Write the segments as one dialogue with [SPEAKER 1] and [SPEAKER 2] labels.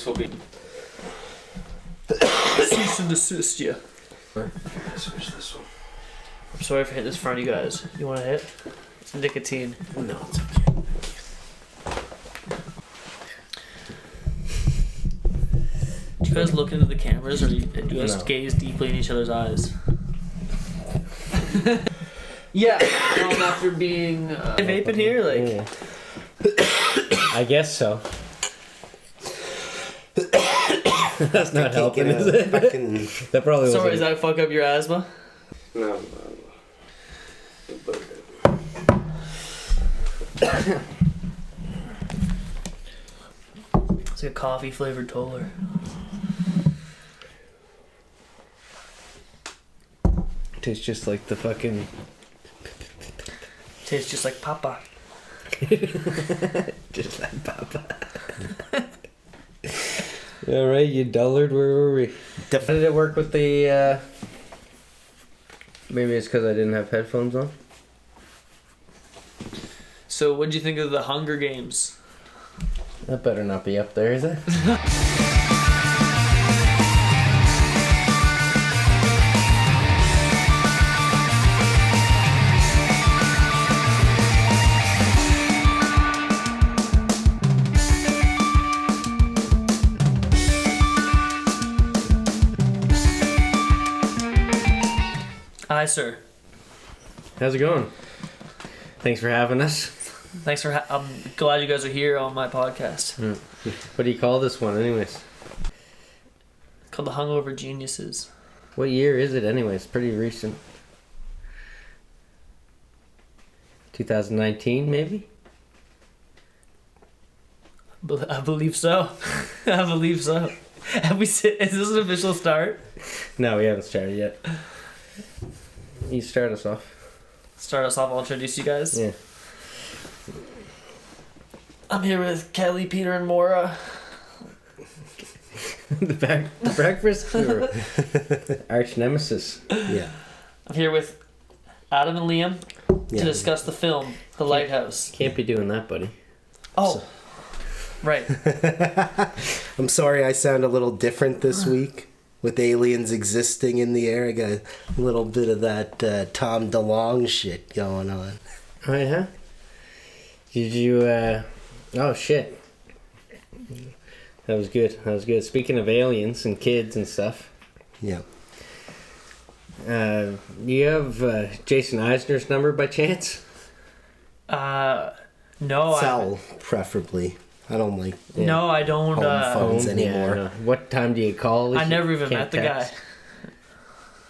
[SPEAKER 1] will be...
[SPEAKER 2] Cease and desist you.
[SPEAKER 1] Switch this one.
[SPEAKER 2] I'm sorry for hitting this front of you guys. You want to hit? It's nicotine.
[SPEAKER 1] No, it's okay.
[SPEAKER 2] Do you guys look into the cameras, or do you guys gaze deeply in each other's eyes? Yeah. After being vaping here, like.
[SPEAKER 3] Yeah. I guess so. That's not helping, is it?
[SPEAKER 1] Fucking...
[SPEAKER 3] That probably.
[SPEAKER 2] Sorry, does that fuck up your asthma?
[SPEAKER 1] No.
[SPEAKER 2] It's like a coffee flavored Toller.
[SPEAKER 3] Tastes just like the fucking.
[SPEAKER 2] Tastes just like Papa.
[SPEAKER 3] Just like Papa. All right, you dullard. Where were we? How did it work with the? Maybe it's because I didn't have headphones on.
[SPEAKER 2] So, what'd you think of the Hunger Games?
[SPEAKER 3] That better not be up there, is it?
[SPEAKER 2] Hi, sir.
[SPEAKER 3] How's it going? Thanks for having us.
[SPEAKER 2] Thanks for. I'm glad you guys are here on my podcast.
[SPEAKER 3] What do you call this one, anyways?
[SPEAKER 2] Called the Hungover Geniuses.
[SPEAKER 3] What year is it, anyways? Pretty recent. 2019, maybe?
[SPEAKER 2] I believe so. I believe so. Have we? Is this an official start?
[SPEAKER 3] No, we haven't started yet. You start us off.
[SPEAKER 2] Start us off. I'll introduce you guys.
[SPEAKER 3] Yeah.
[SPEAKER 2] I'm here with Kelly, Peter, and Maura.
[SPEAKER 3] the breakfast arch nemesis.
[SPEAKER 1] Yeah.
[SPEAKER 2] I'm here with Adam and Liam to discuss the film The Lighthouse.
[SPEAKER 3] Can't be doing that, buddy.
[SPEAKER 2] Oh, right.
[SPEAKER 1] I'm sorry I sound a little different this week. With aliens existing in the air, I got a little bit of that Tom DeLonge shit going on.
[SPEAKER 3] Oh, yeah? Did you, oh, shit. That was good. Speaking of aliens and kids and stuff.
[SPEAKER 1] Yeah.
[SPEAKER 3] You have Jason Eisner's number by chance?
[SPEAKER 2] No.
[SPEAKER 1] Cell, preferably. I don't like
[SPEAKER 2] No, I don't.
[SPEAKER 1] home phones anymore.
[SPEAKER 3] Yeah, what time do you call?
[SPEAKER 2] I never even met the
[SPEAKER 3] text?
[SPEAKER 2] guy.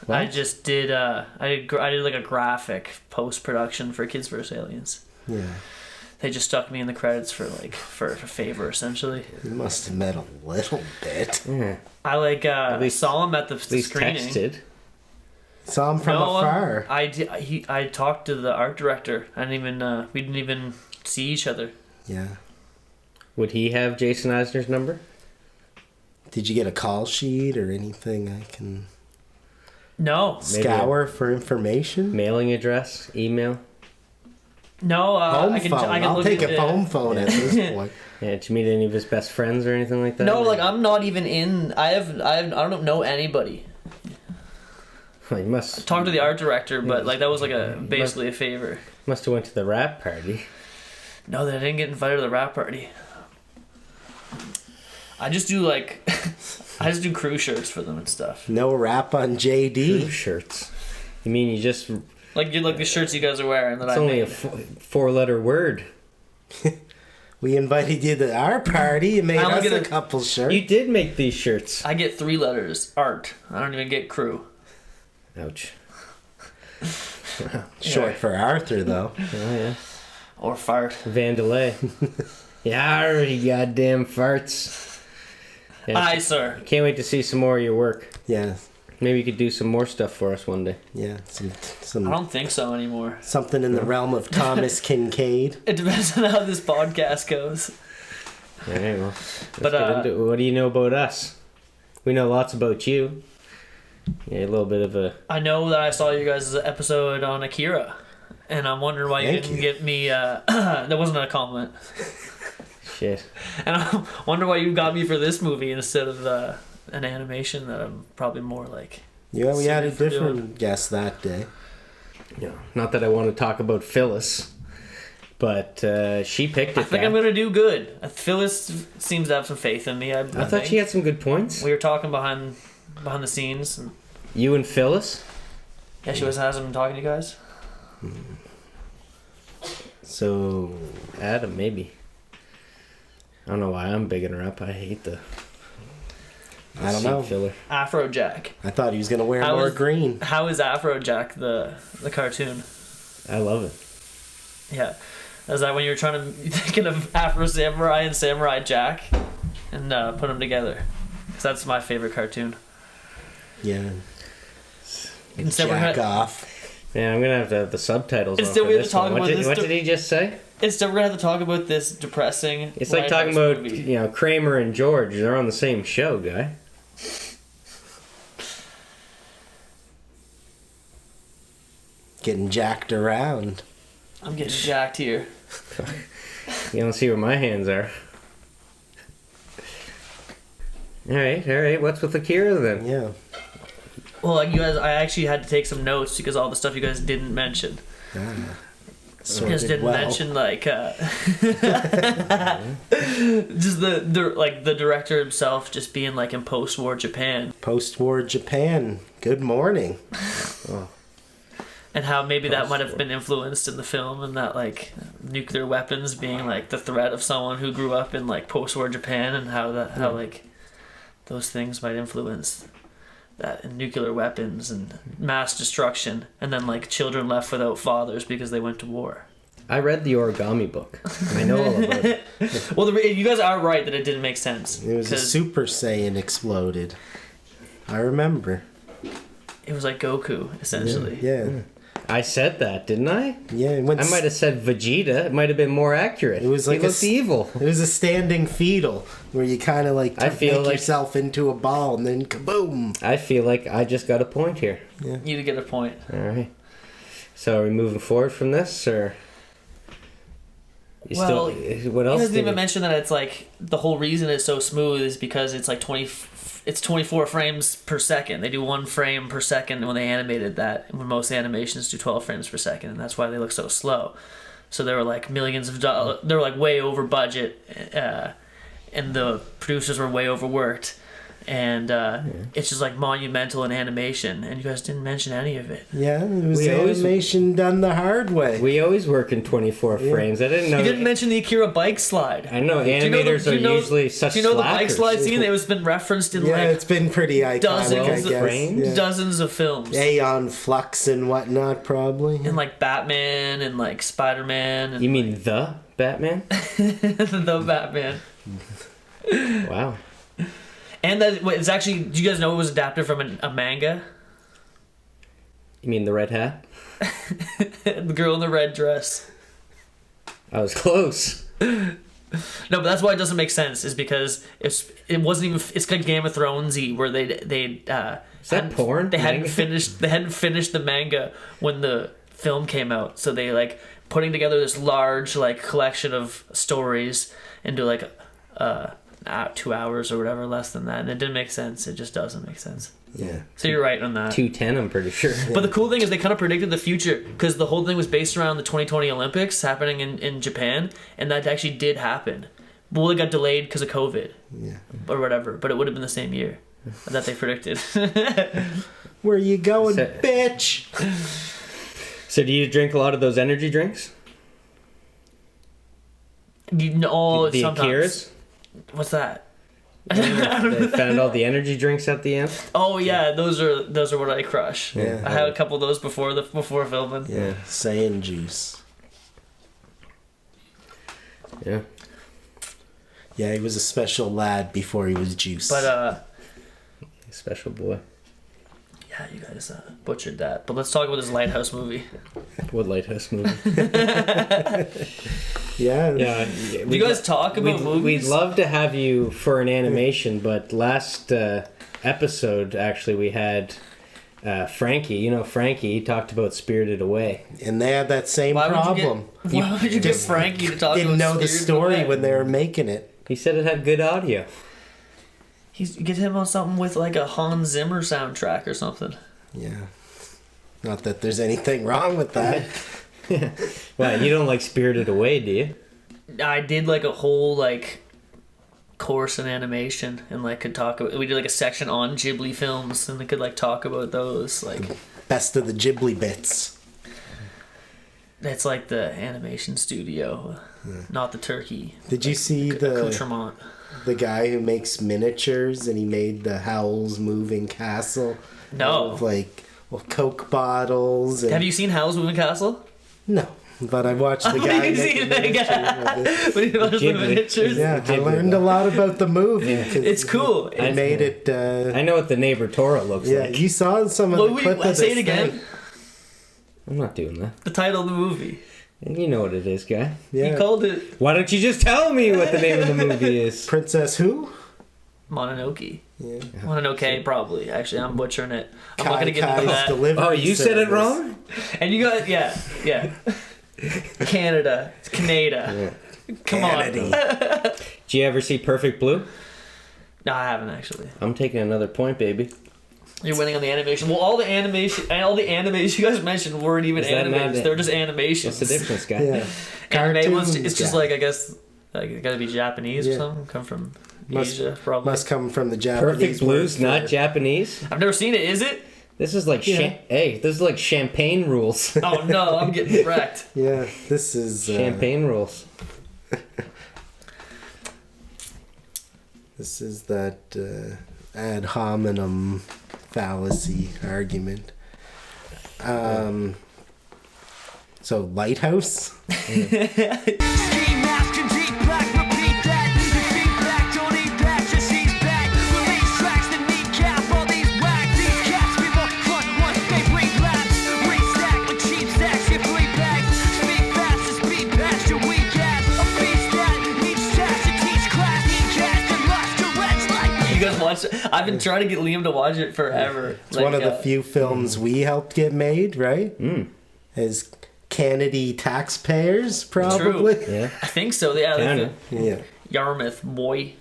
[SPEAKER 3] What?
[SPEAKER 2] I just did. I did like a graphic post production for Kids vs Aliens.
[SPEAKER 1] Yeah.
[SPEAKER 2] They just stuck me in the credits for a favor, essentially.
[SPEAKER 1] You must have met a little bit.
[SPEAKER 3] Yeah.
[SPEAKER 2] I saw him at the
[SPEAKER 3] At least
[SPEAKER 2] screening.
[SPEAKER 3] texted.
[SPEAKER 1] Saw him from afar.
[SPEAKER 2] I talked to the art director. We didn't even see each other.
[SPEAKER 1] Yeah.
[SPEAKER 3] Would he have Jason Eisner's number?
[SPEAKER 1] Did you get a call sheet or anything I can
[SPEAKER 2] No.
[SPEAKER 1] scour for information?
[SPEAKER 3] Mailing address? Email?
[SPEAKER 2] No,
[SPEAKER 1] Home
[SPEAKER 2] I can
[SPEAKER 1] phone. I'll
[SPEAKER 2] look
[SPEAKER 1] take
[SPEAKER 2] at
[SPEAKER 1] a home phone at this point.
[SPEAKER 3] Yeah, did you meet any of his best friends or anything like that?
[SPEAKER 2] No, like I'm not even in. I don't know anybody.
[SPEAKER 3] Well, you must
[SPEAKER 2] Talked to the art director, but like that was like basically a favor.
[SPEAKER 3] must have went to the rap party.
[SPEAKER 2] No, they didn't get invited to the rap party. I just do crew shirts for them and stuff.
[SPEAKER 1] No rap on JD.
[SPEAKER 3] Shirts. You mean you just?
[SPEAKER 2] Like the shirts you guys are wearing that
[SPEAKER 3] It's
[SPEAKER 2] I
[SPEAKER 3] only
[SPEAKER 2] made.
[SPEAKER 3] a four-letter word.
[SPEAKER 1] We invited you to our party. You made
[SPEAKER 2] I only
[SPEAKER 1] us
[SPEAKER 2] get
[SPEAKER 1] a
[SPEAKER 2] a-
[SPEAKER 1] couple shirts.
[SPEAKER 3] You did make these shirts.
[SPEAKER 2] I get 3 letters. Art. I don't even get crew.
[SPEAKER 3] Ouch.
[SPEAKER 1] Short for Arthur, though.
[SPEAKER 3] Oh yeah.
[SPEAKER 2] Or fart.
[SPEAKER 3] Vandalay. Yeah, you goddamn farts. Yeah,
[SPEAKER 2] Aye, sir.
[SPEAKER 3] can't wait to see some more of your work.
[SPEAKER 1] Yeah,
[SPEAKER 3] Maybe you could do some more stuff for us one day.
[SPEAKER 1] yeah.
[SPEAKER 2] I
[SPEAKER 1] Some
[SPEAKER 2] don't think so anymore.
[SPEAKER 1] something in the realm of Thomas Kincaid.
[SPEAKER 2] It depends on how this podcast goes.
[SPEAKER 3] All right, well, let's
[SPEAKER 2] But,
[SPEAKER 3] get into it. What do you know about us? We know lots about you. Yeah, a little bit of a...
[SPEAKER 2] I know that I saw you guys' episode on Akira, and I'm wondering why you
[SPEAKER 1] Thank
[SPEAKER 2] didn't
[SPEAKER 1] you.
[SPEAKER 2] get me. That wasn't a compliment.
[SPEAKER 3] Shit.
[SPEAKER 2] And I wonder why you got me for this movie instead of an animation that I'm probably more like.
[SPEAKER 1] Yeah, we had a
[SPEAKER 2] suited for
[SPEAKER 1] different
[SPEAKER 2] doing.
[SPEAKER 1] guest that day.
[SPEAKER 3] Yeah. Not that I want to talk about Phyllis, but she picked it.
[SPEAKER 2] I think
[SPEAKER 3] back.
[SPEAKER 2] I'm gonna do good. Phyllis seems to have some faith in me. I
[SPEAKER 3] thought
[SPEAKER 2] think.
[SPEAKER 3] she had some good points.
[SPEAKER 2] We were talking behind the scenes. And
[SPEAKER 3] You and Phyllis?
[SPEAKER 2] yeah, she hasn't been talking to you guys.
[SPEAKER 1] So,
[SPEAKER 3] Adam, maybe. I don't know why I'm bigging her up. I hate the
[SPEAKER 1] I don't
[SPEAKER 3] seat
[SPEAKER 1] know.
[SPEAKER 3] filler.
[SPEAKER 2] Afrojack.
[SPEAKER 1] I thought he was going to wear
[SPEAKER 2] How
[SPEAKER 1] more
[SPEAKER 2] is-
[SPEAKER 1] green.
[SPEAKER 2] How is Afrojack the cartoon?
[SPEAKER 3] I love it.
[SPEAKER 2] Yeah, is that when you were trying to thinking of Afro Samurai and Samurai Jack, and put them together? Because that's my favorite cartoon.
[SPEAKER 1] Yeah.
[SPEAKER 2] Instead we're
[SPEAKER 1] Jack
[SPEAKER 2] gonna-
[SPEAKER 1] off.
[SPEAKER 3] Yeah, I'm gonna have to have the subtitles on
[SPEAKER 2] Instead
[SPEAKER 3] for
[SPEAKER 2] we have to
[SPEAKER 3] this
[SPEAKER 2] talk
[SPEAKER 3] one.
[SPEAKER 2] about this
[SPEAKER 3] What did he just say?
[SPEAKER 2] Instead, we're gonna have to talk about this depressing.
[SPEAKER 3] It's like talking
[SPEAKER 2] Lighthouse
[SPEAKER 3] about
[SPEAKER 2] movie.
[SPEAKER 3] Kramer and George. They're on the same show, guy.
[SPEAKER 1] Getting jacked around.
[SPEAKER 2] I'm getting jacked here.
[SPEAKER 3] You don't see where my hands are. All right. What's with Akira then?
[SPEAKER 1] Yeah.
[SPEAKER 2] Well, like you guys, I actually had to take some notes because all the stuff you guys didn't mention.
[SPEAKER 1] Ah,
[SPEAKER 2] You guys
[SPEAKER 1] sorted
[SPEAKER 2] didn't
[SPEAKER 1] well.
[SPEAKER 2] mention like just the director himself just being like in post-war Japan,
[SPEAKER 1] Post-war Japan. Good morning.
[SPEAKER 2] and how maybe that might have been influenced in the film, and that like nuclear weapons being like the threat of someone who grew up in like post-war Japan, and how like those things might influence that, and nuclear weapons and mass destruction, and then like children left without fathers because they went to war.
[SPEAKER 3] I read the origami book. I know all about it.
[SPEAKER 2] Well, you guys are right that it didn't make sense.
[SPEAKER 1] It was a
[SPEAKER 2] 'cause
[SPEAKER 1] Super Saiyan exploded. I remember.
[SPEAKER 2] it was like Goku essentially.
[SPEAKER 1] Yeah.
[SPEAKER 3] I said that, didn't I?
[SPEAKER 1] Yeah. It, went
[SPEAKER 3] I might have said Vegeta. It might have been more accurate.
[SPEAKER 1] It was like
[SPEAKER 3] he looked evil.
[SPEAKER 1] It was a standing fetal where you kind of like
[SPEAKER 3] I feel
[SPEAKER 1] make
[SPEAKER 3] like-
[SPEAKER 1] yourself into a ball and then kaboom.
[SPEAKER 3] I feel like I just got a point here.
[SPEAKER 2] You to get a point.
[SPEAKER 3] All right. So are we moving forward from this, or?
[SPEAKER 2] Well,
[SPEAKER 3] what
[SPEAKER 2] He
[SPEAKER 3] else?
[SPEAKER 2] doesn't
[SPEAKER 3] did
[SPEAKER 2] even
[SPEAKER 3] we-
[SPEAKER 2] mention that it's like the whole reason it's so smooth is because it's like 24 frames per second. They do 1 frame per second when they animated that, when most animations do 12 frames per second, and that's why they look so slow. So they were like millions of dollars. They were like way over budget, and the producers were way overworked. And it's just like monumental in animation, and you guys didn't mention any of it.
[SPEAKER 1] Yeah, it was
[SPEAKER 3] We always-
[SPEAKER 1] animation done the hard way.
[SPEAKER 3] We always work in 24 frames. I didn't know.
[SPEAKER 2] You didn't mention the Akira bike slide.
[SPEAKER 3] I know
[SPEAKER 2] Do you know
[SPEAKER 3] animators
[SPEAKER 2] do you
[SPEAKER 3] are
[SPEAKER 2] know-
[SPEAKER 3] usually such
[SPEAKER 2] Do you know the bike
[SPEAKER 3] slackers.
[SPEAKER 2] slide scene? It was been referenced in
[SPEAKER 1] Yeah,
[SPEAKER 2] like
[SPEAKER 1] it's been pretty iconic,
[SPEAKER 2] dozens
[SPEAKER 1] I
[SPEAKER 2] of
[SPEAKER 1] guess.
[SPEAKER 3] frames?
[SPEAKER 1] Yeah.
[SPEAKER 2] dozens of films.
[SPEAKER 1] Aeon Flux and whatnot, probably.
[SPEAKER 2] And like Batman and like Spider-Man and
[SPEAKER 3] You mean the Batman?
[SPEAKER 2] the Batman.
[SPEAKER 3] Wow.
[SPEAKER 2] And that it's actually, do you guys know it was adapted from a manga?
[SPEAKER 3] You mean the red hat?
[SPEAKER 2] The girl in the red dress.
[SPEAKER 3] I was close.
[SPEAKER 2] No, but that's why it doesn't make sense, is because it wasn't even, it's like Game of Thrones-y, where they
[SPEAKER 3] Is that
[SPEAKER 2] hadn't-
[SPEAKER 3] porn?
[SPEAKER 2] They hadn't
[SPEAKER 3] Manga?
[SPEAKER 2] finished the manga when the film came out, so they like putting together this large like collection of stories into like 2 hours or whatever, less than that, and it didn't make sense. It just doesn't make sense.
[SPEAKER 1] Yeah.
[SPEAKER 2] So you're right on that.
[SPEAKER 3] 210, I'm pretty sure.
[SPEAKER 2] But the cool thing is they kind of predicted the future, because the whole thing was based around the 2020 Olympics happening in Japan, and that actually did happen. Well, it got delayed because of COVID
[SPEAKER 1] Yeah.
[SPEAKER 2] or whatever, but it would have been the same year that they predicted.
[SPEAKER 1] Where you going,
[SPEAKER 3] So-
[SPEAKER 1] bitch?
[SPEAKER 3] So do you drink a lot of those energy drinks?
[SPEAKER 2] You know,
[SPEAKER 3] The
[SPEAKER 2] sometimes.
[SPEAKER 3] Akiras?
[SPEAKER 2] What's that?
[SPEAKER 3] They found all the energy drinks at the end?
[SPEAKER 2] Oh yeah, those are what I crush.
[SPEAKER 1] Yeah.
[SPEAKER 2] I had a couple of those before filming.
[SPEAKER 1] Yeah. Saiyan juice.
[SPEAKER 3] Yeah.
[SPEAKER 1] Yeah, he was a special lad before he was juice.
[SPEAKER 2] But
[SPEAKER 3] Special boy.
[SPEAKER 2] yeah, you guys butchered that. But let's talk about this Lighthouse movie.
[SPEAKER 3] What Lighthouse movie?
[SPEAKER 1] yeah.
[SPEAKER 3] Yeah.
[SPEAKER 2] Do you guys talk about
[SPEAKER 3] We'd
[SPEAKER 2] movies?
[SPEAKER 3] love to have you for an animation, but last episode, actually, we had Frankie. You know Frankie, he talked about Spirited Away.
[SPEAKER 1] And they had that same problem.
[SPEAKER 2] Why would you get Frankie to talk
[SPEAKER 1] Didn't
[SPEAKER 2] about
[SPEAKER 1] know the
[SPEAKER 2] Spirited
[SPEAKER 1] story
[SPEAKER 2] Away?
[SPEAKER 1] when they were making it.
[SPEAKER 3] He said it had good audio.
[SPEAKER 2] Get him on something with like a Hans Zimmer soundtrack or something.
[SPEAKER 1] Yeah. Not that there's anything wrong with that.
[SPEAKER 3] Well, you don't like Spirited Away, do you?
[SPEAKER 2] I did like a whole like course in animation and like could talk about. We did like a section on Ghibli films and we could like talk about those. Like
[SPEAKER 1] Best of the Ghibli bits.
[SPEAKER 2] it's like the animation studio, not the turkey.
[SPEAKER 1] Did you see the
[SPEAKER 2] accoutrement?
[SPEAKER 1] The guy who makes miniatures and he made the Howl's Moving Castle?
[SPEAKER 2] No.
[SPEAKER 1] Of like Coke bottles. And...
[SPEAKER 2] Have you seen Howl's Moving Castle?
[SPEAKER 1] No. But I watched the guy
[SPEAKER 2] You've
[SPEAKER 1] make
[SPEAKER 2] seen
[SPEAKER 1] the
[SPEAKER 2] that guy.
[SPEAKER 1] miniatures.
[SPEAKER 2] When he watched the
[SPEAKER 3] Ghibli.
[SPEAKER 2] miniatures.
[SPEAKER 1] Yeah, I learned a lot about the movie. 'cause
[SPEAKER 2] It's cool.
[SPEAKER 1] I made it.
[SPEAKER 3] I know what the neighbor Toro looks
[SPEAKER 1] Yeah,
[SPEAKER 3] like.
[SPEAKER 1] you saw some of the clip of
[SPEAKER 2] say
[SPEAKER 1] this
[SPEAKER 2] it again.
[SPEAKER 1] thing.
[SPEAKER 3] I'm not doing that.
[SPEAKER 2] The title of the movie.
[SPEAKER 3] You know what it is, guy.
[SPEAKER 1] Yeah.
[SPEAKER 2] He called it
[SPEAKER 3] Why don't you just tell me what the name of the movie is?
[SPEAKER 1] Princess who?
[SPEAKER 2] Mononoke.
[SPEAKER 1] Yeah.
[SPEAKER 2] Mononoke, probably. Actually, I'm butchering it. I'm not
[SPEAKER 1] Kai
[SPEAKER 2] gonna get into
[SPEAKER 1] Kai's
[SPEAKER 2] that.
[SPEAKER 1] Delivery
[SPEAKER 3] Oh, you said it
[SPEAKER 1] Service.
[SPEAKER 3] wrong?
[SPEAKER 2] And you got yeah. Canada. It's Canada. Come
[SPEAKER 1] Kennedy.
[SPEAKER 2] on.
[SPEAKER 3] Did you ever see Perfect Blue?
[SPEAKER 2] No, I haven't actually.
[SPEAKER 3] I'm taking another point, baby.
[SPEAKER 2] You're winning on the animation. Well, all the animes you guys mentioned weren't even
[SPEAKER 3] Is that
[SPEAKER 2] animations.
[SPEAKER 3] not-
[SPEAKER 2] They're just animations.
[SPEAKER 3] What's the difference, guy?
[SPEAKER 1] Yeah.
[SPEAKER 2] Anime ones,
[SPEAKER 1] Cartoons,
[SPEAKER 2] it's just
[SPEAKER 1] yeah.
[SPEAKER 2] like I guess like it gotta be Japanese or
[SPEAKER 1] Yeah.
[SPEAKER 2] something. Come from
[SPEAKER 1] Must-
[SPEAKER 2] Asia, probably.
[SPEAKER 1] Must come from the Japanese.
[SPEAKER 3] Perfect Blue's
[SPEAKER 1] word
[SPEAKER 3] not
[SPEAKER 1] for-
[SPEAKER 3] Japanese.
[SPEAKER 2] I've never seen it. Is it?
[SPEAKER 3] This is like
[SPEAKER 1] Yeah.
[SPEAKER 3] this is like champagne rules.
[SPEAKER 2] Oh no, I'm getting wrecked.
[SPEAKER 1] Yeah, this is
[SPEAKER 3] Champagne rules.
[SPEAKER 1] This is that ad hominem fallacy argument. So Lighthouse.
[SPEAKER 2] You guys watch it? I've been trying to get Liam to watch it forever.
[SPEAKER 1] It's one of the few films we helped get made, right? As Kennedy taxpayers, probably.
[SPEAKER 3] Yeah.
[SPEAKER 2] I think so. Yeah,
[SPEAKER 3] Kinda.
[SPEAKER 1] Yeah.
[SPEAKER 2] Yarmouth boy.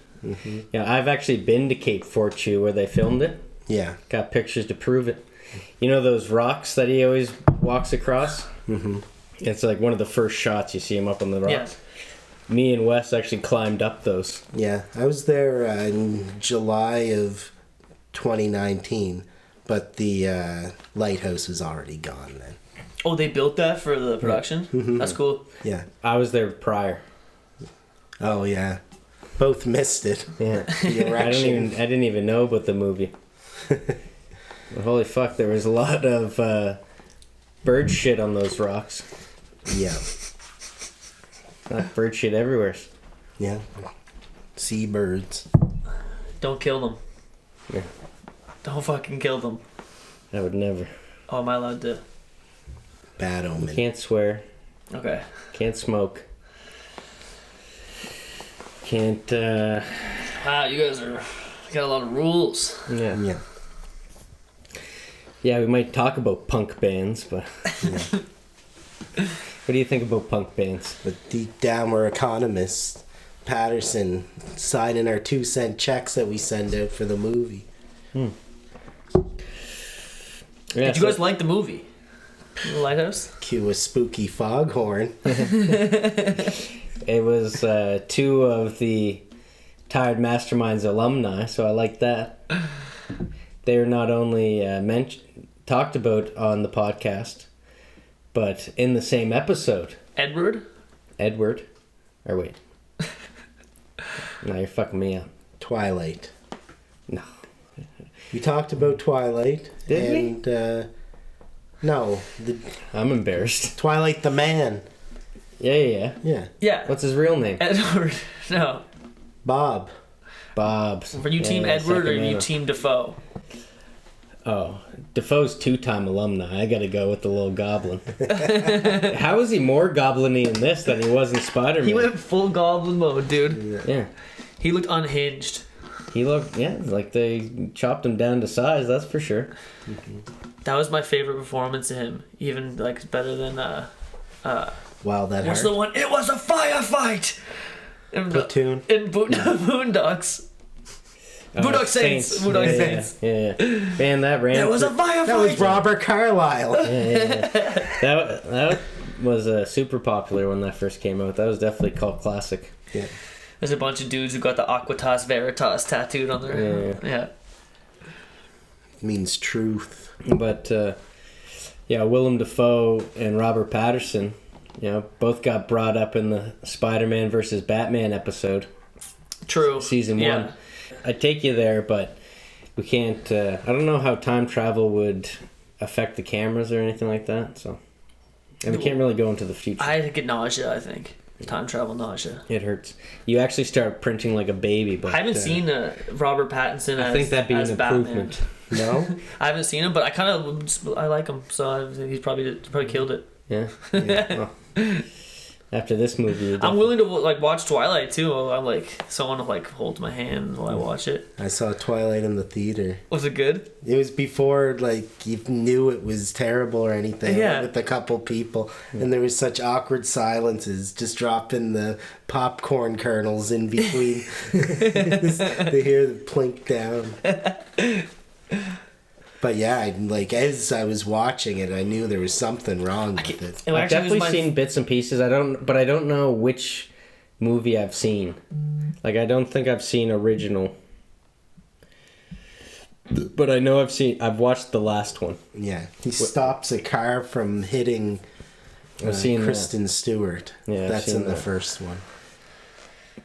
[SPEAKER 3] Yeah, I've actually been to Cape Fortune where they filmed it.
[SPEAKER 1] Yeah.
[SPEAKER 3] Got pictures to prove it. You know those rocks that he always walks across? Mm-hmm. It's like one of the first shots you see him up on the rocks.
[SPEAKER 2] Yeah.
[SPEAKER 3] Me and Wes actually climbed up those.
[SPEAKER 1] Yeah. I was there in July of 2019, but the Lighthouse was already gone then.
[SPEAKER 2] Oh, they built that for the production? That's cool.
[SPEAKER 1] Yeah.
[SPEAKER 3] I was there prior.
[SPEAKER 1] Oh, yeah. Both missed it.
[SPEAKER 3] Yeah.
[SPEAKER 1] The erection.
[SPEAKER 3] I didn't even know about the movie. But holy fuck, there was a lot of bird shit on those rocks.
[SPEAKER 1] Yeah.
[SPEAKER 3] Bird shit everywhere.
[SPEAKER 1] Yeah. Seabirds.
[SPEAKER 2] Don't kill them.
[SPEAKER 3] Yeah.
[SPEAKER 2] Don't fucking kill them.
[SPEAKER 3] I would never.
[SPEAKER 2] Oh, am I allowed to?
[SPEAKER 1] Bad omen.
[SPEAKER 3] Can't swear.
[SPEAKER 2] Okay.
[SPEAKER 3] Can't smoke. Can't,
[SPEAKER 2] Wow, you guys got a lot of rules.
[SPEAKER 3] yeah.
[SPEAKER 1] Yeah.
[SPEAKER 3] Yeah, we might talk about punk bands, but
[SPEAKER 1] Yeah.
[SPEAKER 3] what do you think about punk bands?
[SPEAKER 1] But deep down, we're economists. Patterson signing our 2-cent checks that we send out for the movie.
[SPEAKER 3] Yeah,
[SPEAKER 2] Did you guys like the movie? The Lighthouse?
[SPEAKER 1] Cue a spooky foghorn.
[SPEAKER 3] It was two of the Tired Masterminds alumni, so I like that. They're not only talked about on the podcast, but in the same episode.
[SPEAKER 2] Edward?
[SPEAKER 3] Or wait. No, you're fucking me up.
[SPEAKER 1] Twilight.
[SPEAKER 3] No.
[SPEAKER 1] We talked about Twilight.
[SPEAKER 3] Did
[SPEAKER 1] we? No. The
[SPEAKER 3] I'm embarrassed.
[SPEAKER 1] Twilight the Man.
[SPEAKER 3] Yeah.
[SPEAKER 1] Yeah.
[SPEAKER 2] Yeah.
[SPEAKER 3] What's his real name?
[SPEAKER 2] Edward. No.
[SPEAKER 1] Bob.
[SPEAKER 3] Bob's.
[SPEAKER 2] Were you team Edward or you
[SPEAKER 3] Sacramento.
[SPEAKER 2] team Dafoe?
[SPEAKER 3] Oh, Defoe's 2-time alumni. I gotta go with the little goblin. How is he more goblin-y in this than he was in Spider-Man?
[SPEAKER 2] He went full goblin mode, dude.
[SPEAKER 3] Yeah.
[SPEAKER 2] He looked unhinged.
[SPEAKER 3] He looked, like they chopped him down to size, that's for sure.
[SPEAKER 2] That was my favorite performance of him. Even like better than
[SPEAKER 1] Wow, that
[SPEAKER 2] what's
[SPEAKER 1] hurt.
[SPEAKER 2] the one? It was a firefight.
[SPEAKER 1] Platoon.
[SPEAKER 2] In Boondocks. Boondock Saints. Boondock Saints.
[SPEAKER 3] Yeah. Man, that ran.
[SPEAKER 2] There was a firefight.
[SPEAKER 1] That was Robert Carlyle.
[SPEAKER 3] Yeah. That was super popular when that first came out. That was definitely cult classic.
[SPEAKER 1] Yeah.
[SPEAKER 2] There's a bunch of dudes who got the Aquatas Veritas tattooed on their... Yeah.
[SPEAKER 1] Means truth.
[SPEAKER 3] But, Willem Dafoe and Robert Pattinson, both got brought up in the Spider-Man versus Batman episode.
[SPEAKER 2] True.
[SPEAKER 3] Season 1. I'd take you there, but we can't... I don't know how time travel would affect the cameras or anything like that, so... And we can't really go into the future.
[SPEAKER 2] I get nausea, I think. Time travel nausea.
[SPEAKER 3] It hurts. You actually start printing like a baby. But
[SPEAKER 2] I haven't seen Robert Pattinson as
[SPEAKER 3] I think that'd be an improvement.
[SPEAKER 1] No?
[SPEAKER 2] I haven't seen him, but I like him, so he's probably killed it.
[SPEAKER 3] Yeah. Well, after this movie,
[SPEAKER 2] I'm willing to watch Twilight too. I'm like someone holds my hand while I watch it.
[SPEAKER 1] I saw Twilight in the theater.
[SPEAKER 2] Was it good?
[SPEAKER 1] It was before you knew it was terrible or anything.
[SPEAKER 2] Yeah.
[SPEAKER 1] With a couple people, and there was such awkward silences, just dropping the popcorn kernels in between. They hear the plink down. But yeah, as I was watching it, I knew there was something wrong with it.
[SPEAKER 3] I've definitely seen bits and pieces. I don't know which movie I've seen. I don't think I've seen original. But I know I've watched the last one.
[SPEAKER 1] Yeah, he stops a car from hitting Kristen Stewart.
[SPEAKER 3] Yeah,
[SPEAKER 1] that's in the first one.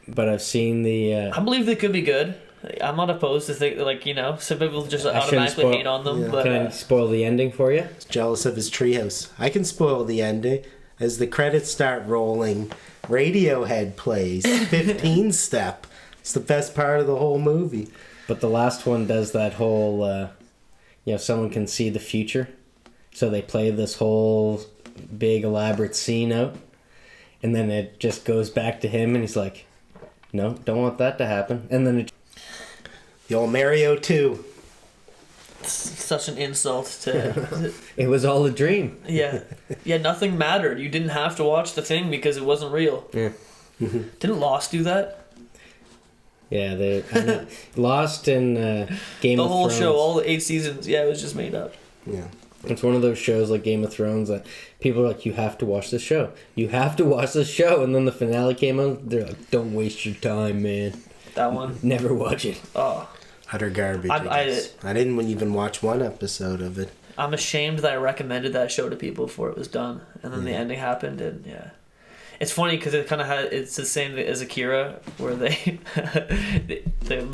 [SPEAKER 3] But I've seen the...
[SPEAKER 2] I believe they could be good. I'm not opposed to some people just automatically hate on them.
[SPEAKER 1] Yeah.
[SPEAKER 2] But,
[SPEAKER 3] Can I spoil the ending for you?
[SPEAKER 1] Jealous of his treehouse. I can spoil the ending. As the credits start rolling, Radiohead plays 15 Step. It's the best part of the whole movie.
[SPEAKER 3] But the last one does that whole, someone can see the future. So they play this whole big elaborate scene out. And then it just goes back to him and he's like, no, don't want that to happen. And then
[SPEAKER 1] The old Mario 2.
[SPEAKER 2] such an insult to...
[SPEAKER 3] it was all a dream.
[SPEAKER 2] Yeah. Yeah, nothing mattered. You didn't have to watch the thing because it wasn't real.
[SPEAKER 3] Yeah.
[SPEAKER 2] Didn't Lost do that?
[SPEAKER 3] Yeah, Lost and Game of Thrones.
[SPEAKER 2] The whole show, all the 8 seasons, it was just made up.
[SPEAKER 1] Yeah.
[SPEAKER 3] It's one of those shows like Game of Thrones that people are like, you have to watch this show. You have to watch this show. And then the finale came out, they're like, don't waste your time, man.
[SPEAKER 2] That one?
[SPEAKER 3] Never watch it.
[SPEAKER 2] Oh.
[SPEAKER 1] Utter garbage. I didn't even watch one episode of it.
[SPEAKER 2] I'm ashamed that I recommended that show to people before it was done. And then the ending happened, and it's funny because it kind of it's the same as Akira, where the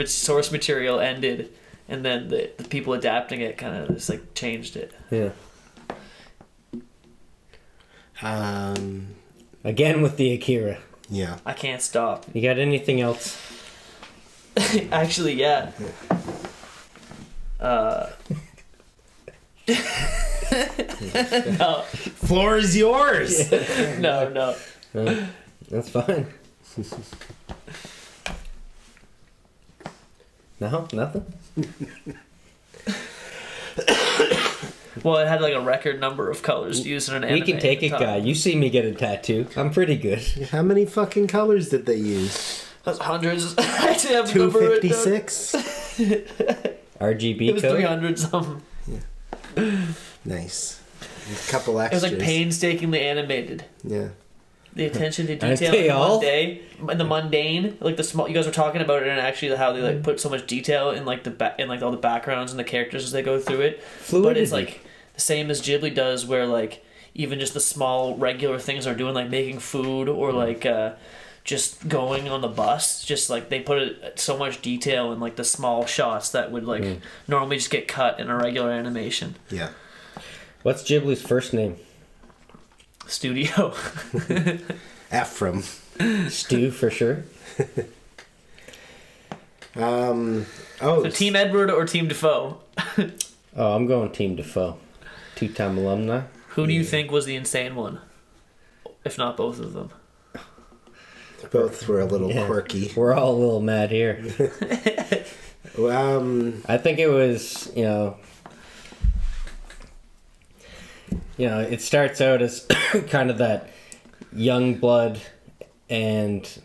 [SPEAKER 2] source material ended, and then the people adapting it kind of just changed it.
[SPEAKER 3] Yeah. Again with the Akira.
[SPEAKER 1] Yeah.
[SPEAKER 2] I can't stop.
[SPEAKER 3] You got anything else?
[SPEAKER 2] Actually, yeah. No.
[SPEAKER 1] Floor is yours.
[SPEAKER 2] No.
[SPEAKER 3] That's fine. No, nothing.
[SPEAKER 2] Well, it had a record number of colors used in an anime.
[SPEAKER 3] We can take it, guy. You see me get a tattoo. I'm pretty good.
[SPEAKER 1] How many fucking colors did they use?
[SPEAKER 2] That's hundreds. I actually have the number written down.
[SPEAKER 1] 256?
[SPEAKER 3] RGB
[SPEAKER 2] It was
[SPEAKER 3] code?
[SPEAKER 2] 300 something.
[SPEAKER 1] Nice. A couple
[SPEAKER 2] It
[SPEAKER 1] extras.
[SPEAKER 2] was painstakingly animated.
[SPEAKER 1] Yeah.
[SPEAKER 2] The attention to
[SPEAKER 3] Aren't
[SPEAKER 2] detail
[SPEAKER 3] they
[SPEAKER 2] in the mundane, the small. You guys were talking about it, and actually how they put so much detail in all the backgrounds and the characters as they go through it.
[SPEAKER 3] Fluidity.
[SPEAKER 2] But it's the same as Ghibli does, where even just the small regular things are doing, making food or just going on the bus. Just they put so much detail in the small shots that would normally just get cut in a regular animation.
[SPEAKER 1] Yeah.
[SPEAKER 3] What's Ghibli's first name?
[SPEAKER 2] Studio.
[SPEAKER 1] Ephraim.
[SPEAKER 3] Stu for sure.
[SPEAKER 2] So Team Edward or Team Dafoe?
[SPEAKER 3] Oh, I'm going Team Dafoe. 2-time alumni.
[SPEAKER 2] Who do you think was the insane one? If not both of them.
[SPEAKER 1] Both were a little quirky.
[SPEAKER 3] We're all a little mad here. I think it was, you know, it starts out as kind of that young blood and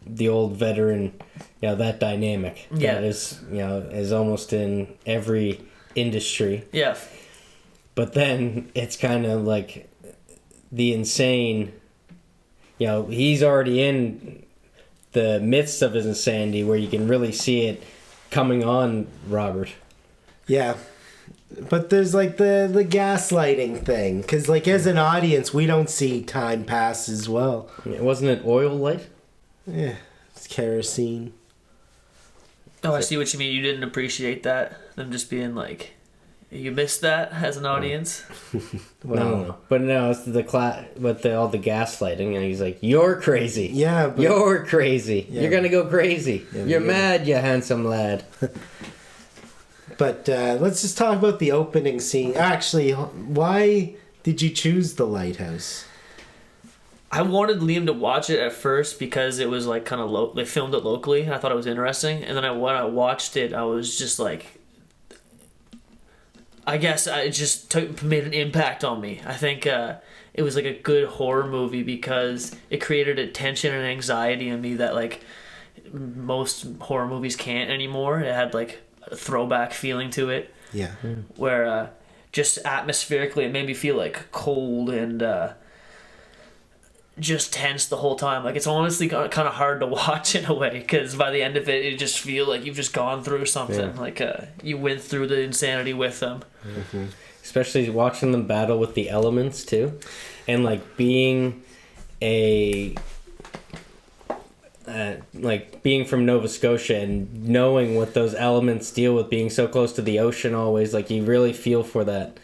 [SPEAKER 3] the old veteran, you know, that dynamic.
[SPEAKER 2] Yeah.
[SPEAKER 3] That is, you know, is almost in every industry.
[SPEAKER 2] Yeah.
[SPEAKER 3] But then it's kind of like the insane, you know, he's already in the midst of his insanity where you can really see it coming on Robert.
[SPEAKER 1] Yeah. But there's like the gaslighting thing. Because like as an audience, we don't see time pass as well.
[SPEAKER 3] Wasn't it oil light?
[SPEAKER 1] Yeah. It's kerosene.
[SPEAKER 2] Oh, I see what you mean. You didn't appreciate that. Them just being like, you missed that as an audience.
[SPEAKER 1] Well,
[SPEAKER 3] No. But no, it's all the gaslighting, and he's like, "You're crazy.
[SPEAKER 1] Yeah, but
[SPEAKER 3] You're crazy.
[SPEAKER 1] Yeah.
[SPEAKER 3] You're gonna go crazy.
[SPEAKER 1] Yeah,
[SPEAKER 3] You're
[SPEAKER 1] yeah.
[SPEAKER 3] mad, you handsome lad."
[SPEAKER 1] But let's just talk about the opening scene. Actually, why did you choose the Lighthouse?
[SPEAKER 2] I wanted Liam to watch it at first because it was like kind of they filmed it locally, and I thought it was interesting. And then when I watched it, I was just like, I guess it just made an impact on me. I think it was like a good horror movie because it created a tension and anxiety in me that like most horror movies can't anymore. It had like a throwback feeling to it.
[SPEAKER 1] Yeah.
[SPEAKER 2] Where just atmospherically it made me feel like cold and just tense the whole time. Like it's honestly kind of hard to watch in a way because by the end of it, you just feel like you've just gone through something.
[SPEAKER 3] Yeah.
[SPEAKER 2] Like you went through the insanity with them.
[SPEAKER 3] Mm-hmm. Especially watching them battle with the elements too, and like being being from Nova Scotia and knowing what those elements deal with, being so close to the ocean always, like you really feel for that.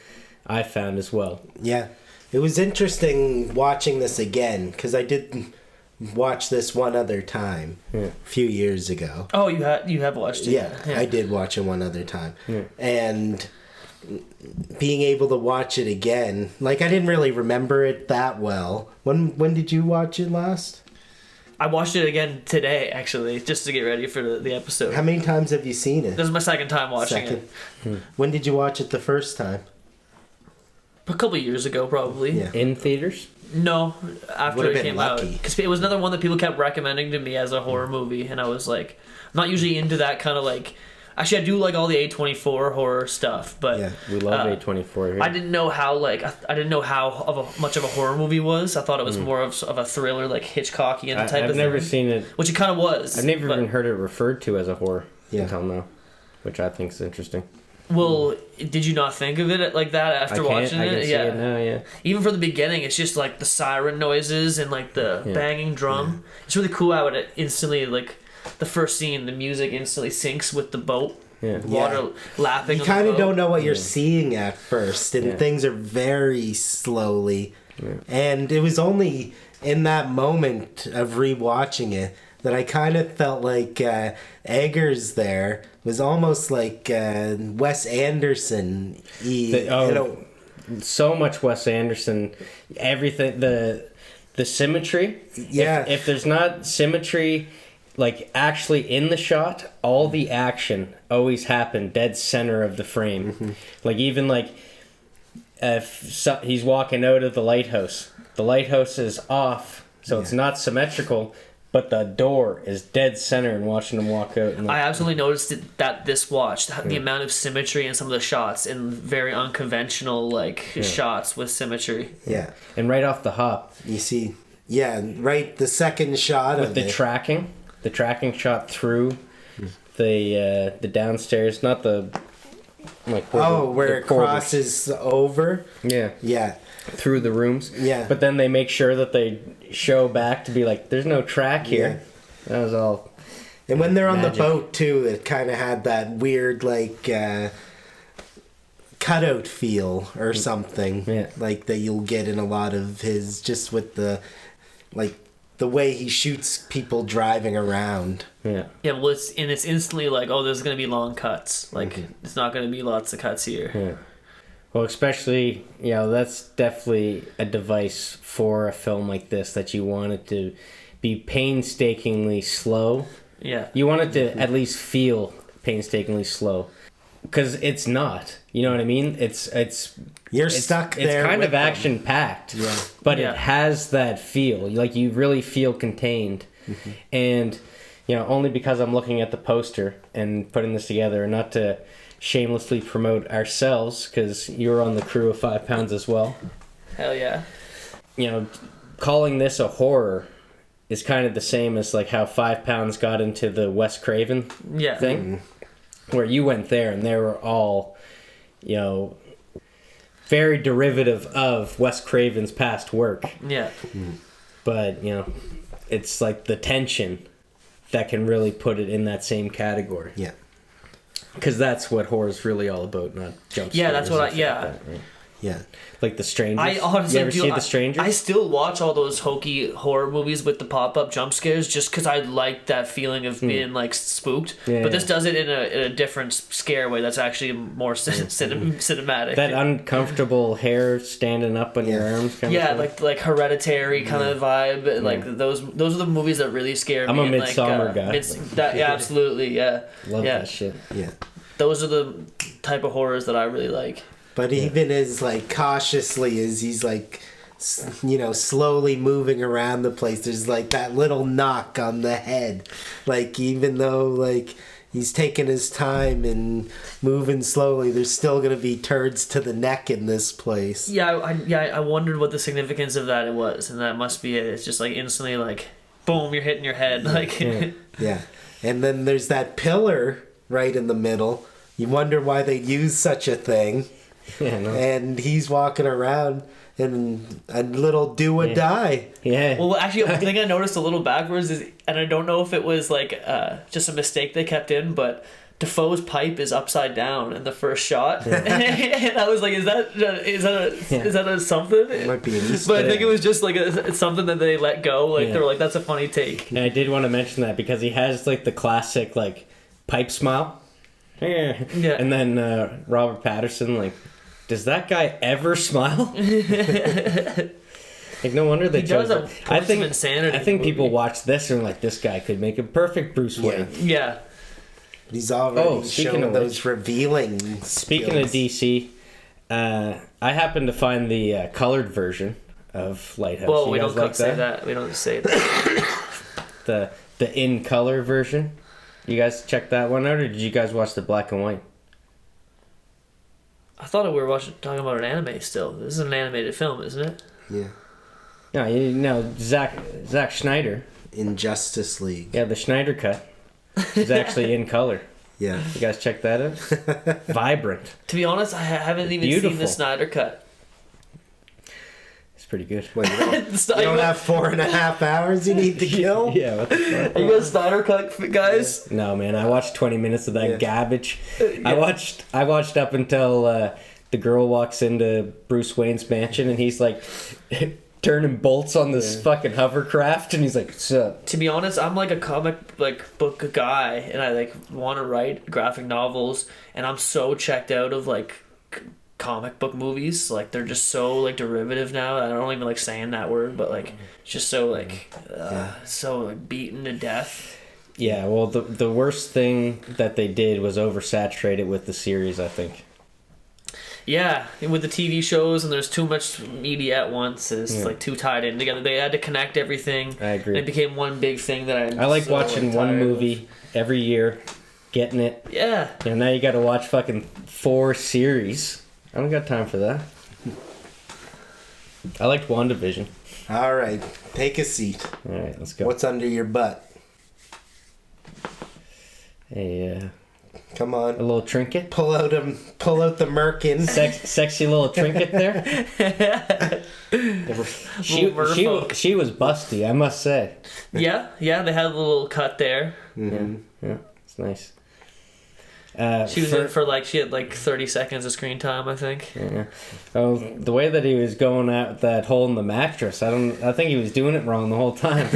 [SPEAKER 3] I found as well.
[SPEAKER 1] Yeah. It was interesting watching this again because I did watch this one other time a few years ago.
[SPEAKER 2] Oh, you have watched it?
[SPEAKER 1] Yeah, I did watch it one other time. And being able to watch it again, like I didn't really remember it that well. When did you watch it last?
[SPEAKER 2] I watched it again today, actually, just to get ready for the episode.
[SPEAKER 1] How many times have you seen it?
[SPEAKER 2] This is my second time watching it.
[SPEAKER 1] When did you watch it the first time?
[SPEAKER 2] A couple years ago, probably.
[SPEAKER 1] Yeah.
[SPEAKER 3] In theaters?
[SPEAKER 2] No, after
[SPEAKER 1] Would've
[SPEAKER 2] it
[SPEAKER 1] been
[SPEAKER 2] came out.
[SPEAKER 1] lucky.
[SPEAKER 2] Because it was another one that people kept recommending to me as a horror movie, and I was like, I'm not usually into that kind of like... Actually, I do like all the A24 horror stuff, but...
[SPEAKER 1] Yeah.
[SPEAKER 3] We love A24 here.
[SPEAKER 2] I didn't know how much of a horror movie was. I thought it was more of a thriller, like Hitchcockian type of thing.
[SPEAKER 3] I've never seen it.
[SPEAKER 2] Which it kind of was.
[SPEAKER 3] I've never even heard it referred to as a horror until now, which I think is interesting.
[SPEAKER 2] Well, did you not think of it like that after watching it?
[SPEAKER 3] I can see it now, yeah.
[SPEAKER 2] Even for the beginning, it's just like the siren noises and like the banging drum. It's really cool how it instantly, like, the first scene, the music instantly syncs with the boat.
[SPEAKER 3] Yeah.
[SPEAKER 2] Water lapping.
[SPEAKER 1] You
[SPEAKER 2] on the
[SPEAKER 1] kind of
[SPEAKER 2] boat.
[SPEAKER 1] don't know what you're seeing at first, and things are very slowly. Yeah. And it was only in that moment of rewatching it that I kind of felt like Eggers there was almost like Wes Anderson.
[SPEAKER 3] So much Wes Anderson. Everything, the symmetry.
[SPEAKER 1] Yeah.
[SPEAKER 3] If there's not symmetry, like actually in the shot, all the action always happened dead center of the frame. Mm-hmm. Like even like if he's walking out of the lighthouse is off, so it's not symmetrical. But the door is dead center and watching him walk out. And
[SPEAKER 2] I absolutely noticed that this watch, the amount of symmetry in some of the shots in very unconventional shots with symmetry.
[SPEAKER 1] Yeah.
[SPEAKER 3] And right off the hop.
[SPEAKER 1] You see, right, the second shot
[SPEAKER 3] with the tracking shot through the downstairs, not the...
[SPEAKER 1] where it crosses over?
[SPEAKER 3] Yeah.
[SPEAKER 1] Yeah.
[SPEAKER 3] Through the rooms.
[SPEAKER 1] Yeah.
[SPEAKER 3] But then they make sure that they show back to be like, there's no track here. Yeah. That was all.
[SPEAKER 1] And when they're
[SPEAKER 3] magic.
[SPEAKER 1] on the boat too, it kind of had that weird cutout feel or something like that you'll get in a lot of his, just with the way he shoots people driving around.
[SPEAKER 3] Yeah.
[SPEAKER 2] Yeah, well, it's instantly like, oh, there's going to be long cuts. Like, it's not going to be lots of cuts here.
[SPEAKER 3] Yeah. Well, especially, that's definitely a device for a film like this, that you want it to be painstakingly slow.
[SPEAKER 2] Yeah.
[SPEAKER 3] You want it to at least feel painstakingly slow. because it's not. You know what I mean?
[SPEAKER 1] You're stuck there.
[SPEAKER 3] It's kind
[SPEAKER 1] with
[SPEAKER 3] of action packed, but
[SPEAKER 2] Yeah.
[SPEAKER 3] it has that feel. Like you really feel contained, and only because I'm looking at the poster and putting this together, not to shamelessly promote ourselves, because you're on the crew of 5 Pounds as well.
[SPEAKER 2] Hell yeah.
[SPEAKER 3] Calling this a horror is kind of the same as like how 5 Pounds got into the Wes Craven thing, where you went there and they were all, very derivative of Wes Craven's past work.
[SPEAKER 2] Yeah.
[SPEAKER 3] But, it's like the tension that can really put it in that same category.
[SPEAKER 1] Yeah.
[SPEAKER 3] Because that's what horror's really all about, not jump scares.
[SPEAKER 2] Yeah, that's what
[SPEAKER 3] Like that, right?
[SPEAKER 1] Yeah.
[SPEAKER 3] Like The Strangers.
[SPEAKER 2] I honestly
[SPEAKER 3] you ever see The Strangers?
[SPEAKER 2] I still watch all those hokey horror movies with the pop-up jump scares just because I like that feeling of being like spooked.
[SPEAKER 3] Yeah,
[SPEAKER 2] but this does it in a different scare way that's actually more cinematic.
[SPEAKER 3] That uncomfortable hair standing up on your arms kind of thing.
[SPEAKER 2] like Hereditary kind of vibe. Like those are the movies that really scare
[SPEAKER 3] I'm
[SPEAKER 2] me.
[SPEAKER 3] a Midsommar guy.
[SPEAKER 2] Yeah, absolutely. Yeah.
[SPEAKER 3] Love that shit.
[SPEAKER 1] Yeah.
[SPEAKER 2] Those are the type of horrors that I really like.
[SPEAKER 1] But even as like cautiously as he's like, slowly moving around the place, there's like that little knock on the head. Like even though like he's taking his time and moving slowly, there's still gonna be turds to the neck in this place.
[SPEAKER 2] Yeah, I wondered what the significance of that was, and that must be it. It's just like instantly like, boom, you're hitting your head. Like
[SPEAKER 1] Yeah. And then there's that pillar right in the middle. You wonder why they use such a thing.
[SPEAKER 3] Yeah, no.
[SPEAKER 1] And he's walking around and a little do or die.
[SPEAKER 3] Yeah.
[SPEAKER 2] Well, actually, I think I noticed a little backwards, and I don't know if it was like just a mistake they kept in, but Dafoe's pipe is upside down in the first shot, and I was like, is that a something?
[SPEAKER 1] It might be an Easter
[SPEAKER 2] But I think
[SPEAKER 1] egg.
[SPEAKER 2] it was just like it's something that they let go. Like they were like, that's a funny take.
[SPEAKER 3] And I did want to mention that because he has like the classic like pipe smile. Yeah. And then Robert Pattinson, like, does that guy ever smile? Like, no wonder they chose it. I think
[SPEAKER 2] insanity.
[SPEAKER 3] I think people watch this and are like, this guy could make a perfect Bruce Wayne.
[SPEAKER 2] Yeah.
[SPEAKER 1] He's already
[SPEAKER 3] speaking
[SPEAKER 1] shown
[SPEAKER 3] of
[SPEAKER 1] those revealing
[SPEAKER 3] Speaking of DC, I happened to find the colored version of Lighthouse.
[SPEAKER 2] Well,
[SPEAKER 3] You
[SPEAKER 2] we
[SPEAKER 3] guys
[SPEAKER 2] don't say that. We don't say that.
[SPEAKER 3] The in color version. You guys check that one out, or did you guys watch the black and white?
[SPEAKER 2] I thought we were talking about an anime still. This is an animated film, isn't it?
[SPEAKER 1] Yeah.
[SPEAKER 3] No, Zack Schneider.
[SPEAKER 1] In Justice League.
[SPEAKER 3] Yeah, the Schneider cut is actually in color.
[SPEAKER 1] Yeah.
[SPEAKER 3] You guys check that out? Vibrant.
[SPEAKER 2] To be honest, I haven't even seen
[SPEAKER 3] Beautiful.
[SPEAKER 2] the Snyder cut.
[SPEAKER 3] It's pretty good.
[SPEAKER 1] Wait, you don't have 4.5 hours you need to kill?
[SPEAKER 3] Yeah, what the fuck?
[SPEAKER 2] Are you guys Snyder cut guys?
[SPEAKER 3] No, man, I watched 20 minutes of that garbage. I watched up until the girl walks into Bruce Wayne's mansion and he's like turning bolts on this fucking hovercraft and he's like, "What's up?"
[SPEAKER 2] To be honest, I'm like a comic book guy, and I like want to write graphic novels, and I'm so checked out of like comic book movies. Like they're just so like derivative now. I don't even like saying that word, but like it's just so like so like beaten to death.
[SPEAKER 3] Yeah, well, the worst thing that they did was oversaturate it with the series, I think.
[SPEAKER 2] Yeah, with the TV shows, and there's too much media at once. It's like too tied in together. They had to connect everything.
[SPEAKER 3] I agree.
[SPEAKER 2] And it became one big thing that
[SPEAKER 3] I like watching one movie every year, getting it.
[SPEAKER 2] Yeah.
[SPEAKER 3] Now you got to watch fucking 4 series. I don't got time for that. I liked WandaVision.
[SPEAKER 1] All right. Take a seat.
[SPEAKER 3] All right, let's go.
[SPEAKER 1] What's under your butt?
[SPEAKER 3] A
[SPEAKER 1] Come on.
[SPEAKER 3] little trinket.
[SPEAKER 1] Pull out the merkin.
[SPEAKER 3] Sexy little trinket there. she was busty, I must say.
[SPEAKER 2] Yeah, they had a little cut there.
[SPEAKER 1] Mm-hmm.
[SPEAKER 3] Yeah, it's nice.
[SPEAKER 2] She was in for she had 30 seconds of screen time, I think.
[SPEAKER 3] Yeah. Oh, the way that he was going at that hole in the mattress, I think he was doing it wrong the whole time.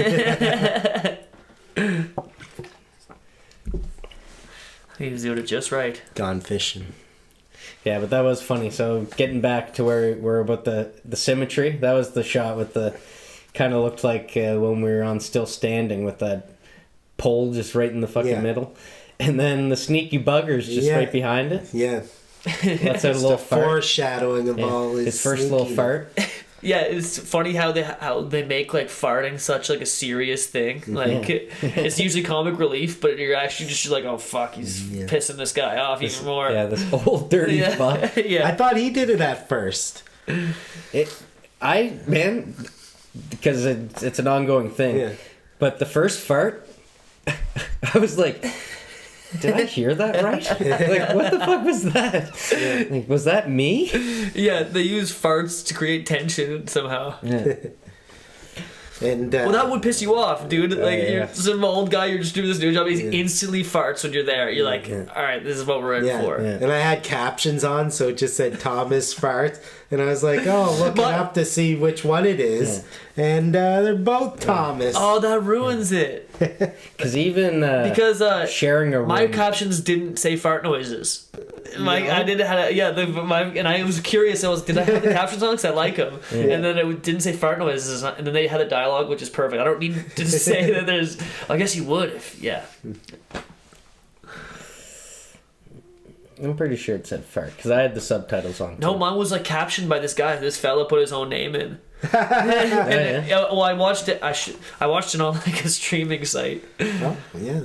[SPEAKER 2] He was doing it just right.
[SPEAKER 1] Gone fishing.
[SPEAKER 3] Yeah, but that was funny. So getting back to where we're about the symmetry, that was the shot with the kind of looked like when we were on Still Standing with that pole just right in the fucking middle. And then the sneaky bugger's just right behind it.
[SPEAKER 1] Yeah.
[SPEAKER 3] Lets out a little fart.
[SPEAKER 1] Foreshadowing of all
[SPEAKER 3] his first little fart.
[SPEAKER 2] Yeah, it's funny how they make like farting such like a serious thing. Like it's usually comic relief, but you're actually just like, oh fuck, he's pissing this guy off even more.
[SPEAKER 3] Yeah, this old dirty fuck.
[SPEAKER 2] Yeah,
[SPEAKER 1] I thought he did it at first.
[SPEAKER 3] Because it's an ongoing thing.
[SPEAKER 1] Yeah.
[SPEAKER 3] But the first fart, I was like, did I hear that right? Like, what the fuck was that? Yeah. Like, was that me?
[SPEAKER 2] Yeah, they use farts to create tension somehow.
[SPEAKER 3] Yeah.
[SPEAKER 1] And
[SPEAKER 2] well, that would piss you off, dude. Like, you're some old guy, you're just doing this new job. He instantly farts when you're there. You're like, all right, this is what we're in for.
[SPEAKER 1] Yeah. And I had captions on, so it just said Thomas farts, and I was like, looking up to see which one it is, and they're both Thomas.
[SPEAKER 2] Oh, that ruins it.
[SPEAKER 3] Because even sharing a room.
[SPEAKER 2] My captions didn't say fart noises. I did have and I was curious. Did I have the captions on because I like them, and then it didn't say fart noises, and then they had a dialogue which is perfect. I don't need to say that there's. I guess you would if
[SPEAKER 3] I'm pretty sure it said fart because I had the subtitles on.
[SPEAKER 2] No, mine was like captioned by this guy. This fella put his own name in. Well, I watched it. I watched it on like a streaming site.
[SPEAKER 1] Oh, yeah.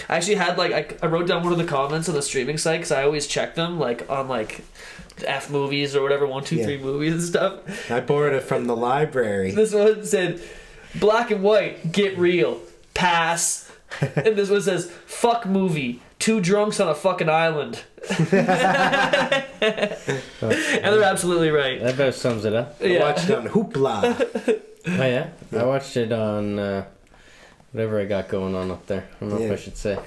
[SPEAKER 2] I actually had I wrote down one of the comments on the streaming site because I always check them like on like F movies or whatever 1, 2, 3 movies and stuff.
[SPEAKER 1] I borrowed it from the library.
[SPEAKER 2] This one said, "Black and white, get real, pass," and this one says, "Fuck movie, 2 drunks on a fucking island." And they're absolutely right.
[SPEAKER 3] That about sums it up.
[SPEAKER 1] I watched it on Hoopla.
[SPEAKER 3] Oh yeah? I watched it on whatever I got going on up there. I don't know if I should say.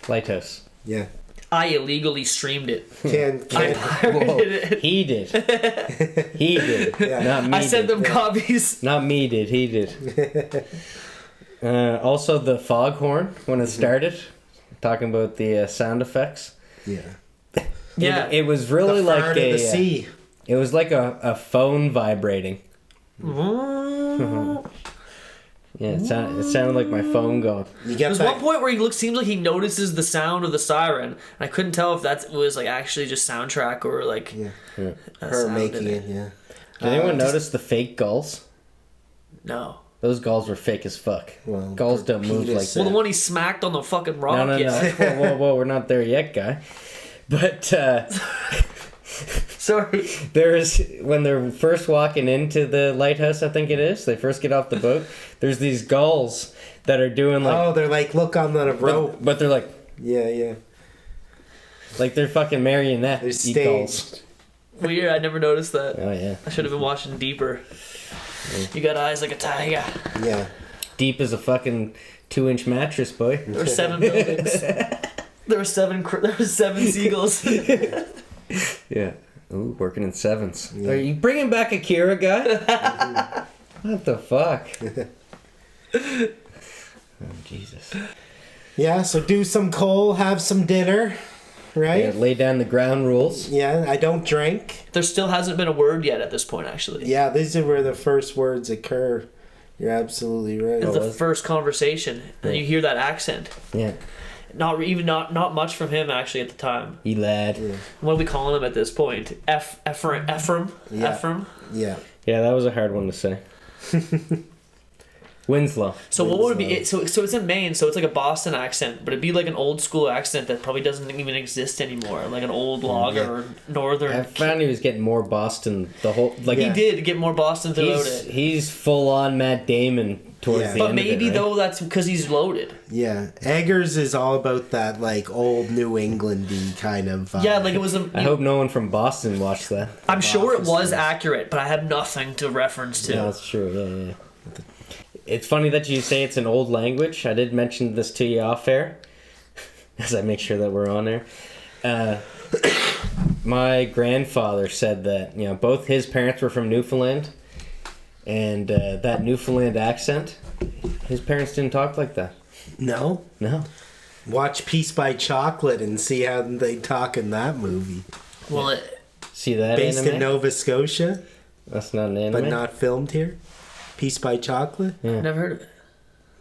[SPEAKER 3] Lighthouse.
[SPEAKER 1] Yeah.
[SPEAKER 2] I illegally streamed it.
[SPEAKER 1] I
[SPEAKER 2] pirated it.
[SPEAKER 3] He did. He did.
[SPEAKER 1] Yeah.
[SPEAKER 3] Not me.
[SPEAKER 2] I sent them copies.
[SPEAKER 3] Not me did. He did. Also, the foghorn when it started. Talking about the sound effects.
[SPEAKER 1] Yeah.
[SPEAKER 2] Yeah.
[SPEAKER 3] It was really
[SPEAKER 1] the
[SPEAKER 3] like
[SPEAKER 1] fart of the sea.
[SPEAKER 3] It was like a phone vibrating. Yeah, it sounded like my phone going.
[SPEAKER 2] There's one point where seems like he notices the sound of the siren. And I couldn't tell if that was like actually just soundtrack or like
[SPEAKER 1] her making it. Yeah.
[SPEAKER 3] Did anyone notice the fake gulls?
[SPEAKER 2] No.
[SPEAKER 3] Those gulls were fake as fuck.
[SPEAKER 1] Well,
[SPEAKER 3] gulls don't move like that.
[SPEAKER 2] Well, the one he smacked on the fucking rock.
[SPEAKER 3] No. Whoa, we're not there yet, guy. But
[SPEAKER 2] sorry.
[SPEAKER 3] When they're first walking into the lighthouse, I think it is. They first get off the boat. There's these gulls that are doing like.
[SPEAKER 1] Oh, they're like look on the rope.
[SPEAKER 3] But they're like.
[SPEAKER 1] Yeah.
[SPEAKER 3] Like they're fucking marionettes.
[SPEAKER 1] They're
[SPEAKER 3] gulls.
[SPEAKER 2] Weird. I never noticed that.
[SPEAKER 3] Oh yeah.
[SPEAKER 2] I should have been watching deeper. You got eyes like a tiger.
[SPEAKER 1] Yeah.
[SPEAKER 3] Deep as a fucking 2-inch mattress, boy.
[SPEAKER 2] There were 7 buildings. There were 7 seagulls.
[SPEAKER 3] Yeah. Ooh, working in 7s. Yeah. Are you bringing back Akira, guy? What the fuck? Oh, Jesus.
[SPEAKER 1] Yeah, so do some coal, have some dinner, right?
[SPEAKER 3] Yeah, lay down the ground rules.
[SPEAKER 1] Yeah, I don't drink.
[SPEAKER 2] There still hasn't been a word yet at this point, actually.
[SPEAKER 1] Yeah, these are where the first words occur. You're absolutely right.
[SPEAKER 2] It's the first conversation, and you hear that accent.
[SPEAKER 3] Yeah.
[SPEAKER 2] Not much from him actually at the time.
[SPEAKER 3] You lad.
[SPEAKER 1] Yeah.
[SPEAKER 2] What are we calling him at this point? Ephraim.
[SPEAKER 1] Yeah.
[SPEAKER 2] Ephraim.
[SPEAKER 1] Yeah.
[SPEAKER 3] Yeah, that was a hard one to say. Winslow.
[SPEAKER 2] So what would it be? So it's in Maine, so it's like a Boston accent, but it'd be like an old school accent that probably doesn't even exist anymore, like an old logger or northern.
[SPEAKER 3] I found he was getting more Boston the whole like
[SPEAKER 2] he did get more Boston throughout it.
[SPEAKER 3] He's full on Matt Damon towards the end.
[SPEAKER 2] But maybe
[SPEAKER 3] of it, right?
[SPEAKER 2] though that's because he's loaded.
[SPEAKER 1] Yeah, Eggers is all about that like old New Englandy kind of.
[SPEAKER 2] Yeah, like it was.
[SPEAKER 3] I hope no one from Boston watched that.
[SPEAKER 2] I'm sure it was accurate, but I have nothing to reference to.
[SPEAKER 3] Yeah, that's true. Yeah. It's funny that you say it's an old language. I did mention this to you off air, as I make sure that we're on there. My grandfather said that both his parents were from Newfoundland, and that Newfoundland accent, his parents didn't talk like that.
[SPEAKER 1] No. Watch Piece by Chocolate and see how they talk in that movie.
[SPEAKER 2] Well,
[SPEAKER 3] see that
[SPEAKER 1] based
[SPEAKER 3] anime?
[SPEAKER 1] in Nova Scotia.
[SPEAKER 3] That's not an anime,
[SPEAKER 1] but not filmed here. Piece by Chocolate.
[SPEAKER 3] Yeah.
[SPEAKER 2] Never heard of it.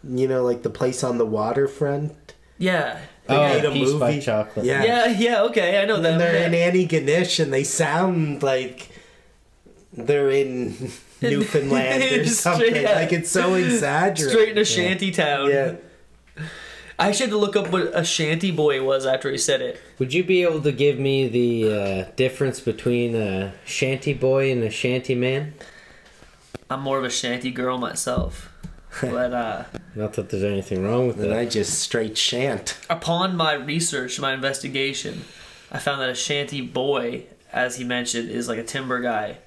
[SPEAKER 1] like the place on the waterfront.
[SPEAKER 2] Yeah.
[SPEAKER 1] They made a
[SPEAKER 3] Peace by
[SPEAKER 1] movie.
[SPEAKER 3] Chocolate.
[SPEAKER 2] Yeah, okay, I know that.
[SPEAKER 1] And they're
[SPEAKER 2] yeah.
[SPEAKER 1] in Annie Ganesh, and they sound like they're in Newfoundland or something.
[SPEAKER 2] Yeah.
[SPEAKER 1] Like, it's so exaggerated.
[SPEAKER 2] Straight in a shanty town.
[SPEAKER 1] Yeah.
[SPEAKER 2] I actually had to look up what a shanty boy was after he said it.
[SPEAKER 3] Would you be able to give me the difference between a shanty boy and a shanty man?
[SPEAKER 2] I'm more of a shanty girl myself. But
[SPEAKER 3] Not that there's anything wrong with
[SPEAKER 1] Then
[SPEAKER 3] that.
[SPEAKER 1] I just straight shant.
[SPEAKER 2] upon my research, my investigation, I found that a shanty boy, as he mentioned, is like a timber guy,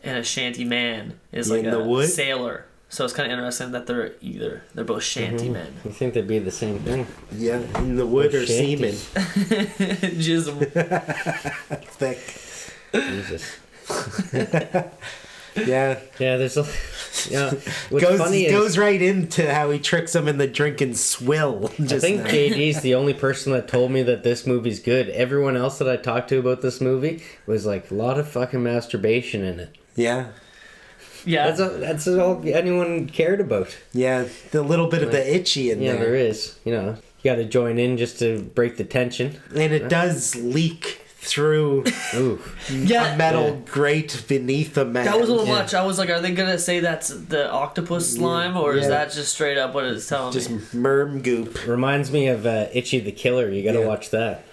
[SPEAKER 2] and a shanty man is like
[SPEAKER 1] In the
[SPEAKER 2] a
[SPEAKER 1] wood?
[SPEAKER 2] sailor. So it's kind of interesting that they're both shanty men.
[SPEAKER 3] I think they'd be the same thing.
[SPEAKER 1] Yeah, in the wood or seamen.
[SPEAKER 2] Jism.
[SPEAKER 1] Thick.
[SPEAKER 3] Jesus.
[SPEAKER 1] Yeah.
[SPEAKER 3] Yeah, there's a. Yeah, what's funny is
[SPEAKER 1] Goes right into how he tricks them in the drinking swill.
[SPEAKER 3] I think
[SPEAKER 1] now.
[SPEAKER 3] JD's the only person that told me that this movie's good. Everyone else that I talked to about this movie was like a lot of fucking masturbation in it.
[SPEAKER 1] Yeah.
[SPEAKER 2] Yeah.
[SPEAKER 3] That's all anyone cared about.
[SPEAKER 1] Yeah, the little bit of the itchy in
[SPEAKER 3] Yeah,
[SPEAKER 1] there.
[SPEAKER 3] there is. You got to join in just to break the tension.
[SPEAKER 1] And it does leak through
[SPEAKER 3] Ooh.
[SPEAKER 2] Yeah.
[SPEAKER 1] a metal grate beneath a man.
[SPEAKER 2] That was a little
[SPEAKER 3] Yeah.
[SPEAKER 2] much. I was like, are they going to say that's the octopus slime, or is
[SPEAKER 1] Yeah.
[SPEAKER 2] that just straight up what it's telling
[SPEAKER 1] just
[SPEAKER 2] me?
[SPEAKER 1] merm goop.
[SPEAKER 3] Reminds me of Itchy the Killer. You got to
[SPEAKER 1] Yeah.
[SPEAKER 3] watch that.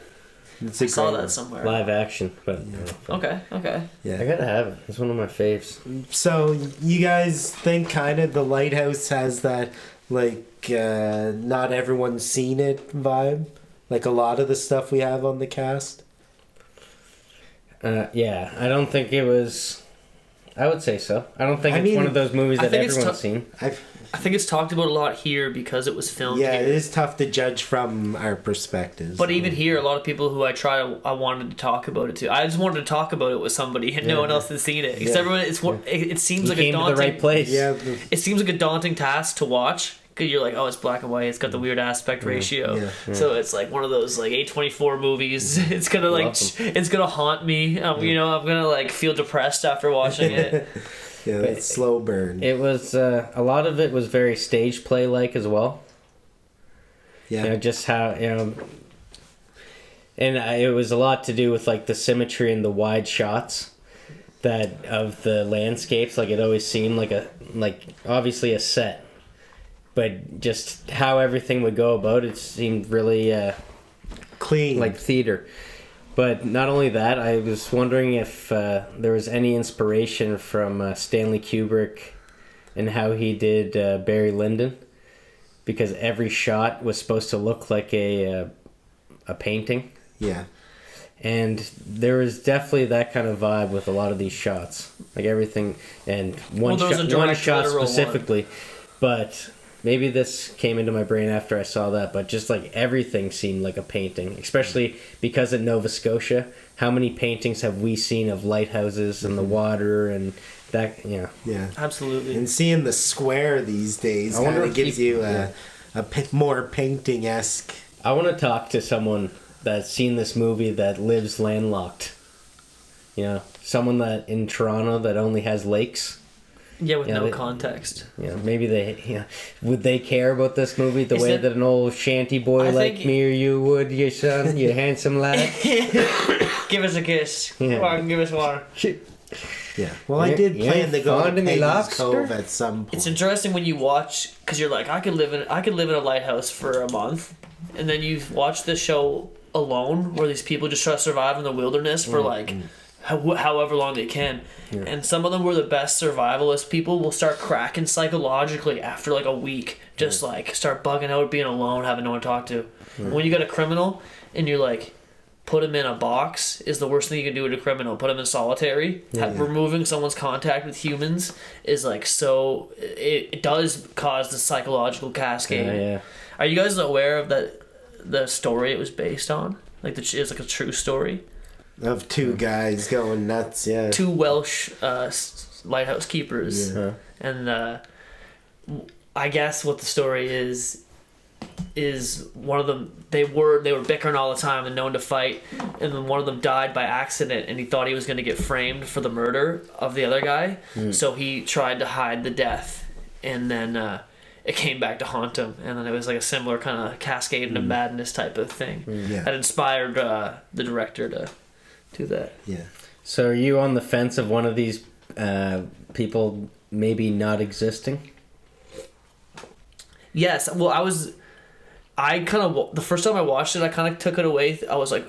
[SPEAKER 1] It's a
[SPEAKER 2] I saw
[SPEAKER 1] great
[SPEAKER 2] that
[SPEAKER 1] one.
[SPEAKER 2] somewhere.
[SPEAKER 3] Live action. But
[SPEAKER 2] Okay.
[SPEAKER 3] I
[SPEAKER 1] Yeah.
[SPEAKER 3] got to have it. It's one of my faves.
[SPEAKER 1] So you guys think kind of the Lighthouse has that not everyone's seen it vibe? Like a lot of the stuff we have on the cast?
[SPEAKER 3] Yeah, I don't think it was. I would say so. I don't think it's one of those movies
[SPEAKER 2] I
[SPEAKER 3] that
[SPEAKER 2] think it's
[SPEAKER 3] everyone's seen.
[SPEAKER 2] I think it's talked about a lot here because it was filmed
[SPEAKER 1] Yeah,
[SPEAKER 2] here.
[SPEAKER 1] it is tough to judge from our perspectives.
[SPEAKER 2] But even here, a lot of people who I wanted to talk about it to. I just wanted to talk about it with somebody, and no one else has seen it. Because
[SPEAKER 1] Yeah.
[SPEAKER 2] everyone, it seems
[SPEAKER 3] You
[SPEAKER 2] like a
[SPEAKER 3] came to
[SPEAKER 2] daunting.
[SPEAKER 3] the right place.
[SPEAKER 1] Yeah,
[SPEAKER 2] It seems like a daunting task to watch. Because you're like, oh, it's black and white. It's got the weird aspect ratio.
[SPEAKER 1] yeah.
[SPEAKER 2] So it's like one of those like A24 movies. It's gonna it's gonna haunt me. I'm gonna like feel depressed after watching it.
[SPEAKER 1] yeah, that's slow burn.
[SPEAKER 3] It was a lot of it was very stage play like as well.
[SPEAKER 1] Yeah,
[SPEAKER 3] Just how and it was a lot to do with like the symmetry and the wide shots that of the landscapes. Like it always seemed like obviously a set. But just how everything would go about it seemed really
[SPEAKER 1] clean.
[SPEAKER 3] like theater. But not only that, I was wondering if there was any inspiration from Stanley Kubrick and how he did Barry Lyndon, because every shot was supposed to look like a painting.
[SPEAKER 1] Yeah.
[SPEAKER 3] And there was definitely that kind of vibe with a lot of these shots, like everything, and one
[SPEAKER 2] there was a
[SPEAKER 3] one
[SPEAKER 2] direct
[SPEAKER 3] shot
[SPEAKER 2] literal
[SPEAKER 3] specifically. But maybe this came into my brain after I saw that. But just like everything seemed like a painting, especially because in Nova Scotia, how many paintings have we seen of lighthouses and the water and that?
[SPEAKER 1] Yeah.
[SPEAKER 2] Absolutely.
[SPEAKER 1] And seeing the square these days
[SPEAKER 3] I wonder
[SPEAKER 1] kind of
[SPEAKER 3] if
[SPEAKER 1] gives
[SPEAKER 3] you-
[SPEAKER 1] you more painting-esque.
[SPEAKER 3] I want to talk to someone that's seen this movie that lives landlocked. Someone that in Toronto that only has lakes.
[SPEAKER 2] Yeah, with
[SPEAKER 3] Yeah,
[SPEAKER 2] no
[SPEAKER 3] they-
[SPEAKER 2] context.
[SPEAKER 3] Maybe they, would they care about this movie the
[SPEAKER 2] Is
[SPEAKER 3] way
[SPEAKER 2] it-
[SPEAKER 3] that an old shanty boy
[SPEAKER 2] I
[SPEAKER 3] like
[SPEAKER 2] think-
[SPEAKER 3] me or you would, you son, you handsome lad?
[SPEAKER 2] Give us a kiss.
[SPEAKER 3] Yeah.
[SPEAKER 2] Come on, give us one.
[SPEAKER 1] Yeah. Well, I did
[SPEAKER 3] Yeah,
[SPEAKER 1] plan to go
[SPEAKER 3] fond
[SPEAKER 1] to
[SPEAKER 3] of me
[SPEAKER 1] Peggy's
[SPEAKER 3] lobster?
[SPEAKER 1] Cove at some point.
[SPEAKER 2] It's interesting when you watch, because you're like, I could live in a lighthouse for a month, and then you watch this show alone, where these people just try to survive in the wilderness for however long they can, and some of them were the best survivalist people will start cracking psychologically after like a week, just like start bugging out, being alone, having no one to talk to. When you got a criminal and you're like, put him in a box is the worst thing you can do with a criminal. Put him in solitary. Removing someone's contact with humans is like so. It does cause the psychological cascade.
[SPEAKER 3] Yeah.
[SPEAKER 2] Are you guys aware of the story it was based on? Like it's like a true story.
[SPEAKER 1] Of two guys going nuts, yeah.
[SPEAKER 2] Two Welsh lighthouse keepers,
[SPEAKER 3] Yeah.
[SPEAKER 2] and I guess what the story is one of them they were bickering all the time and known to fight, and then one of them died by accident, and he thought he was going to get framed for the murder of the other guy, so he tried to hide the death, and then it came back to haunt him, and then it was like a similar kind of cascade into madness type of thing that inspired the director to do that.
[SPEAKER 1] Yeah.
[SPEAKER 3] So are you on the fence of one of these people maybe not existing?
[SPEAKER 2] Yes. Well, the first time I watched it, I kind of took it away. I was like,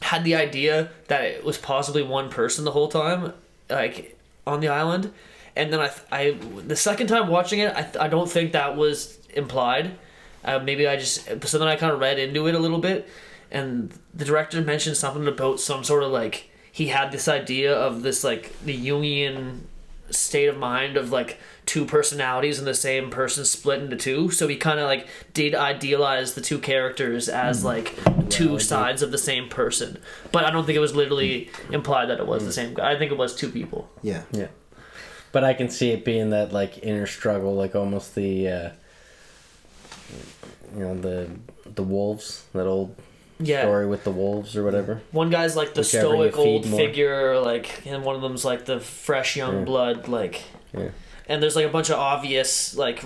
[SPEAKER 2] had the idea that it was possibly one person the whole time, like on the island. And then I the second time watching it, I don't think that was implied. So then I kind of read into it a little bit, and the director mentioned something about some sort of like, he had this idea of this like the Jungian state of mind of like two personalities in the same person split into two. So he kind of like did idealize the two characters as like two sides of the same person. But I don't think it was literally implied that it was the same guy. I think it was two people.
[SPEAKER 1] Yeah.
[SPEAKER 3] Yeah. But I can see it being that like inner struggle, like almost the the wolves, that old story with the wolves or whatever.
[SPEAKER 2] One guy's like the stoic old figure, like, and one of them's like the fresh young blood, like. Yeah. And there's like a bunch of obvious like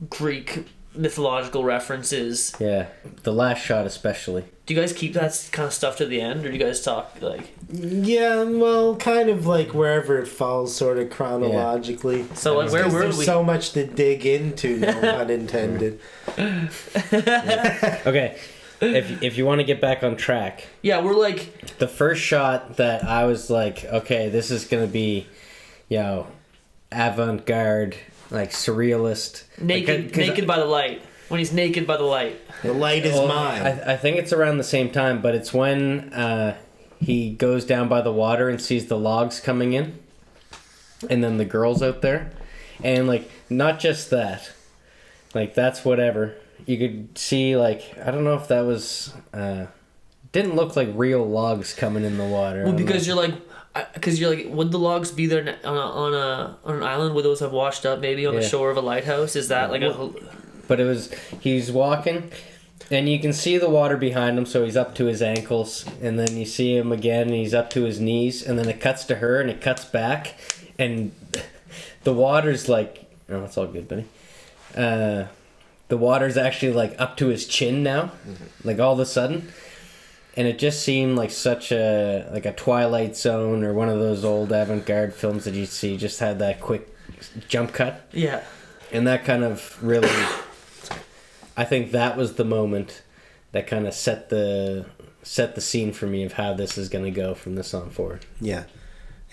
[SPEAKER 2] Greek mythological references.
[SPEAKER 3] Yeah, the last shot especially.
[SPEAKER 2] Do you guys keep that kind of stuff to the end, or do you guys talk like?
[SPEAKER 1] Yeah, well, kind of like wherever it falls, sort of chronologically.
[SPEAKER 2] Yeah. So like, where were
[SPEAKER 1] there's
[SPEAKER 2] we?
[SPEAKER 1] So much to dig into, no pun intended.
[SPEAKER 3] Okay, if you want to get back on track.
[SPEAKER 2] Yeah, we're like
[SPEAKER 3] the first shot that I was like, okay, this is gonna be, avant-garde, like surrealist,
[SPEAKER 2] naked by the light. When he's naked by the light,
[SPEAKER 1] the light is mine.
[SPEAKER 3] I think it's around the same time, but it's when he goes down by the water and sees the logs coming in, and then the girls out there, and like not just that, like that's whatever. You could see like, I don't know if that was didn't look like real logs coming in the water.
[SPEAKER 2] Well, because you're like, would the logs be there on an island? Would those have washed up maybe on the shore of a lighthouse? Is that like a?
[SPEAKER 3] But he's walking, and you can see the water behind him, so he's up to his ankles, and then you see him again, and he's up to his knees, and then it cuts to her, and it cuts back, and the water's like, oh, it's all good, buddy. The water's actually like up to his chin now, like all of a sudden. And it just seemed like such a Twilight Zone or one of those old avant-garde films that you see, just had that quick jump cut.
[SPEAKER 2] Yeah.
[SPEAKER 3] And that kind of really, I think that was the moment that kind of set the scene for me of how this is going to go from this on forward.
[SPEAKER 1] Yeah.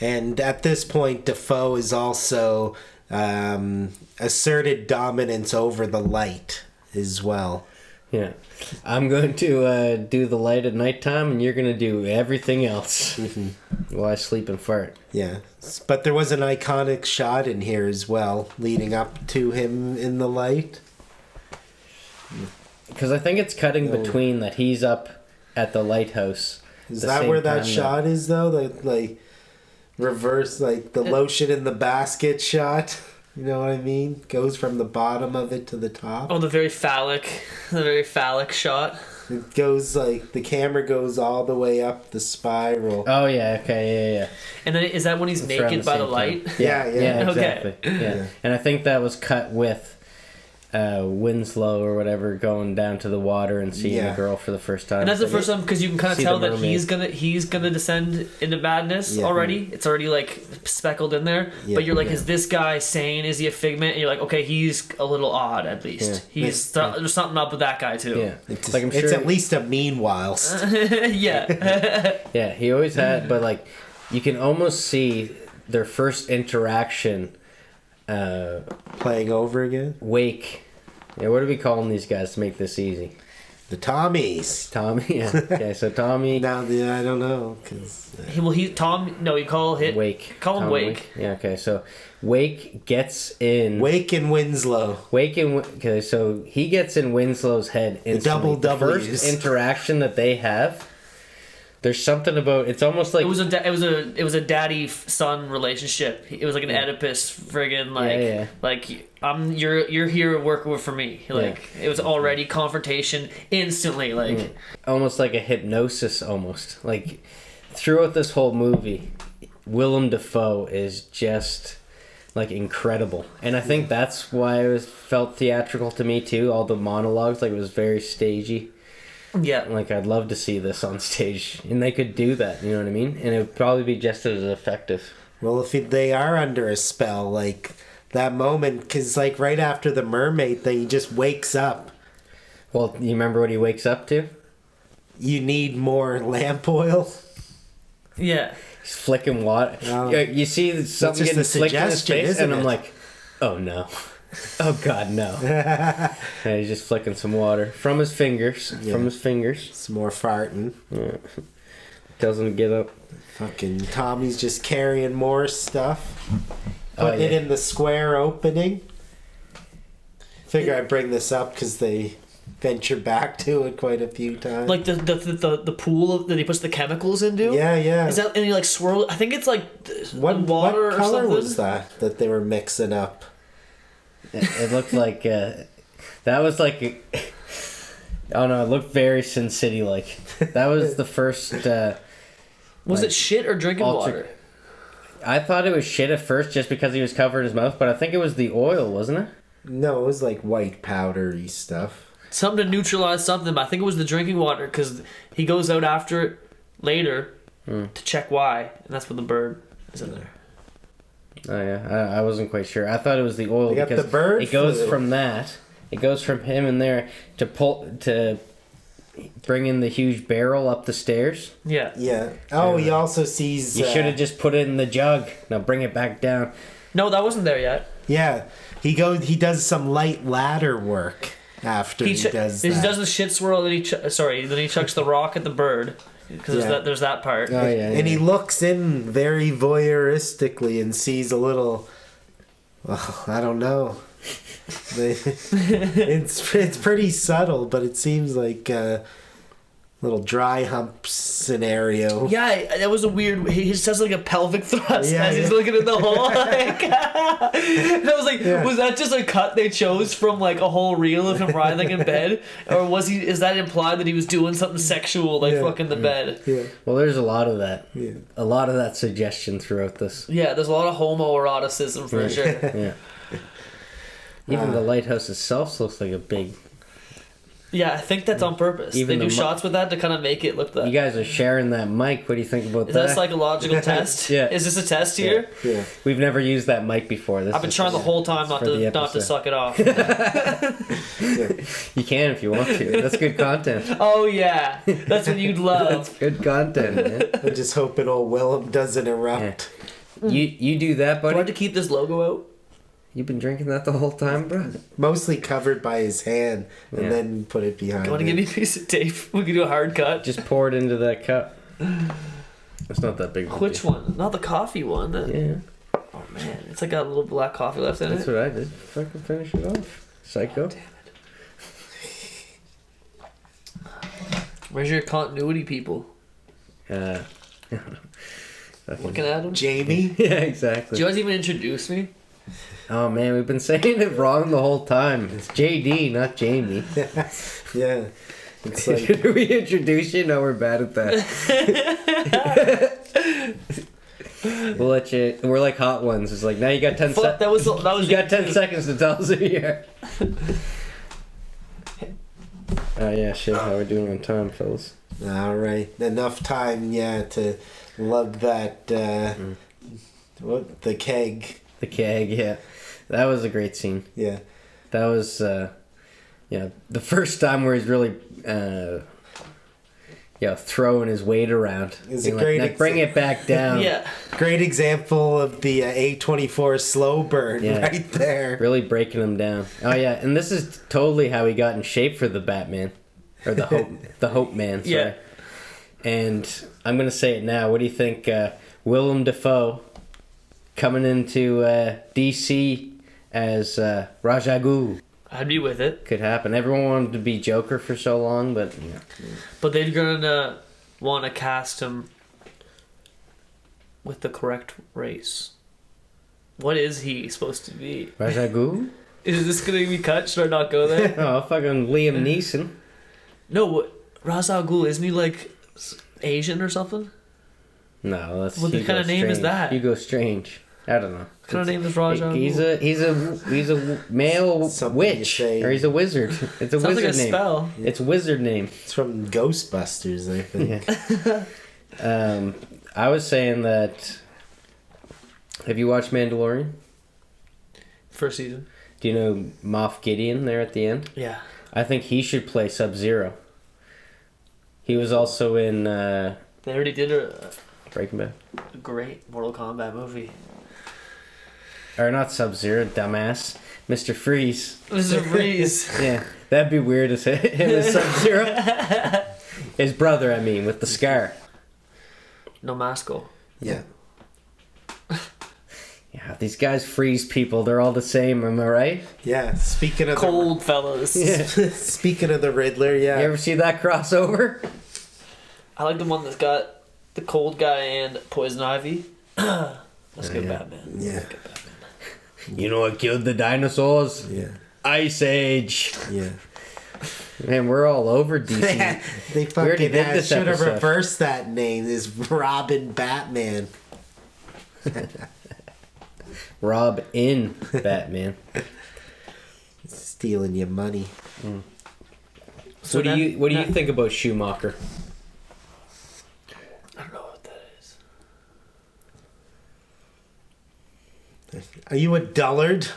[SPEAKER 1] And at this point, Dafoe is also asserted dominance over the light as well.
[SPEAKER 3] Yeah. I'm going to do the light at nighttime, and you're going to do everything else while I sleep and fart.
[SPEAKER 1] Yeah. But there was an iconic shot in here as well, leading up to him in the light.
[SPEAKER 3] Because I think it's cutting between that he's up at the lighthouse.
[SPEAKER 1] Is that where that shot is, though? Like reverse, like the lotion in the basket shot? You know what I mean? Goes from the bottom of it to the top.
[SPEAKER 2] Oh, the very phallic shot.
[SPEAKER 1] It goes like, the camera goes all the way up the spiral.
[SPEAKER 3] Oh, yeah, okay, yeah.
[SPEAKER 2] And then is that when he's naked by the light?
[SPEAKER 1] Yeah,
[SPEAKER 3] exactly.
[SPEAKER 2] Okay.
[SPEAKER 3] Yeah. And I think that was cut with Winslow or whatever going down to the water and seeing the girl for the first time.
[SPEAKER 2] And that's the first time, because you can kind of tell that he's gonna descend into madness already. It's already like speckled in there. But you're like, is this guy sane? Is he a figment? And you're like, okay, he's a little odd at least. There's something up with that guy too.
[SPEAKER 3] Yeah,
[SPEAKER 1] it's like, I'm sure it's at least a meanwhile.
[SPEAKER 2] Yeah.
[SPEAKER 3] Yeah, he always had, but like you can almost see their first interaction.
[SPEAKER 1] Playing over again?
[SPEAKER 3] Wake. Yeah, what are we calling these guys to make this easy?
[SPEAKER 1] The Tommies.
[SPEAKER 3] Tommy, yeah. Okay, so Tommy.
[SPEAKER 1] Now, I don't know. Cause,
[SPEAKER 2] you call
[SPEAKER 3] Wake.
[SPEAKER 2] Call him Wake.
[SPEAKER 3] Yeah, okay, so Wake gets in.
[SPEAKER 1] Wake and Winslow.
[SPEAKER 3] Okay, so he gets in Winslow's head instantly.
[SPEAKER 1] The double W's.
[SPEAKER 3] The first interaction that they have. There's something about, it's almost like
[SPEAKER 2] it was a daddy son relationship. It was like an Oedipus friggin' like you're here working for me. Like it was already confrontation instantly, like
[SPEAKER 3] almost like a hypnosis almost. Like throughout this whole movie, Willem Dafoe is just like incredible. And I think that's why it felt theatrical to me too. All the monologues, like it was very stagey.
[SPEAKER 2] Yeah.
[SPEAKER 3] Like I'd love to see this on stage, and they could do that. You know what I mean? And it would probably be just as effective.
[SPEAKER 1] Well, if they are under a spell, like that moment, because like right after the mermaid thing, he just wakes up.
[SPEAKER 3] Well, you remember what he wakes up to?
[SPEAKER 1] You need more lamp oil.
[SPEAKER 2] Yeah.
[SPEAKER 3] He's flicking water.
[SPEAKER 1] Oh.
[SPEAKER 3] You see something getting flicked in his face, and I'm
[SPEAKER 1] it?
[SPEAKER 3] like, oh no. Oh God, no. And he's just flicking some water from his fingers.
[SPEAKER 1] Yeah.
[SPEAKER 3] From his fingers.
[SPEAKER 1] Some more farting.
[SPEAKER 3] Yeah. Tells him to get up.
[SPEAKER 1] Fucking Tommy's just carrying more stuff. Putting it in the square opening. Figure I'd bring this up because they venture back to it quite a few times.
[SPEAKER 2] Like the pool that he puts the chemicals into?
[SPEAKER 1] Yeah, yeah.
[SPEAKER 2] Is that, and he like swirl, I think it's like
[SPEAKER 1] What
[SPEAKER 2] water
[SPEAKER 1] color
[SPEAKER 2] or something.
[SPEAKER 1] was that they were mixing up?
[SPEAKER 3] It looked like that was like oh no, it looked very Sin City like. That was the first
[SPEAKER 2] was it shit or drinking water?
[SPEAKER 3] I thought it was shit at first just because he was covering his mouth, but I think it was the oil, wasn't it?
[SPEAKER 1] No, it was like white powdery stuff.
[SPEAKER 2] Something to neutralize something, but I think it was the drinking water because he goes out after it later to check why, and that's when the bird is in there.
[SPEAKER 3] Oh yeah, I wasn't quite sure. I thought it was the oil because
[SPEAKER 1] the bird
[SPEAKER 3] it goes
[SPEAKER 1] flu.
[SPEAKER 3] from that. It goes from him in there to bring in the huge barrel up the stairs.
[SPEAKER 2] Yeah.
[SPEAKER 1] Yeah. Oh, he also sees...
[SPEAKER 3] You should have just put it in the jug. Now bring it back down.
[SPEAKER 2] No, that wasn't there yet.
[SPEAKER 1] Yeah. He does some light ladder work after he does that.
[SPEAKER 2] He does the shit swirl, then he chucks the rock at the bird. Because there's that part.
[SPEAKER 3] Oh, yeah,
[SPEAKER 1] and he looks in very voyeuristically and sees a little... Well, I don't know. It's pretty subtle, but it seems like a little dry hump scenario.
[SPEAKER 2] Yeah, that was a weird. He just does like a pelvic thrust as he's looking at the hole. Like, and I was like, was that just a cut they chose from like a whole reel of him writhing in bed, or was he? Is that implied that he was doing something sexual, like fucking the bed?
[SPEAKER 1] Yeah.
[SPEAKER 3] Well, there's a lot of that.
[SPEAKER 1] Yeah.
[SPEAKER 3] A lot of that suggestion throughout this.
[SPEAKER 2] Yeah, there's a lot of homoeroticism for sure.
[SPEAKER 3] Yeah. Even the lighthouse itself looks like a big...
[SPEAKER 2] Yeah, I think that's on purpose.
[SPEAKER 3] Even
[SPEAKER 2] they do
[SPEAKER 3] the
[SPEAKER 2] shots with that to kind of make it look that.
[SPEAKER 3] You guys are sharing that mic. What do you think about
[SPEAKER 2] Is
[SPEAKER 3] that?
[SPEAKER 2] that a psychological test?
[SPEAKER 3] Yeah.
[SPEAKER 2] Is this a test here?
[SPEAKER 1] Yeah.
[SPEAKER 3] We've never used that mic before.
[SPEAKER 2] I've been trying the whole time not to suck it off.
[SPEAKER 3] You can if you want to. That's good content.
[SPEAKER 2] Oh yeah, that's what you'd love.
[SPEAKER 3] That's good content, man.
[SPEAKER 1] I'm just hoping old Willem doesn't erupt.
[SPEAKER 3] Yeah. You do that, buddy?
[SPEAKER 2] Do I have to keep this logo out?
[SPEAKER 3] You've been drinking that the whole time, bro?
[SPEAKER 1] Mostly covered by his hand, and then put it behind.
[SPEAKER 2] You want to give me a piece of tape? We can do a hard cut.
[SPEAKER 3] Just pour it into that cup. It's not that big.
[SPEAKER 2] Which one? Not the coffee one.
[SPEAKER 3] Yeah.
[SPEAKER 2] Oh man, it's like got a little black coffee left in
[SPEAKER 3] That's
[SPEAKER 2] it.
[SPEAKER 3] what I did. Fucking finish it off. Psycho.
[SPEAKER 2] Oh, damn it. Where's your continuity people? Looking at them?
[SPEAKER 1] Jamie?
[SPEAKER 3] Yeah, exactly.
[SPEAKER 2] Did you guys even introduce me?
[SPEAKER 3] Oh man, we've been saying it wrong the whole time. It's JD, not Jamie.
[SPEAKER 1] Yeah. It's like...
[SPEAKER 3] Should we introduce you? No, we're bad at that. We'll let you. We're like hot ones. It's like now you got 10 seconds.
[SPEAKER 2] That was
[SPEAKER 3] You got 10 seconds to tell us who you are. Oh yeah, shit. How we're doing on time, fellas?
[SPEAKER 1] All right. Enough time, to lug that, what, the keg.
[SPEAKER 3] The keg, yeah. That was a great scene.
[SPEAKER 1] Yeah.
[SPEAKER 3] That was, the first time where he's really, throwing his weight around.
[SPEAKER 1] It's a great
[SPEAKER 3] now bring it back down.
[SPEAKER 2] Yeah.
[SPEAKER 1] Great example of the A24 slow burn right there.
[SPEAKER 3] Really breaking him down. Oh yeah, and this is totally how he got in shape for the Batman. Or the Hope Man, sorry.
[SPEAKER 2] Yeah.
[SPEAKER 3] And I'm going to say it now. What do you think, Willem Dafoe coming into DC as Ra's al Ghul?
[SPEAKER 2] I'd be with it.
[SPEAKER 3] Could happen. Everyone wanted to be Joker for so long, but yeah.
[SPEAKER 2] But they're gonna want to cast him with the correct race. What is he supposed to be?
[SPEAKER 3] Ra's al Ghul?
[SPEAKER 2] Is this gonna be cut? Should I not go there?
[SPEAKER 3] Oh, fucking Liam Neeson.
[SPEAKER 2] No, what? Ra's al Ghul, isn't he like Asian or something?
[SPEAKER 3] No, that's
[SPEAKER 2] What kind of name is that?
[SPEAKER 3] Hugo Strange. I don't know.
[SPEAKER 2] What kind of name is Raja?
[SPEAKER 3] He's a male
[SPEAKER 1] Something
[SPEAKER 3] witch, or he's a wizard. It's a
[SPEAKER 2] Sounds
[SPEAKER 3] wizard
[SPEAKER 2] like a
[SPEAKER 3] name.
[SPEAKER 2] spell.
[SPEAKER 3] It's a wizard name.
[SPEAKER 1] It's from Ghostbusters, I think.
[SPEAKER 3] Yeah. I was saying that. Have you watched Mandalorian?
[SPEAKER 2] First season.
[SPEAKER 3] Do you know Moff Gideon there at the end?
[SPEAKER 2] Yeah.
[SPEAKER 3] I think he should play Sub-Zero. He was also in
[SPEAKER 2] They already did a
[SPEAKER 3] Breaking Bad.
[SPEAKER 2] great Mortal Kombat movie.
[SPEAKER 3] Or not Sub-Zero, dumbass. Mr. Freeze.
[SPEAKER 2] Mr. Freeze.
[SPEAKER 3] Yeah, that'd be weird as him as Sub-Zero. His brother, I mean, with the scar.
[SPEAKER 2] No Masco.
[SPEAKER 1] Yeah.
[SPEAKER 3] Yeah, these guys freeze people. They're all the same, am I right?
[SPEAKER 1] Yeah. Speaking of
[SPEAKER 2] Cold fellas.
[SPEAKER 3] Yeah.
[SPEAKER 1] Speaking of the Riddler, yeah.
[SPEAKER 3] You ever see that crossover?
[SPEAKER 2] I like the one that's got the cold guy and Poison Ivy. Let's get Batman.
[SPEAKER 1] Yeah.
[SPEAKER 2] Let's get Batman.
[SPEAKER 3] You know what killed the dinosaurs?
[SPEAKER 1] Yeah.
[SPEAKER 3] Ice Age.
[SPEAKER 1] Yeah.
[SPEAKER 3] Man, we're all over DC.
[SPEAKER 1] They
[SPEAKER 3] We already
[SPEAKER 1] fucking
[SPEAKER 3] did this
[SPEAKER 1] should have
[SPEAKER 3] episode.
[SPEAKER 1] reversed that name. Is Robin Batman.
[SPEAKER 3] Rob in Batman.
[SPEAKER 1] Stealing your money.
[SPEAKER 2] So
[SPEAKER 3] What do you think about Schumacher?
[SPEAKER 2] I don't know what that is.
[SPEAKER 1] Are you a dullard?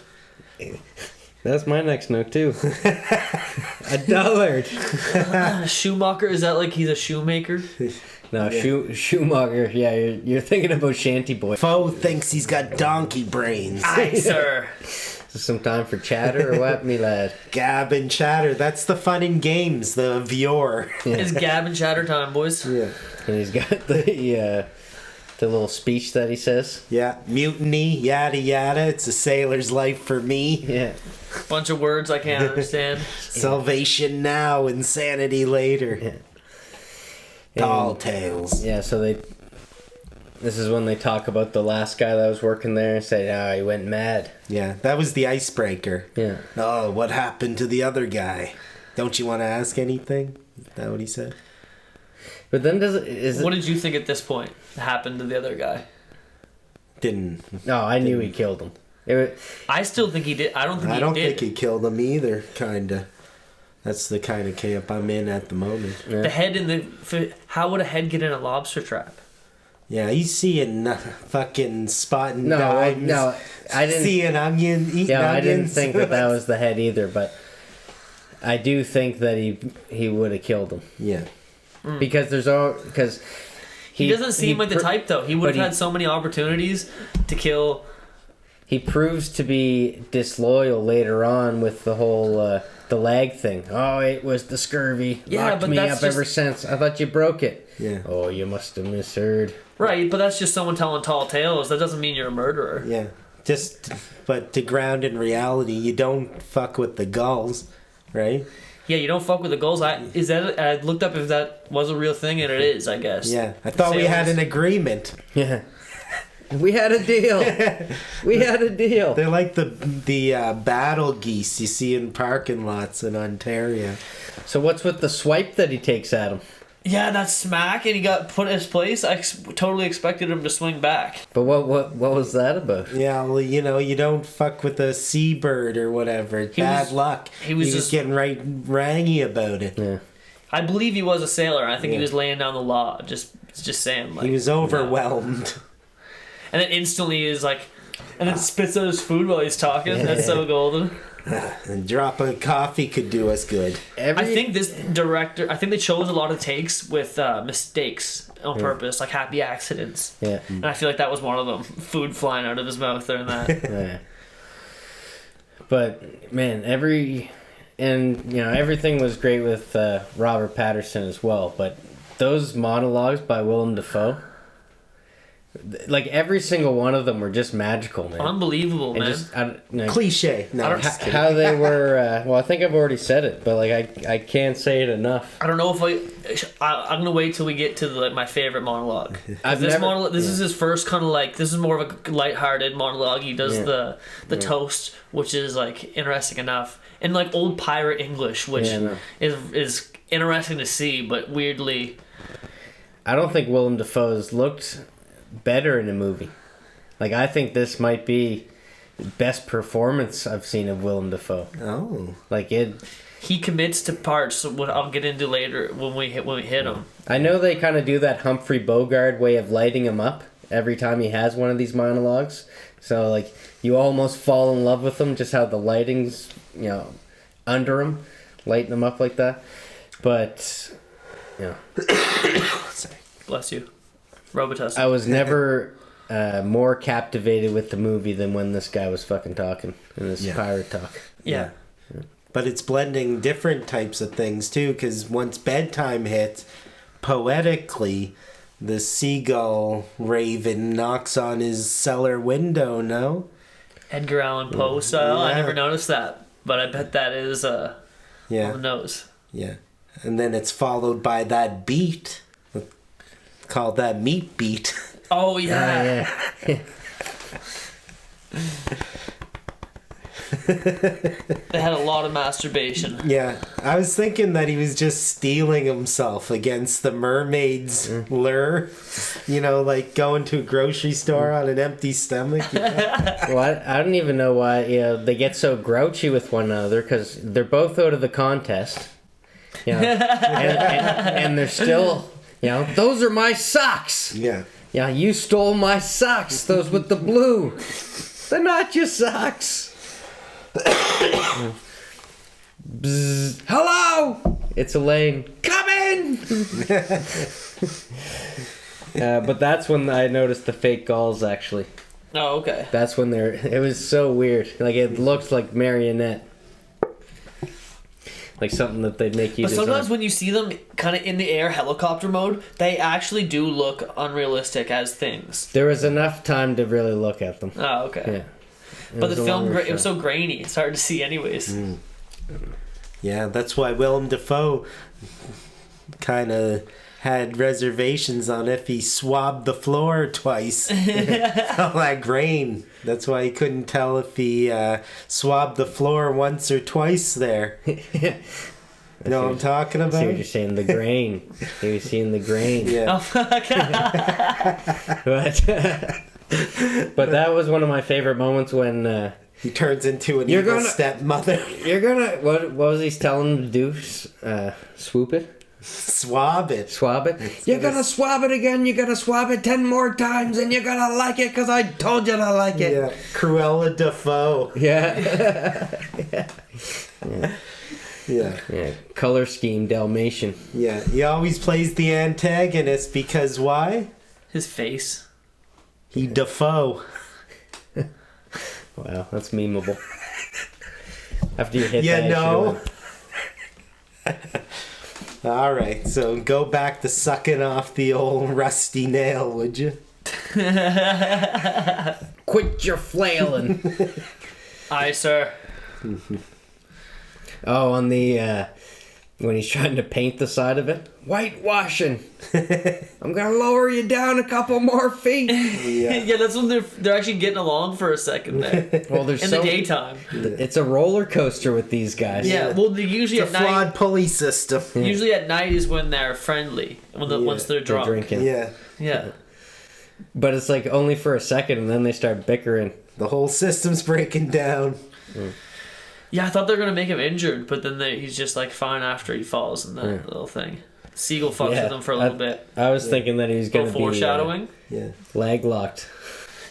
[SPEAKER 3] That's my next note too. A dullard.
[SPEAKER 2] Schumacher, is that like he's a shoemaker?
[SPEAKER 3] No, Schumacher. Yeah, you're thinking about Shanty Boys.
[SPEAKER 1] Foe thinks he's got donkey brains.
[SPEAKER 2] Aye, sir.
[SPEAKER 3] Some time for chatter or what, me lad?
[SPEAKER 1] Gab and chatter. That's the fun in games. The viewer.
[SPEAKER 2] It's Gab and Chatter time, boys.
[SPEAKER 1] Yeah.
[SPEAKER 3] And he's got the little speech that he says.
[SPEAKER 1] Yeah. Mutiny. Yada yada. It's a sailor's life for me.
[SPEAKER 3] Yeah.
[SPEAKER 2] Bunch of words I can't understand.
[SPEAKER 1] Salvation now, insanity later.
[SPEAKER 3] Yeah.
[SPEAKER 1] Tall tales.
[SPEAKER 3] Yeah, so this is when they talk about the last guy that was working there and say, he went mad.
[SPEAKER 1] Yeah, that was the icebreaker.
[SPEAKER 3] Yeah.
[SPEAKER 1] Oh, what happened to the other guy? Don't you want to ask anything? Is that what he said?
[SPEAKER 3] But then
[SPEAKER 2] What did you think at this point happened to the other guy?
[SPEAKER 1] Didn't.
[SPEAKER 3] No, I knew he killed him.
[SPEAKER 2] I still think he did. I don't think
[SPEAKER 1] I
[SPEAKER 2] he
[SPEAKER 1] don't
[SPEAKER 2] did.
[SPEAKER 1] think he killed him either, kinda. That's the kind of camp I'm in at the moment.
[SPEAKER 3] Yeah.
[SPEAKER 2] The head in the... How would a head get in a lobster trap?
[SPEAKER 1] Yeah, he's seeing fucking spotting
[SPEAKER 3] No,
[SPEAKER 1] dimes.
[SPEAKER 3] I didn't.
[SPEAKER 1] Seeing onion, eating
[SPEAKER 3] Yeah,
[SPEAKER 1] onions.
[SPEAKER 3] I didn't think that was the head either, but I do think that he would have killed him
[SPEAKER 1] Yeah.
[SPEAKER 3] because
[SPEAKER 2] He doesn't seem like the type, though. He would have
[SPEAKER 3] but
[SPEAKER 2] had so many opportunities to kill...
[SPEAKER 3] He proves to be disloyal later on with the whole the lag thing. Oh, it was the scurvy.
[SPEAKER 2] Yeah,
[SPEAKER 3] Locked
[SPEAKER 2] but
[SPEAKER 3] me
[SPEAKER 2] that's
[SPEAKER 3] up
[SPEAKER 2] just-
[SPEAKER 3] ever since. I thought you broke it.
[SPEAKER 1] Yeah.
[SPEAKER 3] Oh, you must have misheard.
[SPEAKER 2] Right, but that's just someone telling tall tales. That doesn't mean you're a murderer.
[SPEAKER 1] Yeah. But to ground in reality, you don't fuck with the gulls, right?
[SPEAKER 2] Yeah, you don't fuck with the gulls. I looked up if that was a real thing, and it is, I guess.
[SPEAKER 1] Yeah. I thought we had
[SPEAKER 2] Sailors.
[SPEAKER 1] an agreement.
[SPEAKER 3] Yeah. We had a deal. We had a deal.
[SPEAKER 1] They're like the battle geese you see in parking lots in Ontario.
[SPEAKER 3] So what's with the swipe that he takes at him?
[SPEAKER 2] Yeah, that smack, and he got put in his place. I totally expected him to swing back.
[SPEAKER 3] But what was that about?
[SPEAKER 1] Yeah, well, you don't fuck with a seabird or whatever. Bad luck.
[SPEAKER 2] he was just
[SPEAKER 1] getting right rangy about it.
[SPEAKER 3] Yeah.
[SPEAKER 2] I believe he was a sailor. I think he was laying down the law. Just saying. Like,
[SPEAKER 1] He was overwhelmed.
[SPEAKER 2] And then instantly is like, and then spits out his food while he's talking. That's so golden.
[SPEAKER 1] A drop of coffee could do us good.
[SPEAKER 2] I think this director, they chose a lot of takes with mistakes on purpose, like happy accidents.
[SPEAKER 3] Yeah.
[SPEAKER 2] And I feel like that was one of them. Food flying out of his mouth during that.
[SPEAKER 3] Yeah. But man, everything was great with Robert Pattinson as well. But those monologues by Willem Dafoe, like every single one of them were just magical, man.
[SPEAKER 2] Unbelievable,
[SPEAKER 3] And
[SPEAKER 2] man.
[SPEAKER 3] just
[SPEAKER 1] Cliche. No, I'm just kidding.
[SPEAKER 3] how they were. Well, I think I've already said it, but like I can't say it enough.
[SPEAKER 2] I don't know if I'm gonna wait till we get to my favorite monologue. This is his first kind of like, this is more of a lighthearted monologue. He does the toast, which is like interesting enough, and like old pirate English, which is interesting to see, but weirdly.
[SPEAKER 3] I don't think Willem Dafoe's looked better in a movie. Like, I think this might be the best performance I've seen of Willem Dafoe.
[SPEAKER 1] Oh.
[SPEAKER 3] Like, it...
[SPEAKER 2] He commits to parts, what I'll get into later when we hit him.
[SPEAKER 3] I know they kind of do that Humphrey Bogart way of lighting him up every time he has one of these monologues. So, like, you almost fall in love with him, just how the lighting's, you know, under him, lighting him up like that. But, you know.
[SPEAKER 2] Bless you. Robitussin.
[SPEAKER 3] I was never more captivated with the movie than when this guy was fucking talking in this pirate talk.
[SPEAKER 2] Yeah.
[SPEAKER 1] But it's blending different types of things too, because once bedtime hits, poetically, the seagull raven knocks on his cellar window, no?
[SPEAKER 2] Edgar Allan Poe style?
[SPEAKER 1] Yeah.
[SPEAKER 2] I never noticed that. But I bet that is on
[SPEAKER 1] Yeah.
[SPEAKER 2] the nose.
[SPEAKER 1] Yeah. And then it's followed by that beat, called that meat beat.
[SPEAKER 2] Oh, yeah.
[SPEAKER 3] Yeah.
[SPEAKER 2] They had a lot of masturbation.
[SPEAKER 1] Yeah, I was thinking that he was just steeling himself against the mermaid's lure. You know, like going to a grocery store on an empty stomach. You know?
[SPEAKER 3] Well, I don't even know why they get so grouchy with one another, because they're both out of the contest. You know, and they're still, you know, those are my socks.
[SPEAKER 1] Yeah.
[SPEAKER 3] Yeah, you stole my socks, those with the blue. They're not your socks. Bzz. Hello! It's Elaine. Come in! But that's when I noticed the fake gulls, actually.
[SPEAKER 2] Oh, okay.
[SPEAKER 3] That's when it was so weird. Like, it looks like marionette. Like something that they'd make you
[SPEAKER 2] But
[SPEAKER 3] design.
[SPEAKER 2] sometimes when you see them kind of in the air, helicopter mode, they actually do look unrealistic as things.
[SPEAKER 3] There was enough time to really look at them.
[SPEAKER 2] Oh, okay.
[SPEAKER 3] Yeah.
[SPEAKER 2] But the film, it was so grainy. It's hard to see anyways.
[SPEAKER 1] Yeah, that's why Willem Dafoe kind of had reservations on if he swabbed the floor twice. All that grain. That's why he couldn't tell if he swabbed the floor once or twice there. You know what I'm talking
[SPEAKER 3] I see what
[SPEAKER 1] about?
[SPEAKER 3] you're saying, the grain. He was seeing the grain.
[SPEAKER 1] Yeah.
[SPEAKER 2] Oh, fuck.
[SPEAKER 3] But that was one of my favorite moments when
[SPEAKER 1] He turns into an
[SPEAKER 3] You're
[SPEAKER 1] evil
[SPEAKER 3] gonna-
[SPEAKER 1] stepmother.
[SPEAKER 3] you're gonna what was he telling him to do? Swoop it?
[SPEAKER 1] Swab it.
[SPEAKER 3] Swab it? You're gonna swab it again, you're gonna swab it 10 more times, and you're gonna like it because I told you to like it.
[SPEAKER 1] Yeah. Cruella Dafoe.
[SPEAKER 3] Yeah.
[SPEAKER 1] Yeah.
[SPEAKER 3] Yeah. Color scheme Dalmatian.
[SPEAKER 1] Yeah. He always plays the antagonist because why?
[SPEAKER 2] His face.
[SPEAKER 1] He Dafoe.
[SPEAKER 3] Wow, that's memeable. After you hit
[SPEAKER 1] You
[SPEAKER 3] that,
[SPEAKER 1] know. All right, so go back to sucking off the old rusty nail, would you?
[SPEAKER 3] quit your flailing.
[SPEAKER 2] Aye, sir.
[SPEAKER 3] Oh, on the when he's trying to paint the side of it, whitewashing. I'm gonna lower you down a couple more feet.
[SPEAKER 2] Yeah, that's when they're actually getting along for a second there.
[SPEAKER 3] Well, there's
[SPEAKER 2] In the daytime.
[SPEAKER 3] It's a roller coaster with these guys.
[SPEAKER 2] Yeah, well, they're usually
[SPEAKER 1] It's a
[SPEAKER 2] at night.
[SPEAKER 1] flawed pulley system.
[SPEAKER 2] Usually at night is when they're friendly. Once they're
[SPEAKER 3] They're
[SPEAKER 2] drunk.
[SPEAKER 3] drinking.
[SPEAKER 1] Yeah,
[SPEAKER 2] Yeah.
[SPEAKER 3] But it's like only for a second, and then they start bickering.
[SPEAKER 1] the whole system's breaking down.
[SPEAKER 2] Yeah, I thought they were gonna make him injured, but then he's just like fine after he falls in that little thing. Seagull fucks with him for a little bit.
[SPEAKER 3] I was thinking that he was gonna
[SPEAKER 2] Little foreshadowing.
[SPEAKER 1] Yeah.
[SPEAKER 3] be lag locked.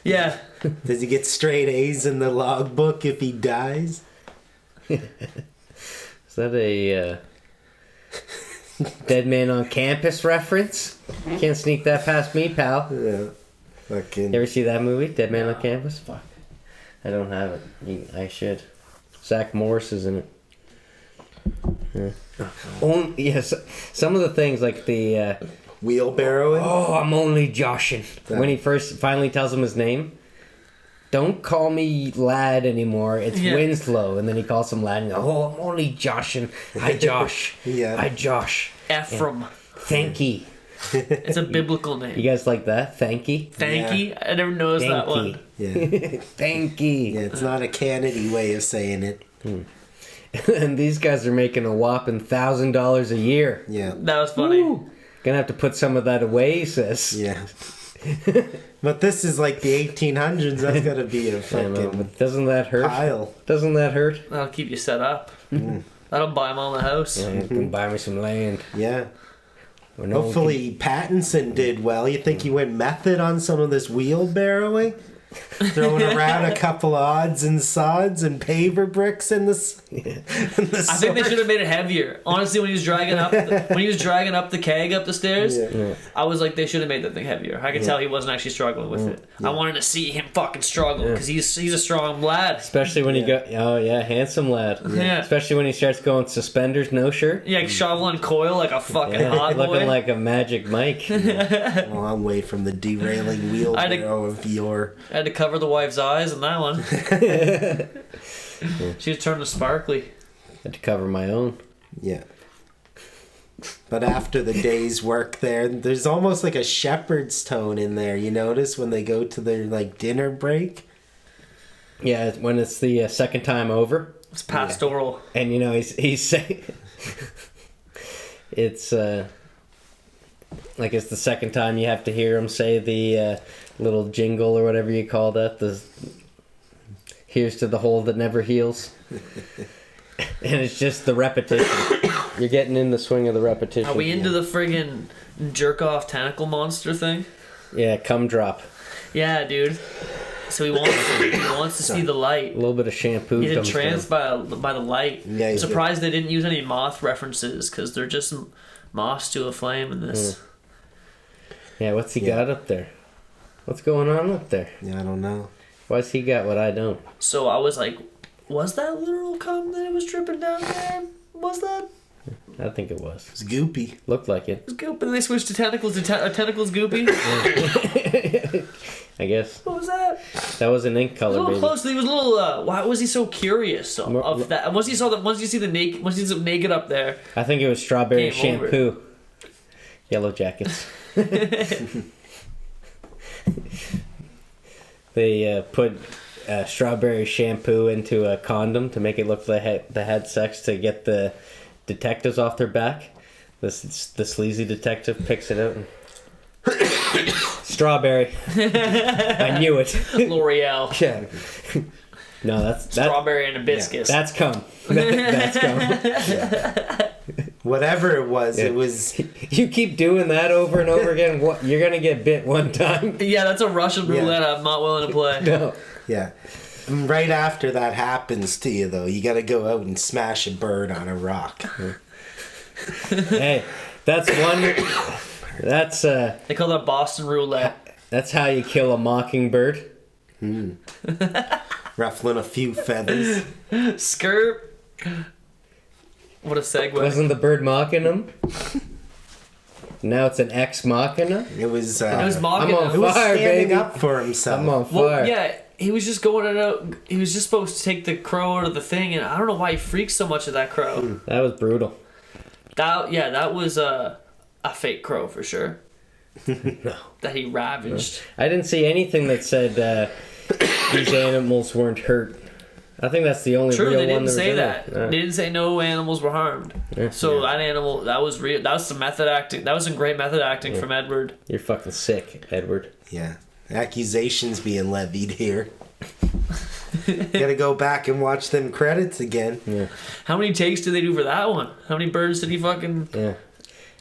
[SPEAKER 2] Yeah.
[SPEAKER 1] Does he get straight A's in the logbook if he dies?
[SPEAKER 3] Is that a Dead Man on Campus reference? Can't sneak that past me, pal.
[SPEAKER 1] Yeah. Fucking.
[SPEAKER 3] You ever see that movie, Dead Man on Campus? Fuck. I don't have it. I should. Zach Morris is in it. Yeah. Yes, some of the things like the
[SPEAKER 1] Wheelbarrowing?
[SPEAKER 3] oh, I'm only joshing. When he finally tells him his name, don't call me lad anymore. It's Winslow, and then he calls him lad. And oh, I'm only joshing. Hi, Josh.
[SPEAKER 1] Yeah.
[SPEAKER 3] Hi, Josh.
[SPEAKER 2] Ephraim.
[SPEAKER 3] Thanky.
[SPEAKER 2] It's a biblical
[SPEAKER 3] You
[SPEAKER 2] name.
[SPEAKER 3] guys like that? Thanky.
[SPEAKER 2] Thanky. I never noticed that one.
[SPEAKER 1] Yeah.
[SPEAKER 3] Thanky.
[SPEAKER 1] Yeah, it's not a Kennedy way of saying it.
[SPEAKER 3] And these guys are making a whopping $1,000 a year.
[SPEAKER 1] Yeah.
[SPEAKER 2] That was funny.
[SPEAKER 3] Woo. Gonna have to put some of that away, he says.
[SPEAKER 1] Yeah. But this is like the 1800s. That's gotta be a fucking
[SPEAKER 3] Doesn't that hurt?
[SPEAKER 1] pile.
[SPEAKER 3] Doesn't that hurt?
[SPEAKER 2] That'll keep you set up. That'll buy them all the house.
[SPEAKER 3] Yeah, you can buy me some land.
[SPEAKER 1] Yeah.
[SPEAKER 3] Where no one
[SPEAKER 1] Hopefully Pattinson did well. You think he went method on some of this wheelbarrowing? Throwing around a couple of odds and sods and paver bricks in the
[SPEAKER 2] I think they should have made it heavier. Honestly, when he was dragging up the keg up the stairs, I was like, they should have made that thing heavier. I could tell he wasn't actually struggling with it. I wanted to see him fucking struggle because he's a strong lad.
[SPEAKER 3] Especially when he handsome lad.
[SPEAKER 2] Yeah.
[SPEAKER 3] Especially when he starts going suspenders, no shirt.
[SPEAKER 2] Yeah, shoveling coil like a fucking hot boy.
[SPEAKER 3] Looking like a Magic Mike.
[SPEAKER 1] a long way from the derailing wheelbarrow of your...
[SPEAKER 2] I had to cover the wife's eyes on that one. She was turning sparkly.
[SPEAKER 3] Had to cover my own.
[SPEAKER 1] Yeah. But after the day's work there's almost like a shepherd's tone in there. You notice when they go to their like dinner break?
[SPEAKER 3] Yeah, when it's the second time over.
[SPEAKER 2] It's pastoral.
[SPEAKER 3] And you know, he's saying... it's like it's the second time you have to hear him say the little jingle or whatever you call that. The here's to the hole that never heals. And it's just the repetition. You're getting in the swing of the repetition.
[SPEAKER 2] Are we into the friggin' jerk off tentacle monster thing?
[SPEAKER 3] Yeah, cum drop.
[SPEAKER 2] Yeah, dude. So he wants to see the light.
[SPEAKER 3] A little bit of shampoo.
[SPEAKER 2] He's entranced by the light.
[SPEAKER 1] Yeah,
[SPEAKER 2] I'm surprised they didn't use any moth references because they're just moths to a flame in this.
[SPEAKER 3] Yeah, what's he got up there? What's going on up there?
[SPEAKER 1] Yeah, I don't know.
[SPEAKER 3] Why's he got what I don't?
[SPEAKER 2] So I was like, was that literal cum that it was dripping down there? Was that?
[SPEAKER 3] I think it was.
[SPEAKER 1] It's goopy.
[SPEAKER 3] Looked like it.
[SPEAKER 2] It was goop, and they switched to tentacles. Tentacles goopy.
[SPEAKER 3] I guess.
[SPEAKER 2] What was that?
[SPEAKER 3] That was an ink
[SPEAKER 2] A
[SPEAKER 3] color,
[SPEAKER 2] little
[SPEAKER 3] baby.
[SPEAKER 2] close. He was a little. Why was he so curious of that? Once you see the naked, once he's naked up there.
[SPEAKER 3] I think it was strawberry
[SPEAKER 2] Game over.
[SPEAKER 3] shampoo. Yellow Jackets. They put strawberry shampoo into a condom to make it look like they had sex to get the detectives off their back. The sleazy detective picks it out. And strawberry. I knew it.
[SPEAKER 2] L'Oreal.
[SPEAKER 3] Yeah. No, that's
[SPEAKER 2] Strawberry and hibiscus.
[SPEAKER 3] That's cum. That's cum.
[SPEAKER 1] Whatever it was, it was...
[SPEAKER 3] You keep doing that over and over again, you're going to get bit one time.
[SPEAKER 2] Yeah, that's a Russian roulette I'm not willing to play.
[SPEAKER 3] No.
[SPEAKER 1] Yeah. And right after that happens to you, though, you gotta go out and smash a bird on a rock.
[SPEAKER 3] Hey, that's one... That's
[SPEAKER 2] They call that Boston roulette.
[SPEAKER 3] that's how you kill a mockingbird.
[SPEAKER 1] Ruffling a few feathers.
[SPEAKER 2] Skirt. What a segue.
[SPEAKER 3] Wasn't the bird mocking him? Now it's an ex machina.
[SPEAKER 1] It was...
[SPEAKER 2] It was mocking
[SPEAKER 3] I'm on
[SPEAKER 1] It
[SPEAKER 2] him.
[SPEAKER 1] was
[SPEAKER 3] fire,
[SPEAKER 1] standing
[SPEAKER 3] baby.
[SPEAKER 1] up for himself.
[SPEAKER 3] I'm on fire.
[SPEAKER 2] Well, yeah, he was just going out. He was just supposed to take the crow out of the thing, and I don't know why he freaked so much of that crow.
[SPEAKER 3] That was brutal.
[SPEAKER 2] That was a fake crow for sure.
[SPEAKER 3] No.
[SPEAKER 2] That he ravaged.
[SPEAKER 3] I didn't see anything that said these animals weren't hurt. I think that's the only
[SPEAKER 2] True,
[SPEAKER 3] real
[SPEAKER 2] they
[SPEAKER 3] one
[SPEAKER 2] didn't say
[SPEAKER 3] there.
[SPEAKER 2] that. They didn't say no animals were harmed. So that animal, that was real. That was some method acting. That was some great method acting from Edward.
[SPEAKER 3] You're fucking sick, Edward.
[SPEAKER 1] Yeah. Accusations being levied here. Gotta go back and watch them credits again.
[SPEAKER 3] Yeah.
[SPEAKER 2] How many takes did they do for that one? How many birds did he fucking...
[SPEAKER 3] Yeah.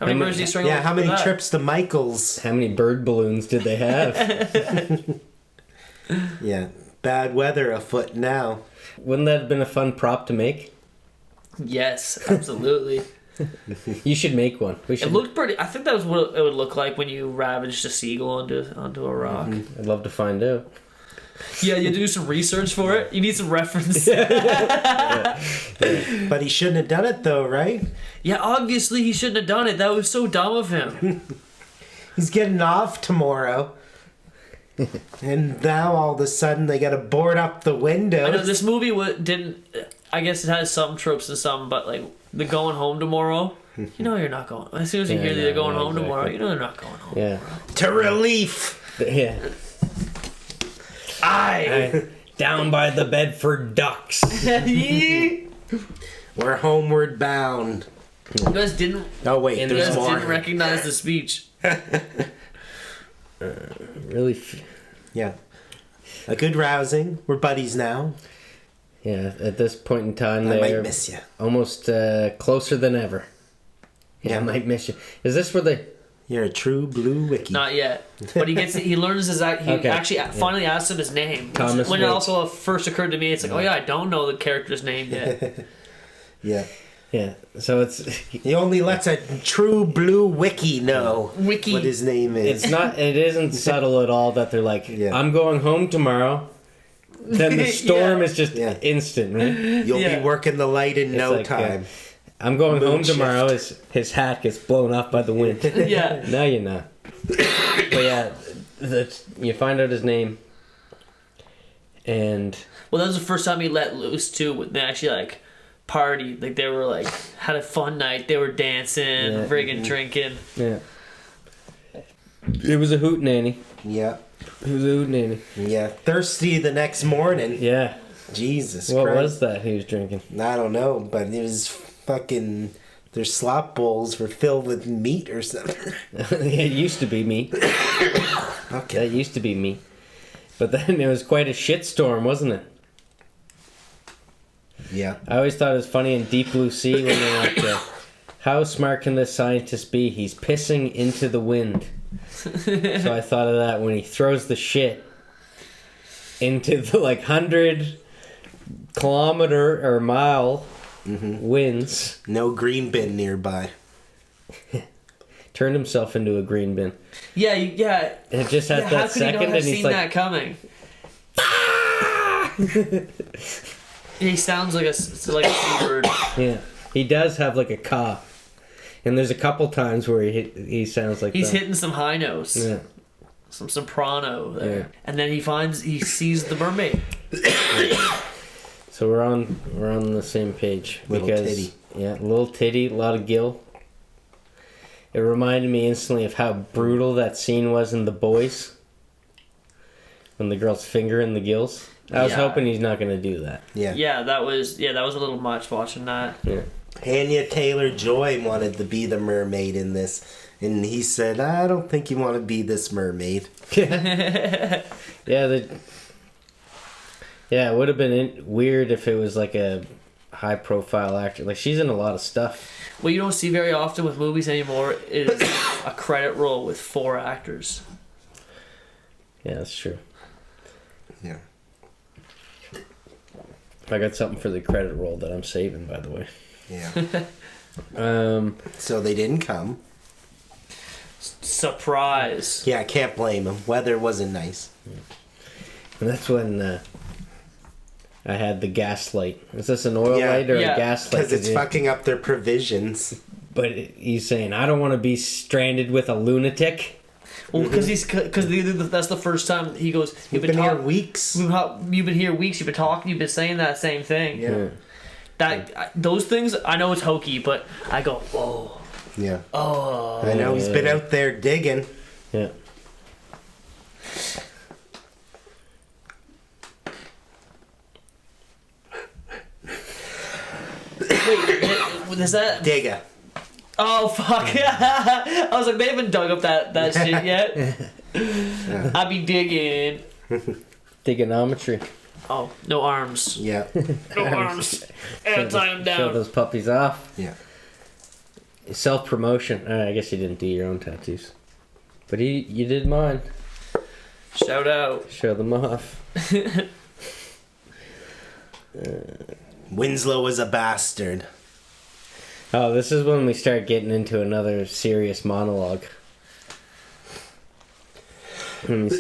[SPEAKER 2] How many birds did he strangle?
[SPEAKER 1] Yeah, how
[SPEAKER 2] for
[SPEAKER 1] many
[SPEAKER 2] that?
[SPEAKER 1] trips to Michael's?
[SPEAKER 3] How many bird balloons did they have?
[SPEAKER 1] Yeah. Bad weather afoot now.
[SPEAKER 3] Wouldn't that have been a fun prop to make?
[SPEAKER 2] Yes, absolutely.
[SPEAKER 3] You should make one. We should.
[SPEAKER 2] It looked pretty... I think that was what it would look like when you ravaged a seagull onto a rock.
[SPEAKER 3] I'd love to find out.
[SPEAKER 2] Yeah, you had to do some research for it. You need some reference.
[SPEAKER 1] But he shouldn't have done it though, right?
[SPEAKER 2] Yeah, obviously he shouldn't have done it. That was so dumb of him.
[SPEAKER 1] He's getting off tomorrow. And now all of a sudden they gotta board up the windows.
[SPEAKER 2] I know this movie didn't... I guess it has some tropes and some, but like the going home tomorrow... You know you're not going... As soon as you hear that they're going home tomorrow, you know they're not going home.
[SPEAKER 3] Yeah.
[SPEAKER 1] To relief!
[SPEAKER 3] Yeah. Down by the Bedford Ducks.
[SPEAKER 2] You
[SPEAKER 1] We're homeward bound.
[SPEAKER 2] guys didn't...
[SPEAKER 1] Oh wait,
[SPEAKER 3] And
[SPEAKER 2] You
[SPEAKER 1] there's
[SPEAKER 2] guys
[SPEAKER 1] more.
[SPEAKER 2] didn't recognize the speech.
[SPEAKER 3] really.
[SPEAKER 1] Yeah. A good rousing. We're buddies now.
[SPEAKER 3] Yeah, at this point in time,
[SPEAKER 1] I
[SPEAKER 3] they're
[SPEAKER 1] might miss you.
[SPEAKER 3] almost closer than ever. Yeah, I might miss you. Is this where they...
[SPEAKER 1] You're a true blue wiki.
[SPEAKER 2] Not yet, but he learns his actually finally asks him his name.
[SPEAKER 3] Thomas
[SPEAKER 2] when
[SPEAKER 3] Wade.
[SPEAKER 2] it also first occurred to me, it's like, oh yeah, I don't know the character's name yet.
[SPEAKER 1] Yeah.
[SPEAKER 3] Yeah, so it's...
[SPEAKER 1] He only lets a true blue wiki know what his name is.
[SPEAKER 3] It isn't subtle at all that they're like, I'm going home tomorrow. Then the storm is just instant, right?
[SPEAKER 1] You'll be working the light in no time.
[SPEAKER 3] I'm going home tomorrow. His hat gets blown off by the wind.
[SPEAKER 2] Yeah.
[SPEAKER 3] No, you're not. But yeah, you find out his name. And...
[SPEAKER 2] Well, that was the first time he let loose, too. They actually, like, partied. Like, they were, like, had a fun night. They were dancing, friggin' drinking.
[SPEAKER 3] Yeah. It was a hootenanny.
[SPEAKER 1] Yeah.
[SPEAKER 3] It was a hootenanny.
[SPEAKER 1] Yeah. Thirsty the next morning.
[SPEAKER 3] Yeah.
[SPEAKER 1] Jesus Christ.
[SPEAKER 3] What was that he was drinking?
[SPEAKER 1] I don't know, but it was fucking... Their slop bowls were filled with meat or something.
[SPEAKER 3] It used to be me.
[SPEAKER 1] Okay.
[SPEAKER 3] That used to be me. But then it was quite a shitstorm, wasn't it?
[SPEAKER 1] Yeah.
[SPEAKER 3] I always thought it was funny in Deep Blue Sea when they're like, how smart can this scientist be? He's pissing into the wind. So I thought of that when he throws the shit into the 100-kilometer or mile winds.
[SPEAKER 1] No green bin nearby.
[SPEAKER 3] Turned himself into a green bin.
[SPEAKER 2] Yeah, yeah.
[SPEAKER 3] And it just had that second,
[SPEAKER 2] and
[SPEAKER 3] he's
[SPEAKER 2] seen
[SPEAKER 3] like,
[SPEAKER 2] that coming? He sounds like a seabird.
[SPEAKER 3] Yeah, he does have like a caw, and there's a couple times where he sounds like
[SPEAKER 2] he's
[SPEAKER 3] that.
[SPEAKER 2] hitting some high notes.
[SPEAKER 3] Yeah.
[SPEAKER 2] Some soprano there.
[SPEAKER 3] Yeah.
[SPEAKER 2] And then he sees the mermaid.
[SPEAKER 3] So we're on the same page.
[SPEAKER 1] Little titty.
[SPEAKER 3] Yeah, little titty, a lot of gill. It reminded me instantly of how brutal that scene was in The Boys. When the girl's fingering the gills. I was hoping he's not going to do that.
[SPEAKER 1] Yeah.
[SPEAKER 2] Yeah, that was a little much watching that.
[SPEAKER 3] Yeah.
[SPEAKER 1] Anya Taylor-Joy wanted to be the mermaid in this. And he said, I don't think you want to be this mermaid.
[SPEAKER 3] Yeah, it would have been weird if it was like a high-profile actor. Like, she's in a lot of stuff.
[SPEAKER 2] What you don't see very often with movies anymore is a credit roll with 4 actors.
[SPEAKER 3] Yeah, that's true.
[SPEAKER 1] Yeah.
[SPEAKER 3] I got something for the credit roll that I'm saving, by the way.
[SPEAKER 1] Yeah.
[SPEAKER 3] Um.
[SPEAKER 1] So they didn't come.
[SPEAKER 2] Surprise.
[SPEAKER 1] Yeah, I can't blame them. Weather wasn't nice.
[SPEAKER 3] And that's when I had the gas light. Is this an oil light or a gas light?
[SPEAKER 1] Because it's fucking up their provisions.
[SPEAKER 3] But he's saying, I don't want to be stranded with a lunatic.
[SPEAKER 2] Well, because that's the first time he goes.
[SPEAKER 1] You've been here weeks.
[SPEAKER 2] You've been here weeks. You've been talking. You've been saying that same thing.
[SPEAKER 1] Yeah.
[SPEAKER 2] Those things. I know it's hokey, but I go, oh.
[SPEAKER 1] Yeah.
[SPEAKER 2] Oh.
[SPEAKER 1] I know he's been out there digging.
[SPEAKER 3] Yeah.
[SPEAKER 2] Wait, is that
[SPEAKER 1] Digger.
[SPEAKER 2] Oh fuck! I was like, they haven't dug up that shit yet. I be digging.
[SPEAKER 3] Digonometry.
[SPEAKER 2] Oh, no arms.
[SPEAKER 1] Yeah.
[SPEAKER 2] No arms. And tie them
[SPEAKER 3] Show
[SPEAKER 2] down.
[SPEAKER 3] those puppies off.
[SPEAKER 1] Yeah.
[SPEAKER 3] Self-promotion. I guess you didn't do your own tattoos. But you did mine.
[SPEAKER 2] Shout out.
[SPEAKER 3] Show them off.
[SPEAKER 1] Winslow was a bastard.
[SPEAKER 3] Oh, this is when we start getting into another serious monologue.
[SPEAKER 2] Is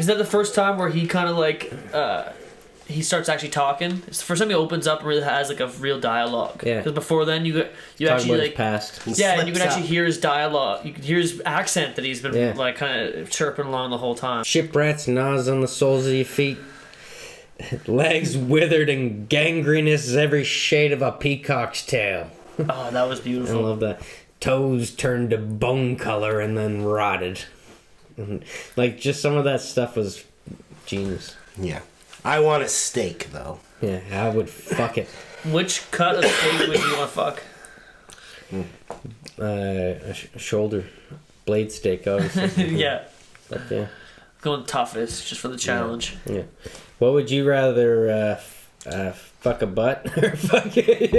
[SPEAKER 2] that the first time where he kind of like he starts actually talking? It's the first time he opens up and really has like a real dialogue.
[SPEAKER 3] Yeah.
[SPEAKER 2] Because before then you
[SPEAKER 3] Talking
[SPEAKER 2] actually
[SPEAKER 3] about
[SPEAKER 2] like
[SPEAKER 3] his past.
[SPEAKER 2] and you can actually hear his dialogue. You can hear his accent that he's been like kind of chirping along the whole time.
[SPEAKER 3] Shipwrecks, gnaws on the soles of your feet. Legs withered and gangrenous as every shade of a peacock's tail.
[SPEAKER 2] Oh, that was
[SPEAKER 3] I
[SPEAKER 2] beautiful.
[SPEAKER 3] love that. Toes turned to bone color and then rotted. Like, just some of that stuff was genius.
[SPEAKER 1] Yeah. I want a steak, though.
[SPEAKER 3] Yeah, I would fuck it.
[SPEAKER 2] Which cut of steak would you want to fuck?
[SPEAKER 3] A shoulder. blade steak, obviously.
[SPEAKER 2] Yeah.
[SPEAKER 3] But yeah.
[SPEAKER 2] Going toughest just for the challenge.
[SPEAKER 3] Yeah. What would you rather fuck a butt or fuck it?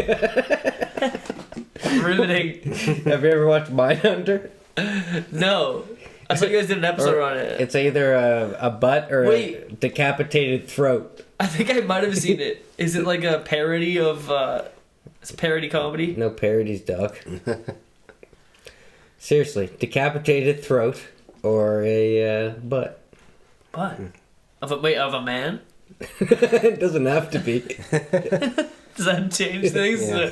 [SPEAKER 2] Riveting.
[SPEAKER 3] Have you ever watched Mindhunter?
[SPEAKER 2] No. I thought you guys did an episode on it.
[SPEAKER 3] It's either a butt or a decapitated throat.
[SPEAKER 2] I think I might have seen it. Is it like a parody of it's a parody comedy?
[SPEAKER 3] No parodies, dog. Seriously, decapitated throat or a butt.
[SPEAKER 2] Butt? Of a man?
[SPEAKER 3] It doesn't have to be.
[SPEAKER 2] Does that change things?
[SPEAKER 3] Yeah.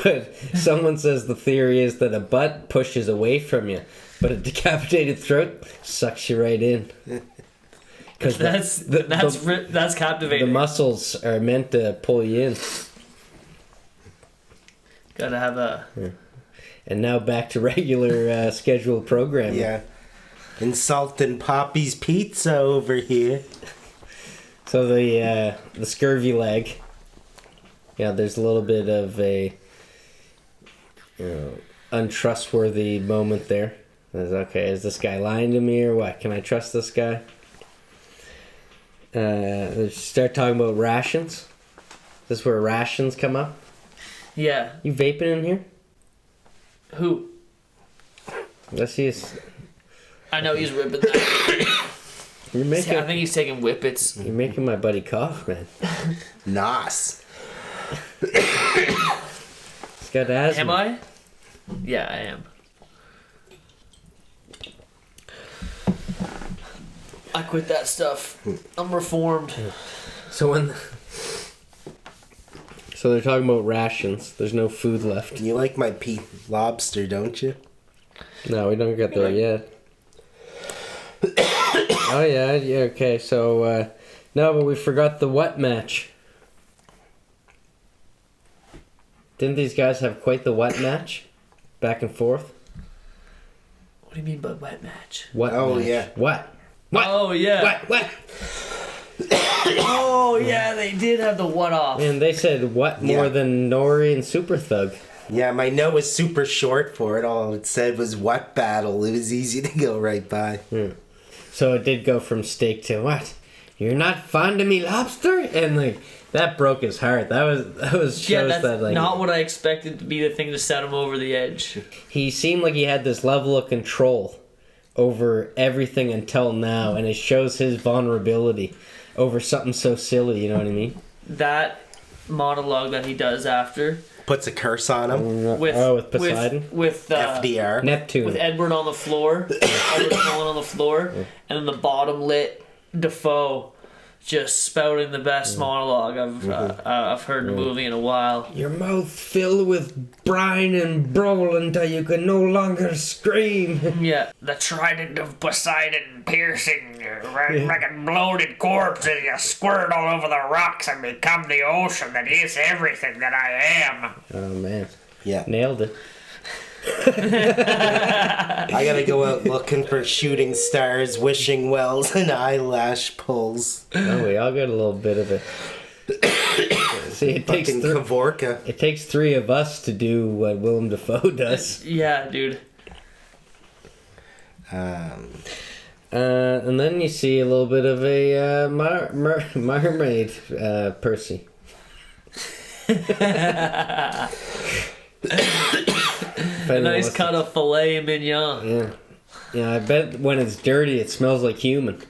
[SPEAKER 3] But someone says the theory is that a butt pushes away from you, but a decapitated throat sucks you right in. Because
[SPEAKER 2] that's captivating.
[SPEAKER 3] The muscles are meant to pull you in.
[SPEAKER 2] Gotta have a...
[SPEAKER 3] Yeah. And now back to regular scheduled programming.
[SPEAKER 1] Yeah. Insulting Poppy's Pizza over here.
[SPEAKER 3] So the scurvy leg. Yeah, there's a little bit of a untrustworthy moment there. Okay, is this guy lying to me or what? Can I trust this guy? Let's start talking about rations. This is where rations come up.
[SPEAKER 2] Yeah.
[SPEAKER 3] You vaping in here?
[SPEAKER 2] Who?
[SPEAKER 3] Let's see.
[SPEAKER 2] I know he's ripping that.
[SPEAKER 3] I
[SPEAKER 2] think he's taking whippets.
[SPEAKER 3] You're making my buddy cough, man.
[SPEAKER 1] Nice.
[SPEAKER 3] He's got asthma.
[SPEAKER 2] Am I? Yeah, I am. I quit that stuff. I'm reformed.
[SPEAKER 3] So they're talking about rations. There's no food left.
[SPEAKER 1] You like my lobster, don't you?
[SPEAKER 3] No, we don't get there yet. Oh yeah, okay. So no, but we forgot the what match. Didn't these guys have quite the what match? Back and forth?
[SPEAKER 2] What do you mean by wet match?
[SPEAKER 3] What match?
[SPEAKER 1] Yeah.
[SPEAKER 3] What?
[SPEAKER 2] Oh, yeah.
[SPEAKER 3] What?
[SPEAKER 2] Oh, yeah, they did have the what off.
[SPEAKER 3] And they said what more than Nori and Super Thug.
[SPEAKER 1] Yeah, my note was super short for it. All it said was what battle. It was easy to go right by.
[SPEAKER 3] So it did go from steak to what? You're not fond of me lobster? And like that broke his heart. That was shows
[SPEAKER 2] that's
[SPEAKER 3] that like
[SPEAKER 2] not what I expected to be the thing to set him over the edge.
[SPEAKER 3] He seemed like he had this level of control over everything until now, and it shows his vulnerability over something so silly, you know what I mean?
[SPEAKER 2] That monologue that he does after
[SPEAKER 1] Puts a curse on him.
[SPEAKER 3] with Poseidon?
[SPEAKER 2] With
[SPEAKER 1] FDR.
[SPEAKER 3] Neptune.
[SPEAKER 2] With Edward on the floor. Edward falling on the floor. And then the bottom lit Dafoe just spouting the best monologue I've heard in a movie in a while.
[SPEAKER 3] Your mouth filled with brine and brawl until you can no longer scream.
[SPEAKER 2] Yeah. The trident of Poseidon piercing like a bloated corpse, and you squirt all over the rocks and become the ocean that is everything that I am.
[SPEAKER 3] Oh man.
[SPEAKER 1] Yeah.
[SPEAKER 3] Nailed it.
[SPEAKER 1] I gotta go out looking for shooting stars, wishing wells, and eyelash pulls.
[SPEAKER 3] Oh, we all got a little bit of it. See, it takes
[SPEAKER 1] Kavorka.
[SPEAKER 3] It takes three of us to do what Willem Dafoe does.
[SPEAKER 2] Yeah, dude.
[SPEAKER 3] And then you see a little bit of a mermaid, Percy.
[SPEAKER 2] A nice cut of filet mignon.
[SPEAKER 3] Yeah. Yeah, I bet when it's dirty it smells like human.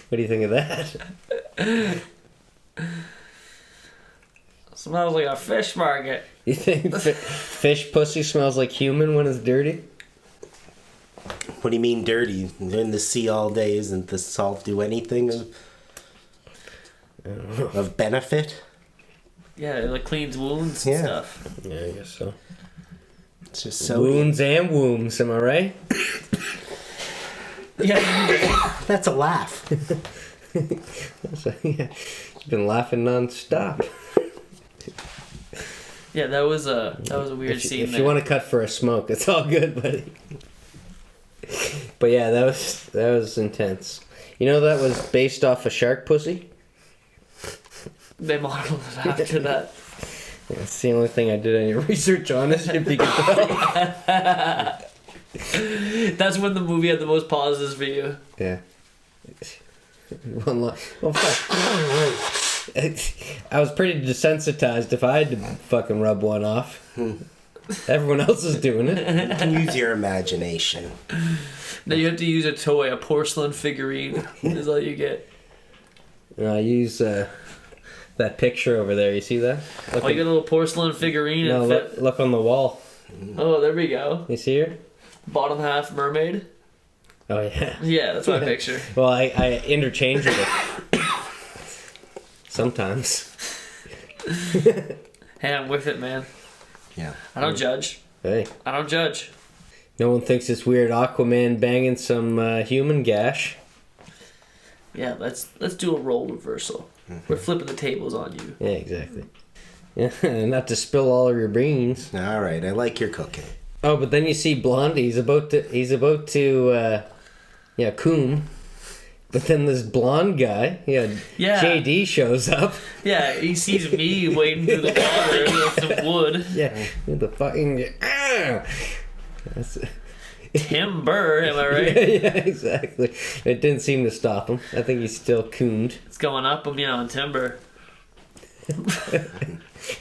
[SPEAKER 3] What do you think of that?
[SPEAKER 2] Smells like a fish market.
[SPEAKER 3] You think fish pussy smells like human when it's dirty?
[SPEAKER 1] What do you mean dirty? They're in the sea all day. Isn't the salt do anything of benefit?
[SPEAKER 2] Yeah, it like cleans wounds and stuff.
[SPEAKER 3] Yeah, I guess so.
[SPEAKER 1] It's just so
[SPEAKER 3] Wounds and wombs, am I right?
[SPEAKER 2] Yeah.
[SPEAKER 1] That's a laugh.
[SPEAKER 3] So, yeah, you've been laughing non-stop.
[SPEAKER 2] Yeah, that was a weird scene.
[SPEAKER 3] If you want to cut for a smoke, it's all good, buddy. But yeah, that was intense. You know that was based off a shark pussy?
[SPEAKER 2] They modeled it after that.
[SPEAKER 3] That's the only thing I did any research on, is if you could tell.
[SPEAKER 2] That's when the movie had the most pauses for you.
[SPEAKER 3] Yeah. Well, fuck. I was pretty desensitized if I had to fucking rub one off. Everyone else is doing it.
[SPEAKER 1] You can use your imagination.
[SPEAKER 2] Now you have to use a toy, a porcelain figurine is all you get.
[SPEAKER 3] I use that picture over there. You see that?
[SPEAKER 2] You got a little porcelain figurine.
[SPEAKER 3] No, look on the wall.
[SPEAKER 2] Oh, there we go.
[SPEAKER 3] You see her?
[SPEAKER 2] Bottom half mermaid.
[SPEAKER 3] Oh, yeah.
[SPEAKER 2] Yeah, that's my picture.
[SPEAKER 3] Well, I interchange it sometimes.
[SPEAKER 2] Hey, I'm with it, man.
[SPEAKER 1] Yeah.
[SPEAKER 2] I don't judge.
[SPEAKER 3] Hey.
[SPEAKER 2] I don't judge.
[SPEAKER 3] No one thinks it's weird Aquaman banging some human gash.
[SPEAKER 2] Yeah, let's do a role reversal. We're flipping the tables on you.
[SPEAKER 3] Yeah, exactly. Yeah, not to spill all of your beans.
[SPEAKER 1] All right, I like your cooking.
[SPEAKER 3] Oh, but then you see Blondie. He's about to coom. But then this blonde guy, JD shows up.
[SPEAKER 2] Yeah, he sees me wading through the water with some wood.
[SPEAKER 3] Yeah, with the fucking that's
[SPEAKER 2] timber, am I right?
[SPEAKER 3] yeah, exactly. It didn't seem to stop him. I think he's still cooned.
[SPEAKER 2] It's going up him, on timber.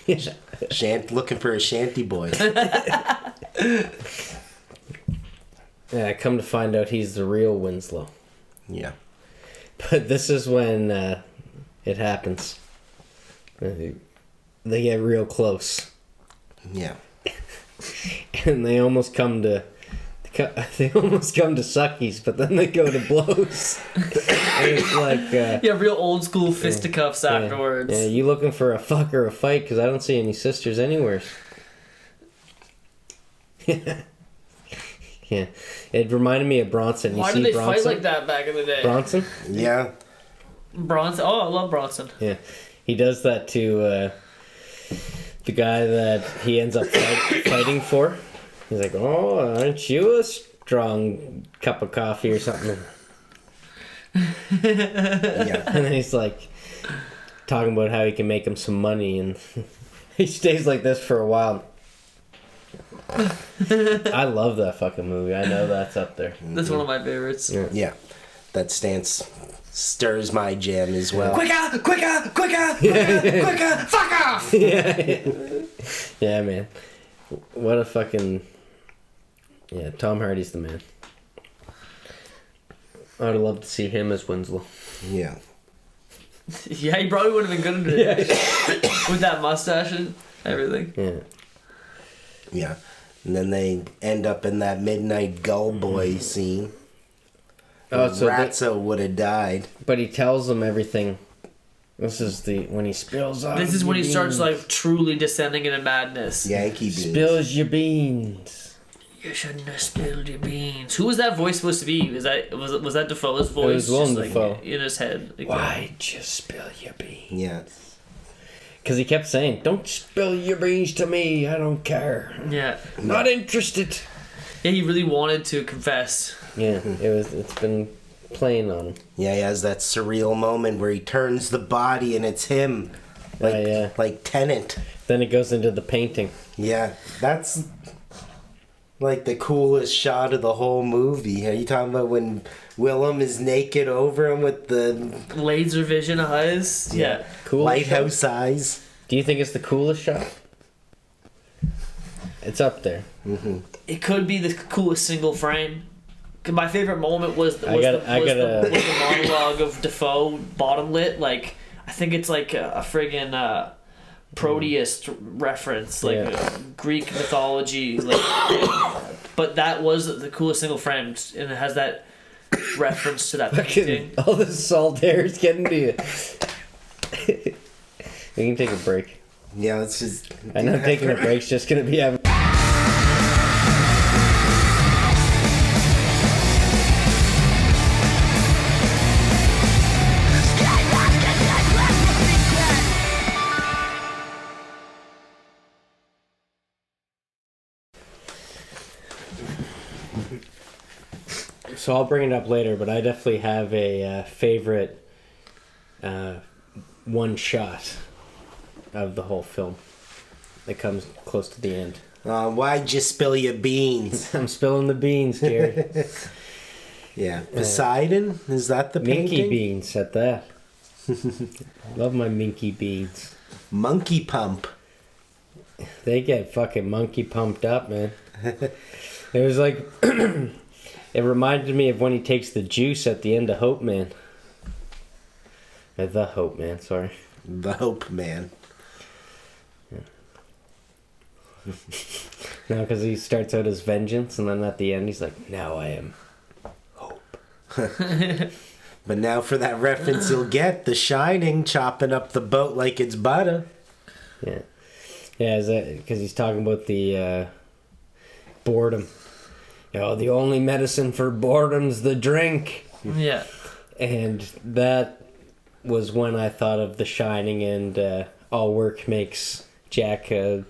[SPEAKER 1] Looking for a Shanty Boys.
[SPEAKER 3] Yeah, come to find out he's the real Winslow.
[SPEAKER 1] Yeah.
[SPEAKER 3] But this is when it happens. They get real close.
[SPEAKER 1] Yeah.
[SPEAKER 3] And they almost come to suckies, but then they go to blows. And it's like
[SPEAKER 2] real old school fisticuffs afterwards.
[SPEAKER 3] Yeah, you looking for a fuck or a fight? Because I don't see any sisters anywhere. Yeah, it reminded me of Bronson.
[SPEAKER 2] Why did they fight like that back in the day?
[SPEAKER 3] Bronson?
[SPEAKER 1] Yeah.
[SPEAKER 2] Bronson. Oh, I love Bronson.
[SPEAKER 3] Yeah, he does that to the guy that he ends up fighting for. He's like, "Oh, aren't you a strong cup of coffee or something?"
[SPEAKER 1] Yeah.
[SPEAKER 3] And then he's like talking about how he can make him some money, and he stays like this for a while. I love that fucking movie. I know that's up there.
[SPEAKER 2] That's one of my favorites.
[SPEAKER 1] Yeah. That stance stirs my jam as well.
[SPEAKER 2] Quicker! Fuck off!
[SPEAKER 3] Yeah, man. What a fucking... Yeah, Tom Hardy's the man. I would have loved to see him as Winslow.
[SPEAKER 1] Yeah.
[SPEAKER 2] Yeah, he probably would have been good at it. With that mustache and everything.
[SPEAKER 3] Yeah.
[SPEAKER 1] Yeah. And then they end up in that midnight gull boy scene.
[SPEAKER 3] Oh, so
[SPEAKER 1] Ratso would have died.
[SPEAKER 3] But he tells them everything. This is when he spills out.
[SPEAKER 2] This is when he starts like truly descending into madness.
[SPEAKER 1] Yankee beans.
[SPEAKER 3] Spills your beans.
[SPEAKER 2] You shouldn't have spilled your beans. Who was that voice supposed to be? Was that Dafoe's voice?
[SPEAKER 3] It was Willem
[SPEAKER 2] just,
[SPEAKER 3] Dafoe.
[SPEAKER 2] Like, in his head. Like,
[SPEAKER 3] Why'd you spill your beans?
[SPEAKER 1] Yeah.
[SPEAKER 3] Because he kept saying, "Don't spill your beans to me. I don't care.
[SPEAKER 2] Yeah.
[SPEAKER 3] Not interested."
[SPEAKER 2] Yeah, he really wanted to confess.
[SPEAKER 3] Yeah, it's been playing on him.
[SPEAKER 1] Yeah, he has that surreal moment where he turns the body and it's him. Like, like Tennant.
[SPEAKER 3] Then it goes into the painting.
[SPEAKER 1] Yeah, that's like the coolest shot of the whole movie. Are you talking about when Willem is naked over him with the
[SPEAKER 2] laser vision eyes? Yeah.
[SPEAKER 3] Cool.
[SPEAKER 1] Lighthouse eyes.
[SPEAKER 3] Do you think it's the coolest shot? It's up there.
[SPEAKER 1] Mm-hmm.
[SPEAKER 2] It could be the coolest single frame. 'Cause my favorite moment was the monologue of Dafoe, bottom lit. Like, I think it's like a friggin' Proteus reference, like Greek mythology. Like, but that was the coolest single frame, and it has that reference to that painting.
[SPEAKER 3] All this salt air is getting to you. We can take a break.
[SPEAKER 1] Yeah, let's just...
[SPEAKER 3] I know taking a break's just going to be having... So I'll bring it up later, but I definitely have a favorite one shot of the whole film. It comes close to the end.
[SPEAKER 1] Why'd you spill your beans?
[SPEAKER 3] I'm spilling the beans, Jared.
[SPEAKER 1] Yeah. Poseidon? Is that the
[SPEAKER 3] Minky
[SPEAKER 1] painting?
[SPEAKER 3] beans at that. Love my minky beans.
[SPEAKER 1] Monkey pump.
[SPEAKER 3] They get fucking monkey pumped up, man. It was like... It reminded me of when he takes the juice at the end of Hope Man. The Hope Man, sorry.
[SPEAKER 1] The Hope Man.
[SPEAKER 3] No, because he starts out as vengeance, and then at the end he's like, now I am Hope.
[SPEAKER 1] But now for that reference you'll get, The Shining chopping up the boat like it's butter.
[SPEAKER 3] Yeah. Yeah, is that because he's talking about the boredom. The only medicine for boredom's the drink.
[SPEAKER 2] Yeah.
[SPEAKER 3] And that was when I thought of The Shining and all work makes Jack a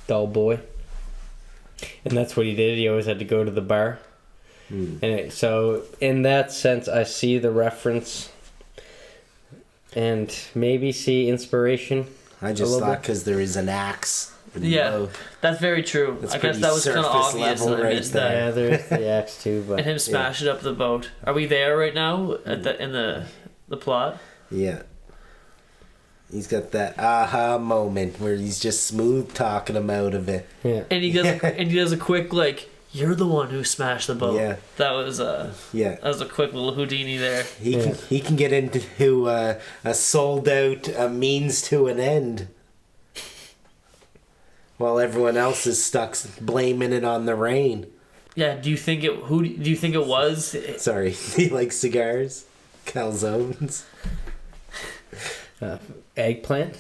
[SPEAKER 3] dull boy. And that's what he did. He always had to go to the bar. And so in that sense, I see the reference and maybe see inspiration.
[SPEAKER 1] I just thought because there is an axe.
[SPEAKER 2] Yeah, that's very true.
[SPEAKER 1] It's
[SPEAKER 2] I guess that was kind of obvious.
[SPEAKER 1] level
[SPEAKER 2] And I
[SPEAKER 1] right
[SPEAKER 2] missed
[SPEAKER 1] there.
[SPEAKER 2] that.
[SPEAKER 3] Yeah, there's the axe too. But
[SPEAKER 2] And him smashing up the boat. Are we there right now at in the plot?
[SPEAKER 1] Yeah. He's got that aha moment where he's just smooth talking him out of it.
[SPEAKER 3] yeah.
[SPEAKER 2] And he does a quick like, "You're the one who smashed the boat."
[SPEAKER 1] Yeah.
[SPEAKER 2] That was
[SPEAKER 1] Yeah.
[SPEAKER 2] that was a quick little Houdini there.
[SPEAKER 1] He can get into a sold out means to an end. While everyone else is stuck blaming it on the rain.
[SPEAKER 2] Yeah. Do you think it was?
[SPEAKER 1] Sorry, he likes cigars? Calzones?
[SPEAKER 3] Eggplant.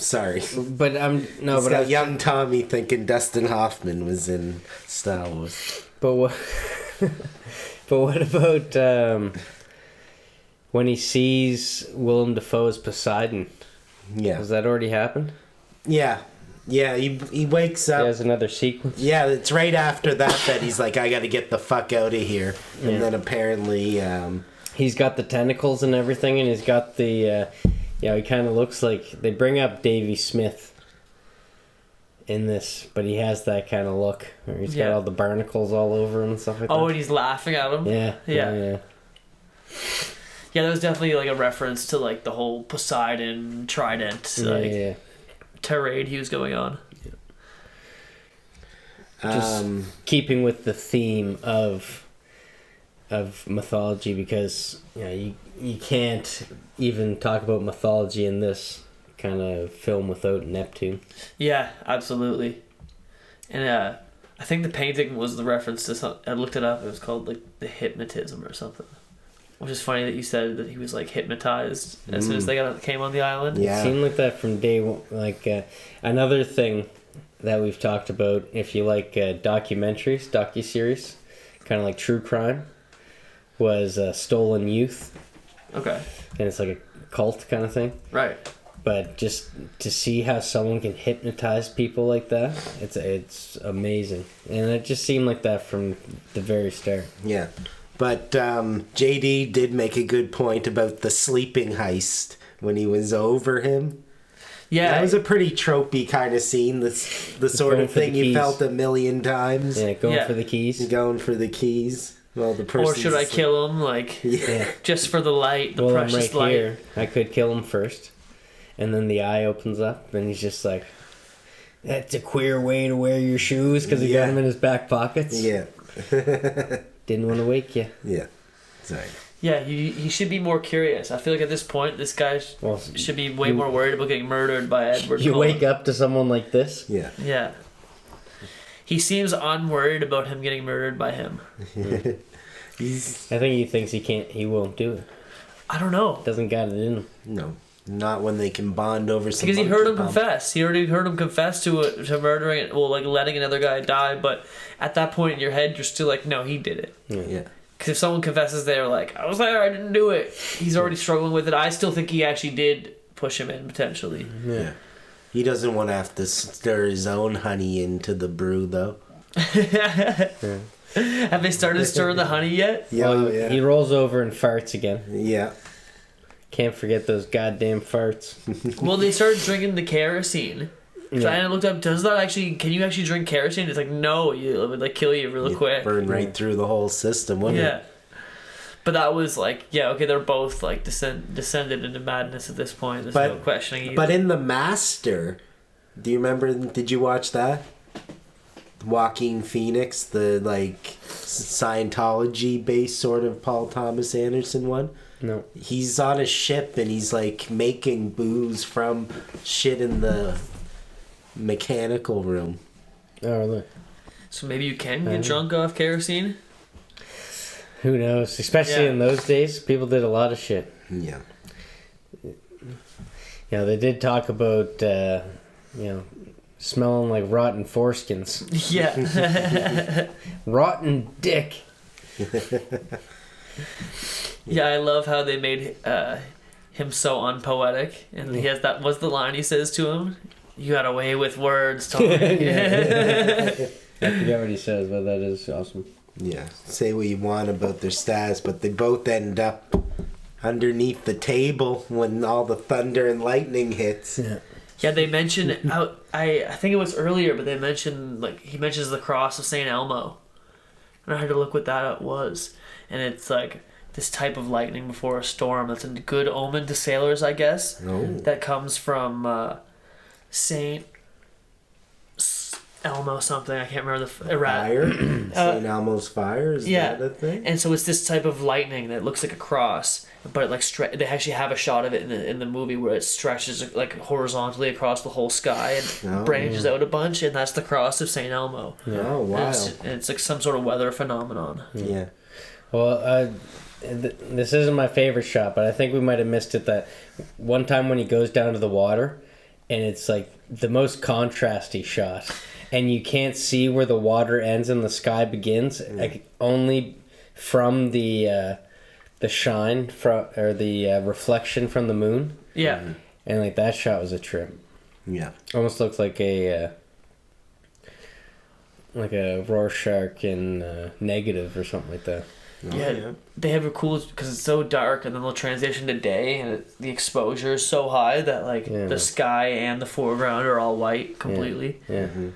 [SPEAKER 1] Sorry.
[SPEAKER 3] But I'm no,
[SPEAKER 1] It's
[SPEAKER 3] but
[SPEAKER 1] got young Tommy thinking Dustin Hoffman was in Star Wars.
[SPEAKER 3] But what? But what about when he sees Willem Dafoe's Poseidon?
[SPEAKER 1] Yeah.
[SPEAKER 3] Has that already happened?
[SPEAKER 1] Yeah. Yeah, he wakes up.
[SPEAKER 3] There's another sequence.
[SPEAKER 1] Yeah, it's right after that he's like, I gotta get the fuck out of here. And
[SPEAKER 3] Yeah.
[SPEAKER 1] then apparently...
[SPEAKER 3] He's got the tentacles and everything, and he's got the... he kind of looks like... They bring up Davy Smith in this, but he has that kind of look. Where he's got all the barnacles all over him and stuff like that.
[SPEAKER 2] Oh, and he's laughing at him.
[SPEAKER 3] Yeah.
[SPEAKER 2] Yeah, that was definitely like a reference to like the whole Poseidon trident tirade he was going on.
[SPEAKER 3] Just keeping with the theme of mythology, because you can't even talk about mythology in this kind of film without Neptune.
[SPEAKER 2] Yeah, absolutely. And I think the painting was the reference to something. I looked it up. It was called like the hypnotism or something. Which is funny that you said that he was like hypnotized as soon as they came on the island.
[SPEAKER 1] Yeah.
[SPEAKER 3] It seemed like that from day one. Like another thing that we've talked about, if you like documentaries, docuseries, kind of like true crime, was Stolen Youth.
[SPEAKER 2] Okay.
[SPEAKER 3] And it's like a cult kind of thing.
[SPEAKER 2] Right.
[SPEAKER 3] But just to see how someone can hypnotize people like that, it's amazing. And it just seemed like that from the very start.
[SPEAKER 1] Yeah. But JD did make a good point about the sleeping heist when he was over him.
[SPEAKER 2] Yeah.
[SPEAKER 1] That was a pretty tropey kind of scene. The sort of thing you felt a million times.
[SPEAKER 3] Yeah, going for the keys.
[SPEAKER 1] Going for the keys. Well, the person.
[SPEAKER 2] Or should I kill him? Like, just for the light, the precious
[SPEAKER 3] I'm right
[SPEAKER 2] light.
[SPEAKER 3] Here. I could kill him first. And then the eye opens up, and he's just like, that's a queer way to wear your shoes, because he got them in his back pockets.
[SPEAKER 1] Yeah.
[SPEAKER 3] Didn't want to wake you.
[SPEAKER 1] Yeah. Sorry.
[SPEAKER 2] Yeah, he should be more curious. I feel like at this point, this guy should be way more worried about getting murdered by Edward
[SPEAKER 3] You
[SPEAKER 2] Cullen.
[SPEAKER 3] wake up to someone like this?
[SPEAKER 1] Yeah.
[SPEAKER 2] Yeah. He seems unworried about him getting murdered by him.
[SPEAKER 3] I think he thinks he won't do it.
[SPEAKER 2] I don't know.
[SPEAKER 3] Doesn't got it in him.
[SPEAKER 1] No. Not when they can bond over some.
[SPEAKER 2] Because he heard him confess. He already heard him confess to murdering, like letting another guy die. But at that point in your head, you're still like, no, he did it.
[SPEAKER 1] Yeah.
[SPEAKER 2] Because if someone confesses, they're like, I was there, I didn't do it. He's already struggling with it. I still think he actually did push him in potentially.
[SPEAKER 1] Yeah. He doesn't want to have to stir his own honey into the brew, though.
[SPEAKER 2] Have they started stirring the honey yet?
[SPEAKER 1] Yeah.
[SPEAKER 3] He rolls over and farts again.
[SPEAKER 1] Yeah.
[SPEAKER 3] Can't forget those goddamn farts.
[SPEAKER 2] Well, they started drinking the kerosene. So I looked up, can you actually drink kerosene? It's like, no, it would like kill you really quick.
[SPEAKER 1] Burn right through the whole system, wouldn't it?
[SPEAKER 2] But that was like, they're both like descended into madness at this point. There's no questioning either.
[SPEAKER 1] But in The Master, do you remember, did you watch that? Joaquin Phoenix, the like Scientology based sort of Paul Thomas Anderson one?
[SPEAKER 3] No.
[SPEAKER 1] He's on a ship and he's like making booze from shit in the mechanical room.
[SPEAKER 3] Oh, really?
[SPEAKER 2] So maybe you can get drunk off kerosene?
[SPEAKER 3] Who knows? Especially in those days, people did a lot of shit.
[SPEAKER 1] Yeah.
[SPEAKER 3] They did talk about, smelling like rotten foreskins.
[SPEAKER 2] Yeah.
[SPEAKER 3] Rotten dick.
[SPEAKER 2] Yeah, I love how they made him so unpoetic. And he has that, what's the line he says to him? You got away with words, Tommy.
[SPEAKER 3] I forget what he says, but that is awesome.
[SPEAKER 1] Yeah. Say what you want about their stats, but they both end up underneath the table when all the thunder and lightning hits.
[SPEAKER 2] Yeah, they mention I think it was earlier, but they mentioned he mentions the cross of Saint Elmo, and I had to look what that was, and it's like this type of lightning before a storm. That's a good omen to sailors, I guess.
[SPEAKER 1] Oh.
[SPEAKER 2] That comes from Saint Elmo something. I can't remember the
[SPEAKER 1] Fire. Saint Elmo's fire. Is that a thing?
[SPEAKER 2] And so it's this type of lightning that looks like a cross, but they actually have a shot of it in the movie where it stretches like horizontally across the whole sky and branches out a bunch, and that's the cross of Saint Elmo.
[SPEAKER 1] Oh wow!
[SPEAKER 2] And it's like some sort of weather phenomenon.
[SPEAKER 1] Yeah.
[SPEAKER 3] Well, this isn't my favorite shot, but I think we might have missed it that one time when he goes down to the water, and it's like the most contrasty shot. And you can't see where the water ends and the sky begins, like only from the shine or the reflection from the moon.
[SPEAKER 2] Yeah,
[SPEAKER 3] and like that shot was a trip.
[SPEAKER 1] Yeah,
[SPEAKER 3] almost looks like a Rorschach in negative or something like that.
[SPEAKER 2] Yeah, they have a cool because it's so dark, and then they'll transition to day, and the exposure is so high that the sky and the foreground are all white completely.
[SPEAKER 3] Yeah.
[SPEAKER 1] Mm-hmm.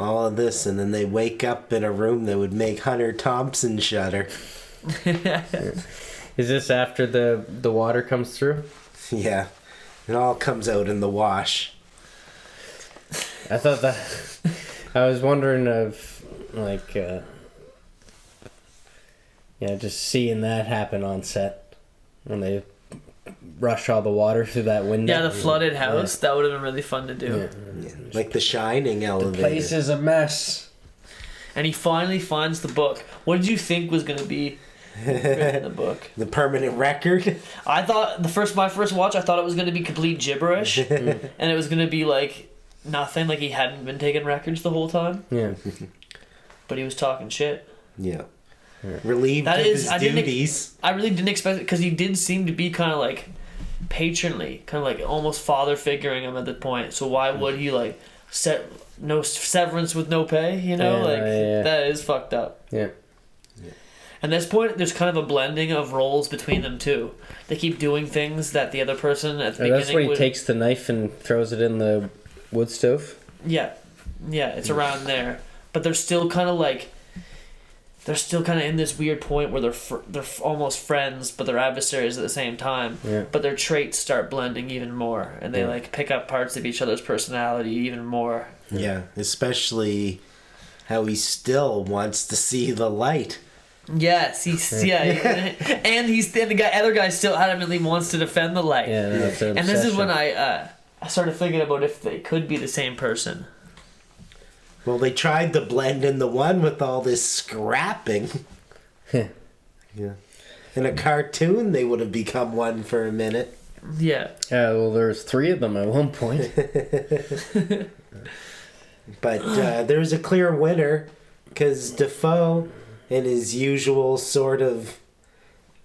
[SPEAKER 1] All of this, and then they wake up in a room that would make Hunter Thompson shudder.
[SPEAKER 3] Is this after the water comes through?
[SPEAKER 1] Yeah, it all comes out in the wash.
[SPEAKER 3] I thought that. I was wondering if, just seeing that happen on set when they rush all the water through that window.
[SPEAKER 2] Yeah, the flooded house. That would have been really fun to do.
[SPEAKER 1] Yeah. Like the Shining elevator.
[SPEAKER 3] The place is a mess.
[SPEAKER 2] And he finally finds the book. What did you think was going to be written in the book?
[SPEAKER 1] The permanent record?
[SPEAKER 2] I thought, my first watch, I thought it was going to be complete gibberish. And it was going to be like nothing, like he hadn't been taking records the whole time.
[SPEAKER 3] Yeah.
[SPEAKER 2] But he was talking shit.
[SPEAKER 1] Yeah. Relieved of his duties.
[SPEAKER 2] I really didn't expect it, because he did seem to be kind of like patronly, kind of like almost father figuring him at that point. So why would he no severance with no pay? That is fucked up.
[SPEAKER 3] Yeah.
[SPEAKER 2] At this point, there's kind of a blending of roles between them too. They keep doing things that the other person at the beginning.
[SPEAKER 3] That's when he takes the knife and throws it in the wood stove.
[SPEAKER 2] Yeah, it's around there, but they're still kind of in this weird point where they're almost friends, but they're adversaries at the same time.
[SPEAKER 3] Yeah.
[SPEAKER 2] But their traits start blending even more, and they pick up parts of each other's personality even more.
[SPEAKER 1] Yeah, especially how he still wants to see the light.
[SPEAKER 2] Yes, and the other guy still adamantly wants to defend the light.
[SPEAKER 3] Yeah, that's an
[SPEAKER 2] and this is
[SPEAKER 3] obsession.
[SPEAKER 2] when I started thinking about if they could be the same person.
[SPEAKER 1] Well, they tried to blend in the one with all this scrapping. Yeah. In a cartoon, they would have become one for a minute.
[SPEAKER 2] Yeah.
[SPEAKER 3] Well, there's 3 of them at one point.
[SPEAKER 1] But there was a clear winner, because Dafoe, in his usual sort of...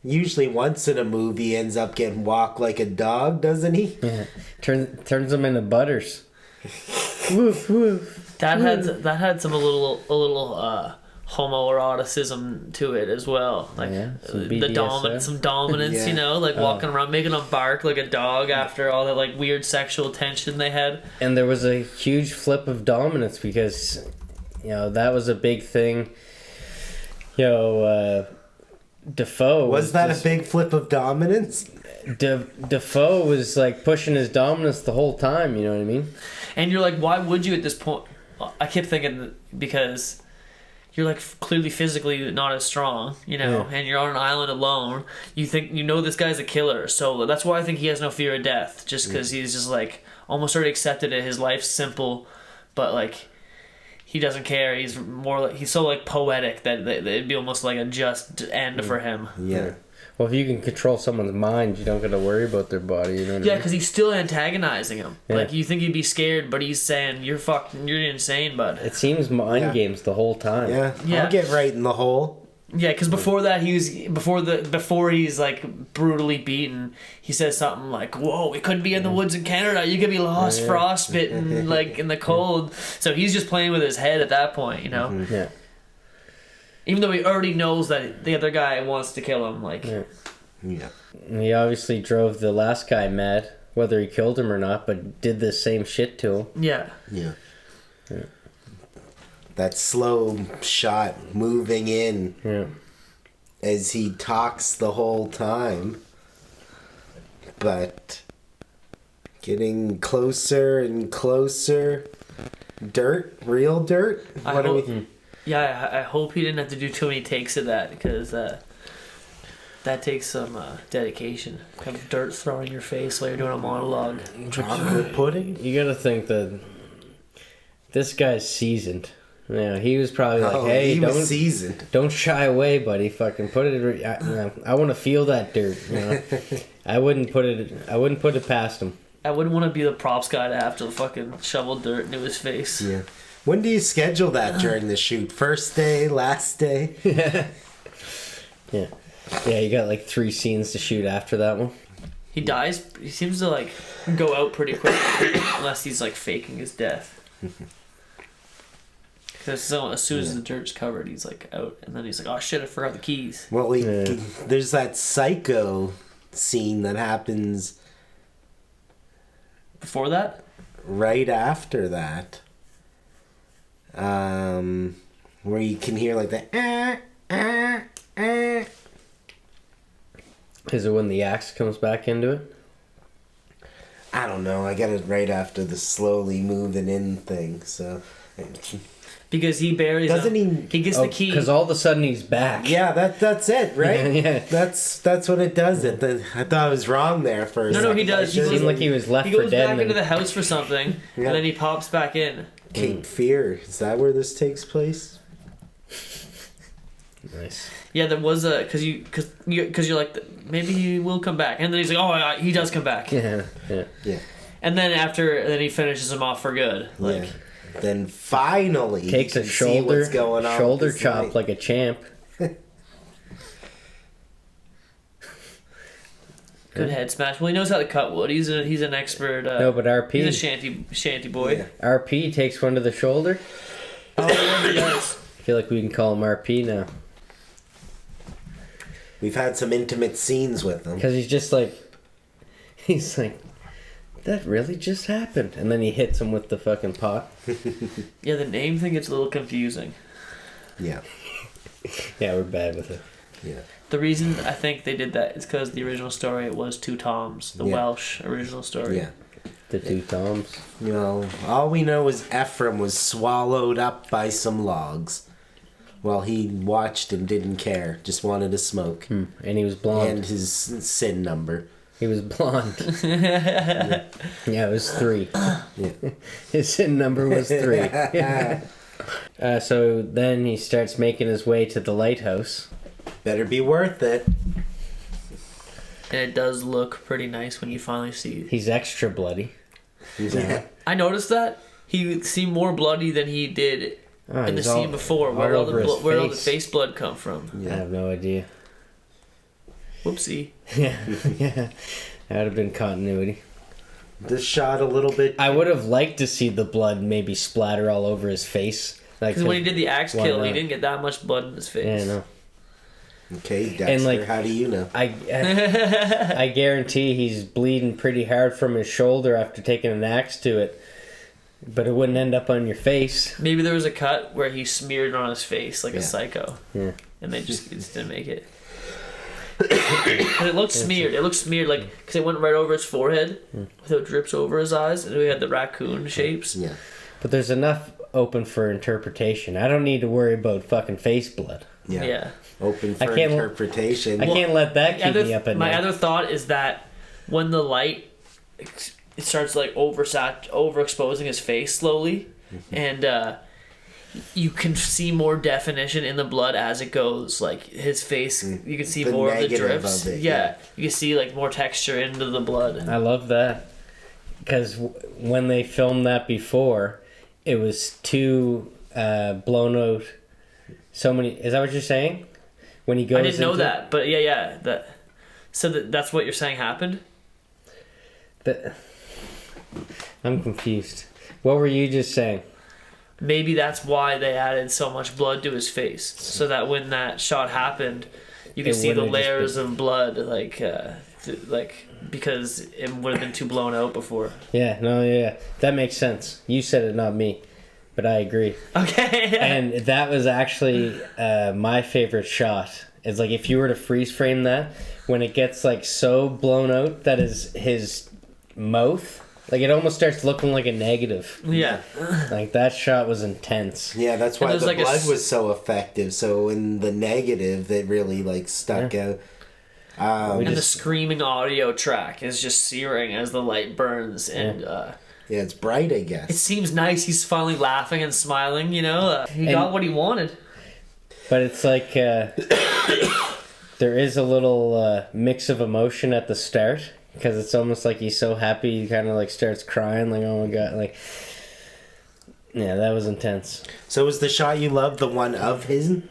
[SPEAKER 1] Usually once in a movie ends up getting walked like a dog, doesn't he?
[SPEAKER 3] Yeah. Turns them into butters. Woof, woof.
[SPEAKER 2] That had some a little homoeroticism to it as well, like
[SPEAKER 3] some
[SPEAKER 2] the
[SPEAKER 3] BDSM.
[SPEAKER 2] dominance,
[SPEAKER 1] Yeah.
[SPEAKER 2] you know, like walking around making them bark like a dog after all that like weird sexual tension they had.
[SPEAKER 3] And there was a huge flip of dominance because, that was a big thing. Dafoe
[SPEAKER 1] Was that a big flip of dominance?
[SPEAKER 3] Dafoe was like pushing his dominance the whole time. You know what I mean?
[SPEAKER 2] And you're like, why would you at this point? I kept thinking because you're like clearly physically not as strong, and you're on an island alone. You think this guy's a killer, so that's why I think he has no fear of death, just because he's just like almost already accepted it. His life's simple, but like he doesn't care. He's more like he's so like poetic that it'd be almost like a just end for him.
[SPEAKER 1] Yeah.
[SPEAKER 3] Well, if you can control someone's mind, you don't got to worry about their body. You know what I mean?
[SPEAKER 2] Because he's still antagonizing him.
[SPEAKER 3] Yeah.
[SPEAKER 2] Like you think he'd be scared, but he's saying you're insane, bud.
[SPEAKER 3] It seems mind games the whole time.
[SPEAKER 1] Yeah.
[SPEAKER 2] Yeah.
[SPEAKER 1] I'll get right in the hole.
[SPEAKER 2] Yeah, because before that before he's like brutally beaten, he says something like, "Whoa, we couldn't be in the woods in Canada. You could be lost, frostbitten, like in the cold." So he's just playing with his head at that point,
[SPEAKER 3] Yeah.
[SPEAKER 2] Even though he already knows that the other guy wants to kill him, like.
[SPEAKER 1] Yeah.
[SPEAKER 3] And he obviously drove the last guy mad, whether he killed him or not, but did the same shit to him.
[SPEAKER 2] Yeah.
[SPEAKER 1] Yeah. That slow shot moving in as he talks the whole time, but getting closer and closer. Dirt, real dirt. What do we?
[SPEAKER 2] Yeah, I hope he didn't have to do too many takes of that, because that takes some dedication. Have dirt thrown in your face while you're doing a monologue.
[SPEAKER 1] Chocolate pudding.
[SPEAKER 3] You gotta think that this guy's seasoned. Yeah, he was probably like, "Hey,
[SPEAKER 1] he was seasoned.
[SPEAKER 3] don't shy away, buddy. Fucking put it. I want to feel that dirt. I wouldn't put it past him.
[SPEAKER 2] I wouldn't want to be the props guy to have to fucking shovel dirt into his face.
[SPEAKER 1] Yeah. When do you schedule that during the shoot? First day, last day?
[SPEAKER 3] Yeah. Yeah, you got like 3 scenes to shoot after that one.
[SPEAKER 2] He dies. He seems to like go out pretty quick, unless he's like faking his death. Because as soon as the dirt's covered, he's like out, and then he's like, "Oh shit, I forgot the keys."
[SPEAKER 1] Well, there's that psycho scene that happens
[SPEAKER 2] Before that,
[SPEAKER 1] right after that, where you can hear like the
[SPEAKER 3] Is it when the axe comes back into it?
[SPEAKER 1] I don't know. I got it right after the slowly moving in thing. So
[SPEAKER 2] because he buries
[SPEAKER 1] doesn't
[SPEAKER 2] him. He gets the key.
[SPEAKER 3] Because all of a sudden he's back.
[SPEAKER 1] yeah, that's it, right?
[SPEAKER 3] Yeah.
[SPEAKER 1] That's what it does. It. I thought I was wrong there for a
[SPEAKER 2] No,
[SPEAKER 1] second.
[SPEAKER 2] he does. He
[SPEAKER 3] It
[SPEAKER 2] goes-
[SPEAKER 3] seemed like he was left
[SPEAKER 2] He
[SPEAKER 3] for
[SPEAKER 2] goes
[SPEAKER 3] dead.
[SPEAKER 2] back
[SPEAKER 3] and
[SPEAKER 2] into
[SPEAKER 3] then-
[SPEAKER 2] the house for something,
[SPEAKER 1] Yeah.
[SPEAKER 2] and then he pops back in.
[SPEAKER 1] Cape Fear. Is that where this takes place?
[SPEAKER 3] Nice.
[SPEAKER 2] Yeah, there was a because you're like maybe he will come back, and then he's like, "Oh, he does come back."
[SPEAKER 3] Yeah.
[SPEAKER 1] Yeah.
[SPEAKER 2] And then then he finishes him off for good. Like,
[SPEAKER 1] Yeah. Then finally
[SPEAKER 3] Takes
[SPEAKER 1] you
[SPEAKER 3] a
[SPEAKER 1] can see what's going on
[SPEAKER 3] shoulder
[SPEAKER 1] with this
[SPEAKER 3] chop
[SPEAKER 1] night.
[SPEAKER 3] like a champ.
[SPEAKER 2] good head smash. Well, he knows how to cut wood. He's an expert.
[SPEAKER 3] No, but RP.
[SPEAKER 2] He's a shanty boy.
[SPEAKER 1] Yeah.
[SPEAKER 3] RP takes one to the shoulder.
[SPEAKER 2] Oh, yeah, he does.
[SPEAKER 3] I feel like we can call him RP now.
[SPEAKER 1] We've had some intimate scenes with him.
[SPEAKER 3] Because he's like, that really just happened. And then he hits him with the fucking pot.
[SPEAKER 2] Yeah, the name thing gets a little confusing.
[SPEAKER 1] Yeah.
[SPEAKER 3] Yeah, we're bad with it.
[SPEAKER 1] Yeah.
[SPEAKER 2] The reason I think they did that is because the original story was 2 Toms, the
[SPEAKER 1] Yeah.
[SPEAKER 2] Welsh original story.
[SPEAKER 1] Yeah.
[SPEAKER 3] The 2 Toms.
[SPEAKER 1] You know, all we know is Ephraim was swallowed up by some logs. Well, he watched and didn't care. Just wanted to smoke.
[SPEAKER 3] And he was blonde.
[SPEAKER 1] And his sin number.
[SPEAKER 3] He was blonde. Yeah, it was 3.
[SPEAKER 1] Yeah.
[SPEAKER 3] His sin number was 3. So then he starts making his way to the lighthouse.
[SPEAKER 1] Better be worth it.
[SPEAKER 2] And it does look pretty nice when you finally see it.
[SPEAKER 3] He's extra bloody.
[SPEAKER 1] Yeah.
[SPEAKER 2] I noticed that. He seemed more bloody than he did in the
[SPEAKER 3] he's
[SPEAKER 2] scene before. Where all the face blood come from?
[SPEAKER 3] I have no idea.
[SPEAKER 2] Whoopsie.
[SPEAKER 3] Yeah. That would have been continuity.
[SPEAKER 1] This shot a little bit.
[SPEAKER 3] I would have liked to see the blood maybe splatter all over his face. Like,
[SPEAKER 2] Because when he did the axe
[SPEAKER 3] why
[SPEAKER 2] kill,
[SPEAKER 3] not?
[SPEAKER 2] he didn't get that much blood in his face.
[SPEAKER 3] Yeah, no.
[SPEAKER 1] Okay, Dexter,
[SPEAKER 3] And, like,
[SPEAKER 1] how do you know?
[SPEAKER 3] I guarantee he's bleeding pretty hard from his shoulder after taking an axe to it. But it wouldn't end up on your face.
[SPEAKER 2] Maybe there was a cut where he smeared it on his face like a psycho.
[SPEAKER 3] Yeah.
[SPEAKER 2] And they just didn't make it. And it looked smeared. It looked smeared like because it went right over his forehead, without drips over his eyes, and we had the raccoon shapes.
[SPEAKER 1] Yeah.
[SPEAKER 3] But there's enough open for interpretation. I don't need to worry about fucking face blood.
[SPEAKER 1] Yeah. Open for
[SPEAKER 3] I can't-
[SPEAKER 1] interpretation.
[SPEAKER 3] I can't let that keep me up at
[SPEAKER 2] My
[SPEAKER 3] night.
[SPEAKER 2] other thought is that when the light it starts like overexposing his face slowly, and you can see more definition in the blood as it goes. Like his face, you can see
[SPEAKER 1] The
[SPEAKER 2] more of the
[SPEAKER 1] negative
[SPEAKER 2] drips.
[SPEAKER 1] of it,
[SPEAKER 2] yeah, you can see like more texture into the blood.
[SPEAKER 3] I love that. Because when they filmed that before, it was too blown out. So many... Is that what you're saying? When he goes
[SPEAKER 2] I didn't know
[SPEAKER 3] into-
[SPEAKER 2] that, but yeah. So that's what you're saying happened?
[SPEAKER 3] I'm confused. What were you just saying?
[SPEAKER 2] Maybe that's why they added so much blood to his face, so that when that shot happened, you could
[SPEAKER 3] It
[SPEAKER 2] see the
[SPEAKER 3] wouldn't have just
[SPEAKER 2] layers
[SPEAKER 3] been-
[SPEAKER 2] of blood, like because it would have been too blown out before.
[SPEAKER 3] Yeah, no, yeah. That makes sense. You said it, not me. But I agree.
[SPEAKER 2] Okay.
[SPEAKER 3] And that was actually my favorite shot. It's like if you were to freeze frame that, when it gets like so blown out that his mouth, like it almost starts looking like a negative.
[SPEAKER 2] Yeah.
[SPEAKER 3] Like that shot was intense.
[SPEAKER 1] Yeah, that's why
[SPEAKER 2] there's
[SPEAKER 1] the
[SPEAKER 2] like a
[SPEAKER 1] blood was so effective. So in the negative, it really like stuck out.
[SPEAKER 2] And the screaming audio track is just searing as the light burns, and
[SPEAKER 1] Yeah, it's bright, I guess.
[SPEAKER 2] it seems nice. He's finally laughing and smiling. You know, he got what he wanted.
[SPEAKER 3] But it's like there is a little mix of emotion at the start because it's almost like he's so happy he kind of like starts crying like, oh my god, like, yeah, that was intense.
[SPEAKER 1] So was the shot you loved the one of him,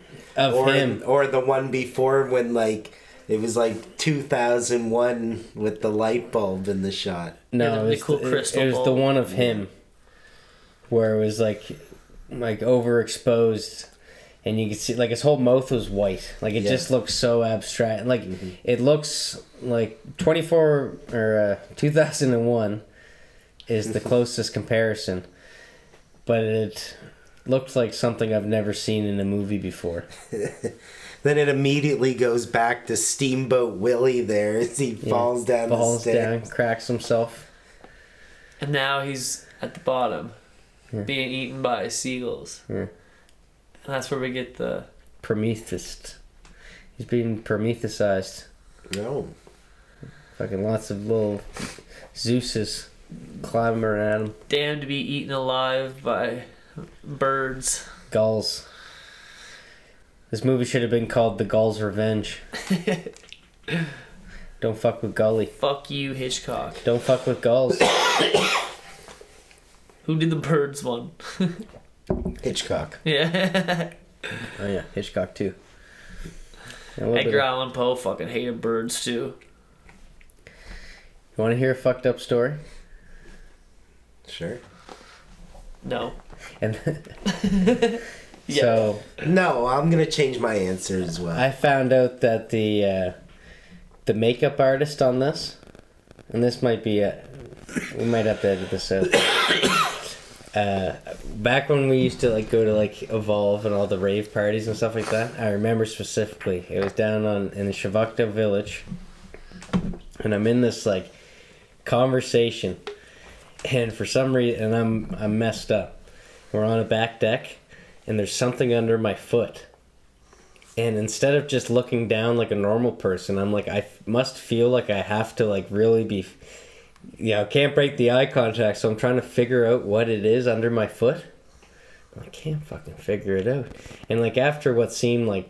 [SPEAKER 1] or the one before when like it was like 2001 with the light bulb in the shot?
[SPEAKER 3] No,
[SPEAKER 2] Yeah,
[SPEAKER 3] it
[SPEAKER 2] the
[SPEAKER 3] was
[SPEAKER 2] cool crystal
[SPEAKER 3] it was the
[SPEAKER 2] bulb.
[SPEAKER 3] one of him where it was like overexposed. And you could see, like, his whole mouth was white. Like, it just looks so abstract. Like, it looks like 2001 is the closest comparison. But it looked like something I've never seen in a movie before.
[SPEAKER 1] Then it immediately goes back to Steamboat Willie there as he falls down the stairs.
[SPEAKER 3] Cracks himself.
[SPEAKER 2] And now he's at the bottom, being eaten by seagulls.
[SPEAKER 3] Yeah.
[SPEAKER 2] And that's where we get the...
[SPEAKER 3] Prometheus. He's being Prometheusized.
[SPEAKER 1] No.
[SPEAKER 3] Fucking lots of little Zeuses climbing around him.
[SPEAKER 2] damned to be eaten alive by birds.
[SPEAKER 3] Gulls. This movie should have been called The Gull's Revenge. Don't fuck with Gully.
[SPEAKER 2] Fuck you, Hitchcock.
[SPEAKER 3] Don't fuck with gulls.
[SPEAKER 2] Who did the birds one?
[SPEAKER 1] Hitchcock.
[SPEAKER 2] Yeah.
[SPEAKER 3] Oh yeah, Hitchcock too.
[SPEAKER 2] Edgar Allan Poe fucking hated birds too.
[SPEAKER 3] You want to hear a fucked up story?
[SPEAKER 1] Sure.
[SPEAKER 2] No.
[SPEAKER 3] And
[SPEAKER 2] Yeah.
[SPEAKER 3] so
[SPEAKER 1] No, I'm gonna change my answer as well.
[SPEAKER 3] I found out that the makeup artist on this, and this might be we might have to edit this out. Back when we used to like go to like Evolve and all the rave parties and stuff like that, I remember specifically it was down in the Shavukta village, and I'm in this like conversation, and for some reason, and I'm messed up. We're on a back deck, and there's something under my foot. And instead of just looking down like a normal person, I'm like, I must feel like I have to like really be, can't break the eye contact. So I'm trying to figure out what it is under my foot. I can't fucking figure it out. And like after what seemed like,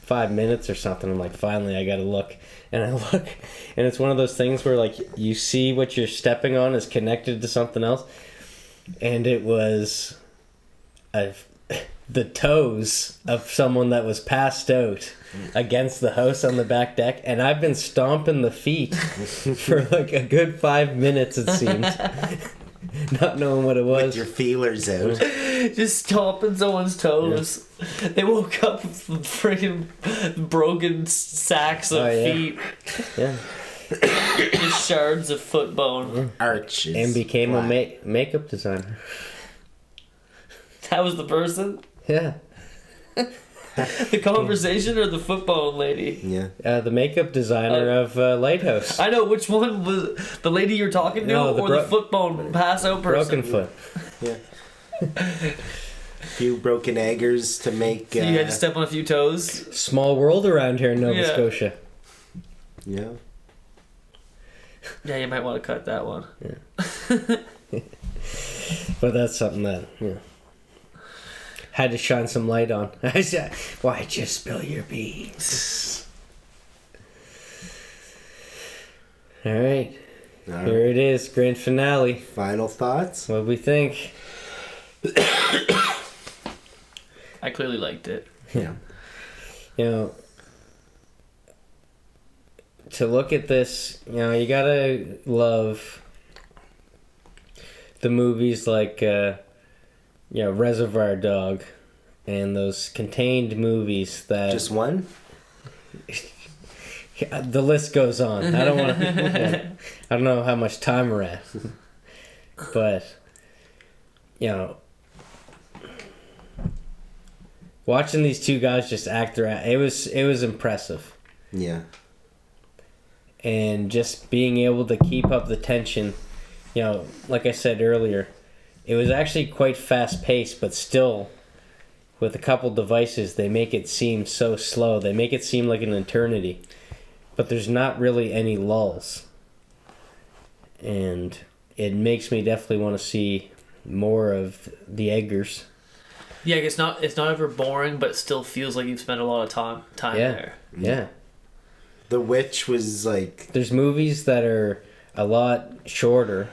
[SPEAKER 3] 5 minutes or something, I'm like, finally I gotta look. And I look, and it's one of those things where like you see what you're stepping on is connected to something else. And it was the toes of someone that was passed out against the house on the back deck, and I've been stomping the feet for like a good 5 minutes, it seemed, not knowing what it was.
[SPEAKER 1] With your feelers out.
[SPEAKER 2] Just stomping someone's toes. Yeah. They woke up with freaking broken sacks of feet.
[SPEAKER 3] Yeah.
[SPEAKER 2] Just shards of foot bone.
[SPEAKER 1] Arches.
[SPEAKER 3] And became a makeup designer.
[SPEAKER 2] That was the person?
[SPEAKER 3] Yeah.
[SPEAKER 2] The conversation or the foot bone lady?
[SPEAKER 1] Yeah.
[SPEAKER 3] The makeup designer of Lighthouse.
[SPEAKER 2] I know, which one was the lady you're talking to, or the foot bone pass out person?
[SPEAKER 3] Broken foot.
[SPEAKER 1] Yeah. A few broken eggers to make...
[SPEAKER 2] So you had to step on a few toes?
[SPEAKER 3] Small world around here in Nova Scotia.
[SPEAKER 1] Yeah.
[SPEAKER 2] Yeah, you might want to cut that one.
[SPEAKER 3] Yeah. But that's something that, had to shine some light on. Why'd you spill your beans? All right. Here it is, grand finale.
[SPEAKER 1] Final thoughts?
[SPEAKER 3] What do we think?
[SPEAKER 2] I clearly liked it.
[SPEAKER 1] Yeah.
[SPEAKER 3] To look at this, you gotta love the movies like, Reservoir Dog and those contained movies that...
[SPEAKER 1] Just one?
[SPEAKER 3] The list goes on. I don't want to... I don't know how much time we're at. But, watching these two guys just act around, it was impressive.
[SPEAKER 1] Yeah.
[SPEAKER 3] And just being able to keep up the tension, like I said earlier, it was actually quite fast paced, but still, with a couple devices, they make it seem so slow. They make it seem like an eternity, but there's not really any lulls. And it makes me definitely want to see more of the Eggers.
[SPEAKER 2] Yeah, it's not ever boring, but it still feels like you've spent a lot of time there.
[SPEAKER 3] Yeah.
[SPEAKER 1] The Witch was like...
[SPEAKER 3] There's movies that are a lot shorter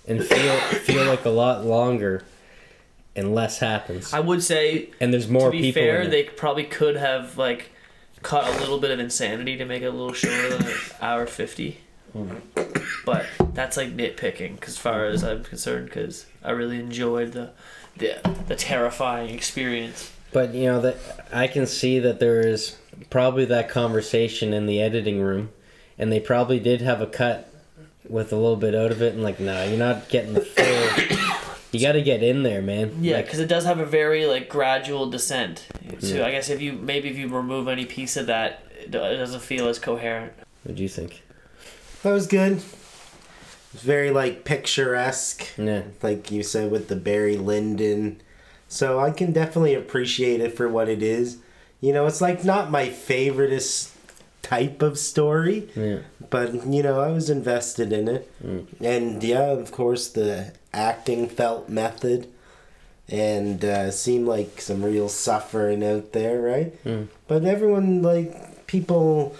[SPEAKER 3] and feel like a lot longer and less happens.
[SPEAKER 2] I would say,
[SPEAKER 3] and there's more
[SPEAKER 2] people. To be fair, they probably could have cut a little bit of insanity to make it a little shorter than an hour 50. But that's nitpicking, as far as I'm concerned, because I really enjoyed the terrifying experience.
[SPEAKER 3] But that I can see that there is probably that conversation in the editing room, and they probably did have a cut with a little bit out of it, and no, you're not getting the full. You got to get in there, man.
[SPEAKER 2] Yeah, because it does have a very gradual descent. So I guess if you remove any piece of that, it doesn't feel as coherent.
[SPEAKER 3] What do you think?
[SPEAKER 1] That was good. It was very picturesque.
[SPEAKER 3] Yeah.
[SPEAKER 1] Like you said, with the Barry Lyndon. So I can definitely appreciate it for what it is. It's not my favoriteest type of story.
[SPEAKER 3] Yeah.
[SPEAKER 1] But, I was invested in it. And, of course, the acting felt method. And seemed like some real suffering out there, right? But everyone, people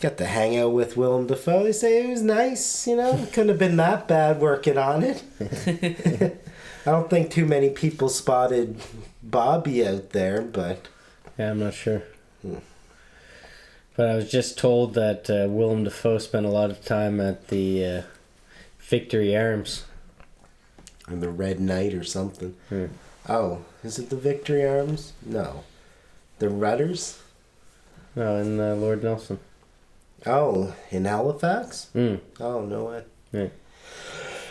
[SPEAKER 1] got to hang out with Willem Dafoe. They say it was nice, Couldn't have been that bad working on it. I don't think too many people spotted Bobby out there, but...
[SPEAKER 3] Yeah, I'm not sure. But I was just told that Willem Dafoe spent a lot of time at the Victory Arms.
[SPEAKER 1] Or the Red Knight or something. Oh, is it the Victory Arms? No. The Rudders?
[SPEAKER 3] No, in Lord Nelson.
[SPEAKER 1] Oh, in Halifax?
[SPEAKER 3] Oh,
[SPEAKER 1] no way.
[SPEAKER 3] Yeah.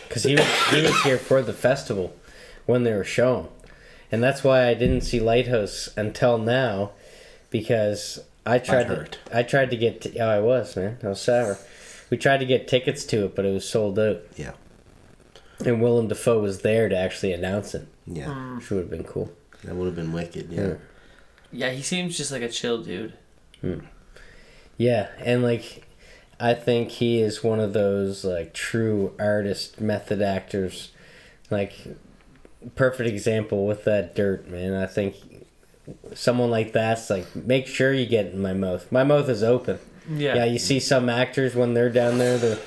[SPEAKER 3] Because he was here for the festival when they were shown. And that's why I didn't see Lighthouse until now, because I tried to get... I was, man. I was sour. We tried to get tickets to it, but it was sold out.
[SPEAKER 1] Yeah.
[SPEAKER 3] And Willem Dafoe was there to actually announce it.
[SPEAKER 1] Yeah.
[SPEAKER 3] Which would have been cool.
[SPEAKER 1] That would have been wicked, yeah.
[SPEAKER 2] Yeah, he seems just like a chill dude.
[SPEAKER 3] Yeah, and I think he is one of those true artist method actors. Perfect example with that dirt, man. I think someone like that's make sure you get in my mouth. My mouth is open. Yeah, you see some actors when they're down there,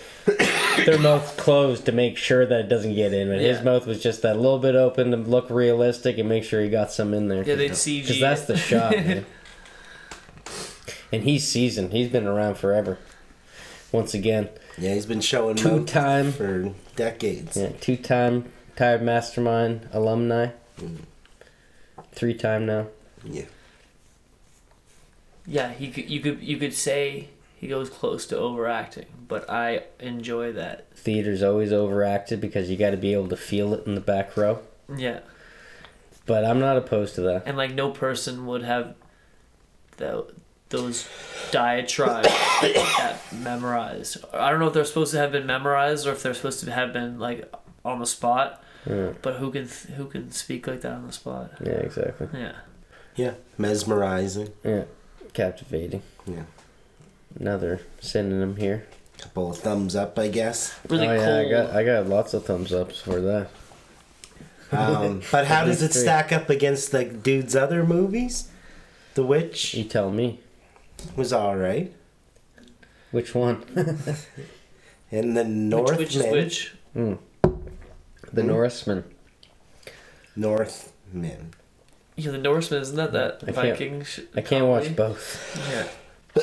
[SPEAKER 3] their mouth's closed to make sure that it doesn't get in. But his mouth was just that little bit open to look realistic and make sure he got some in there.
[SPEAKER 2] Yeah, they'd CG.
[SPEAKER 3] Because that's the shot, man. And he's seasoned. He's been around forever. Once again.
[SPEAKER 1] Yeah, he's been showing
[SPEAKER 3] two-time
[SPEAKER 1] for decades.
[SPEAKER 3] Yeah, 2-time Tired Mastermind alumni. 3-time now.
[SPEAKER 1] Yeah.
[SPEAKER 2] Yeah, you could say he goes close to overacting, but I enjoy that.
[SPEAKER 3] Theater's always overacted because you got to be able to feel it in the back row.
[SPEAKER 2] Yeah.
[SPEAKER 3] But I'm not opposed to that.
[SPEAKER 2] And like no person would have those diatribes that memorized. I don't know if they're supposed to have been memorized or if they're supposed to have been like on the spot.
[SPEAKER 3] Yeah.
[SPEAKER 2] But who can speak like that on the spot?
[SPEAKER 3] Yeah, exactly.
[SPEAKER 2] Yeah.
[SPEAKER 1] Yeah. Mesmerizing.
[SPEAKER 3] Yeah. Captivating.
[SPEAKER 1] Yeah.
[SPEAKER 3] Another synonym here.
[SPEAKER 1] Couple of thumbs up, I guess.
[SPEAKER 2] Really cool.
[SPEAKER 3] Yeah, I got lots of thumbs ups for that.
[SPEAKER 1] But how does it stack up against the dude's other movies? The Witch
[SPEAKER 3] You tell me.
[SPEAKER 1] was alright.
[SPEAKER 3] Which one?
[SPEAKER 1] And the Northman.
[SPEAKER 2] Which is which?
[SPEAKER 3] The Norseman.
[SPEAKER 1] Northman.
[SPEAKER 2] Yeah, the Norseman, isn't that Viking?
[SPEAKER 3] I can't watch both.
[SPEAKER 2] Yeah.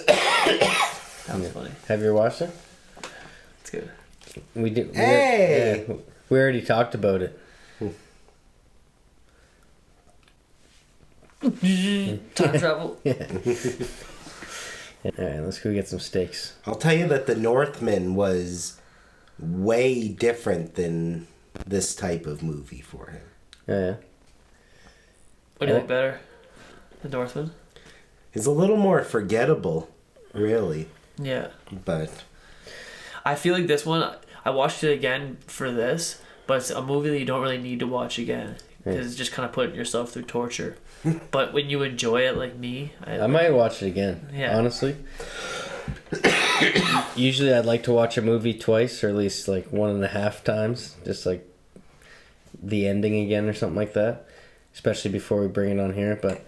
[SPEAKER 2] That was funny.
[SPEAKER 3] Have you watched it?
[SPEAKER 2] It's good.
[SPEAKER 3] We do.
[SPEAKER 1] Hey!
[SPEAKER 3] We already talked about it.
[SPEAKER 2] Time travel.
[SPEAKER 3] Yeah. Alright, let's go get some steaks.
[SPEAKER 1] I'll tell you that the Northman was way different than this type of movie for him.
[SPEAKER 3] Yeah.
[SPEAKER 2] What do you like better? The Northman?
[SPEAKER 1] It's a little more forgettable, really.
[SPEAKER 2] Yeah.
[SPEAKER 1] But
[SPEAKER 2] I feel like this one, I watched it again for this, but it's a movie that you don't really need to watch again. Because it's just kind of putting yourself through torture. But when you enjoy it like me...
[SPEAKER 3] I might watch it again, honestly. Usually I'd like to watch a movie twice, or at least like 1.5 times. Just like the ending again or something like that. Especially before we bring it on here. But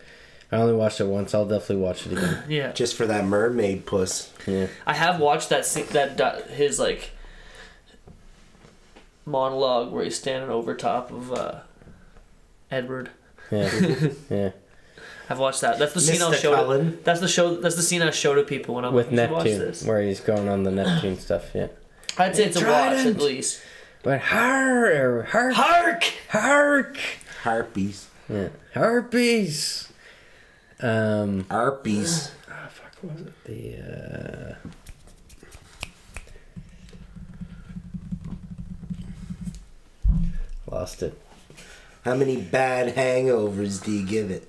[SPEAKER 3] I only watched it once. I'll definitely watch it again.
[SPEAKER 2] Yeah.
[SPEAKER 1] just for that mermaid puss.
[SPEAKER 3] Yeah.
[SPEAKER 2] I have watched his like monologue where he's standing over top of Edward.
[SPEAKER 3] Yeah. Yeah.
[SPEAKER 2] I've watched that. That's the scene I'll show. That's the scene I show to people when I'm
[SPEAKER 3] with
[SPEAKER 2] like,
[SPEAKER 3] Neptune,
[SPEAKER 2] watch this.
[SPEAKER 3] where he's going on the Neptune stuff. Yeah.
[SPEAKER 2] I'd say it's a watch at least.
[SPEAKER 3] But hark,
[SPEAKER 1] Harpies.
[SPEAKER 3] yeah, harpies.
[SPEAKER 1] Harpies.
[SPEAKER 3] Oh, fuck, what was it? The lost it.
[SPEAKER 1] How many bad hangovers do you give it?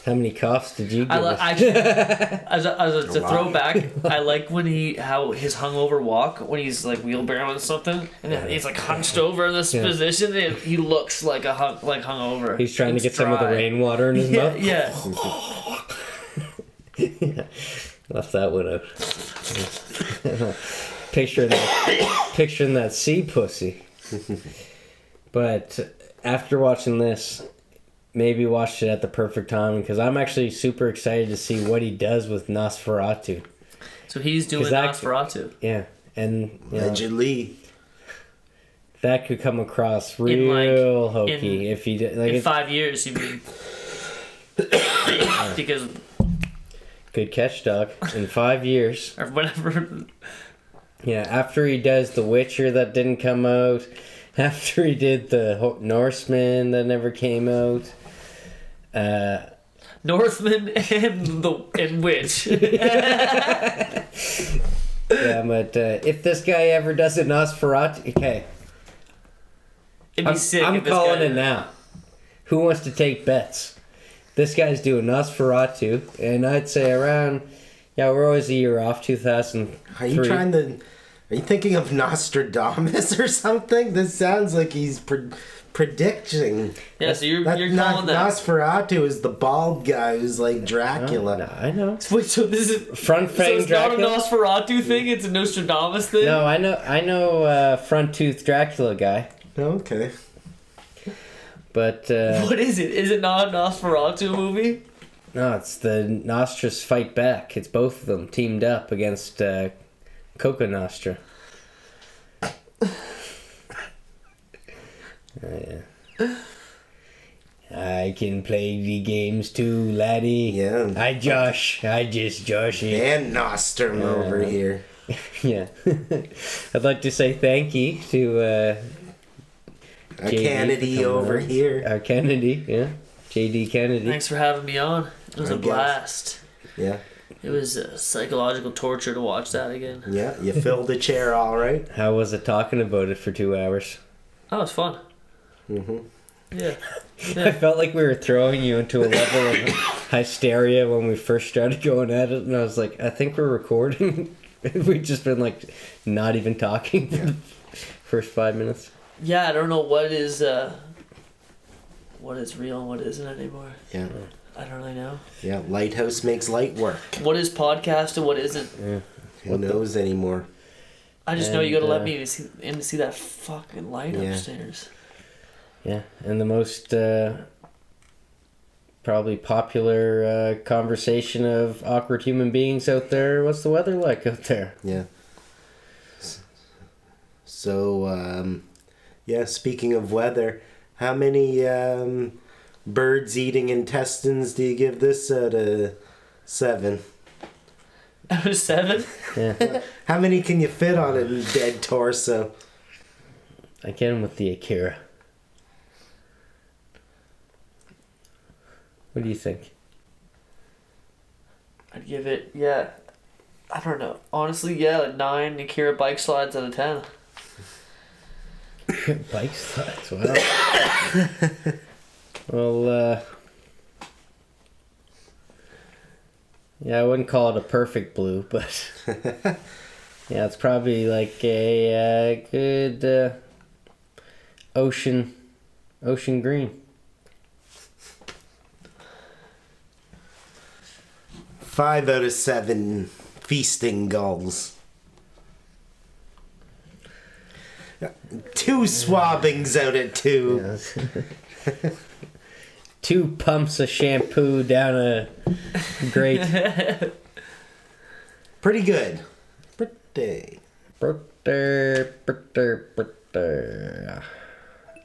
[SPEAKER 3] How many coughs did you give us?
[SPEAKER 2] As a throwback, I like how his hungover walk when he's like wheelbarrowing something and then he's like hunched over in this position and he looks like hungover.
[SPEAKER 3] He's trying to get some of the rainwater in his mouth.
[SPEAKER 2] Yeah.
[SPEAKER 3] Left that one out. Picturing that sea pussy. But after watching this, maybe watched it at the perfect time because I'm actually super excited to see what he does with Nosferatu.
[SPEAKER 2] So he's doing Nosferatu.
[SPEAKER 3] Yeah, and
[SPEAKER 1] allegedly,
[SPEAKER 3] that could come across real hokey if he did.
[SPEAKER 2] In 5 years, you mean? Because
[SPEAKER 3] good catch, dog. In 5 years,
[SPEAKER 2] or whatever.
[SPEAKER 3] Yeah, after he does The Witcher that didn't come out, after he did the Norseman that never came out.
[SPEAKER 2] Northman and Witch.
[SPEAKER 3] Yeah, but if this guy ever does a Nosferatu, okay.
[SPEAKER 2] It'd be sick.
[SPEAKER 3] I'm calling it now. Who wants to take bets? This guy's doing Nosferatu, and I'd say around, we're always a year off, 2003.
[SPEAKER 1] Are you thinking of Nostradamus or something? This sounds like he's predicting.
[SPEAKER 2] Yeah, so you're calling that.
[SPEAKER 1] Nosferatu is the bald guy who's like Dracula.
[SPEAKER 3] No, I know.
[SPEAKER 2] Wait, so this is
[SPEAKER 3] front fang
[SPEAKER 2] it's
[SPEAKER 3] Dracula?
[SPEAKER 2] Not a Nosferatu thing, it's a Nostradamus thing?
[SPEAKER 3] No, I know front tooth Dracula guy.
[SPEAKER 1] Okay.
[SPEAKER 3] But
[SPEAKER 2] what is it? Is it not a Nosferatu movie?
[SPEAKER 3] No, it's the Nostras fight back. It's both of them teamed up against Coca Nostra. Yeah. I can play the games too, laddie.
[SPEAKER 1] Yeah.
[SPEAKER 3] I just Josh it.
[SPEAKER 1] And Nostrum over here.
[SPEAKER 3] Yeah. I'd like to say thank you to
[SPEAKER 1] Kennedy over here.
[SPEAKER 3] Kennedy, yeah. JD Kennedy.
[SPEAKER 2] Thanks for having me on. It was a blast.
[SPEAKER 1] Yeah.
[SPEAKER 2] It was psychological torture to watch that again.
[SPEAKER 1] Yeah, you filled the chair all right.
[SPEAKER 3] How was it talking about it for 2 hours?
[SPEAKER 2] Oh, it was fun.
[SPEAKER 1] Mm-hmm.
[SPEAKER 2] Yeah.
[SPEAKER 3] I felt like we were throwing you into a level of hysteria when we first started going at it, and I was like, I think we're recording. We've just been like not even talking for the first 5 minutes.
[SPEAKER 2] Yeah, I don't know what is real and what isn't anymore.
[SPEAKER 1] Yeah.
[SPEAKER 2] I don't really know.
[SPEAKER 1] Yeah, Lighthouse makes light work.
[SPEAKER 2] What is podcast and what isn't?
[SPEAKER 3] Yeah.
[SPEAKER 1] Who knows anymore?
[SPEAKER 2] I just know you gotta let me in to see that fucking light upstairs.
[SPEAKER 3] Yeah, and the most probably popular conversation of awkward human beings out there. What's the weather like out there?
[SPEAKER 1] Yeah. So, speaking of weather, how many birds eating intestines do you give this out of 7?
[SPEAKER 2] Out of 7?
[SPEAKER 3] Yeah.
[SPEAKER 1] How many can you fit on a dead torso?
[SPEAKER 3] I get him with the Akira. What do you think?
[SPEAKER 2] I'd give it, I don't know. Honestly, like 9 Akira bike slides out of 10.
[SPEAKER 3] Bike slides, wow. Well, I wouldn't call it a perfect blue, but yeah, it's probably like a good ocean green.
[SPEAKER 1] 5 out of 7 feasting gulls. 2 swabbings out of 2.
[SPEAKER 3] Yes. 2 pumps of shampoo down a grate.
[SPEAKER 1] Pretty good. Pretty.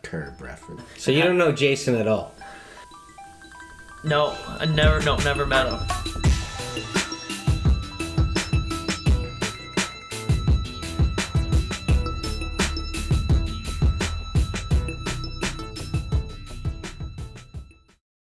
[SPEAKER 1] Curb reference.
[SPEAKER 3] So you don't know Jason at all?
[SPEAKER 2] No, never met him.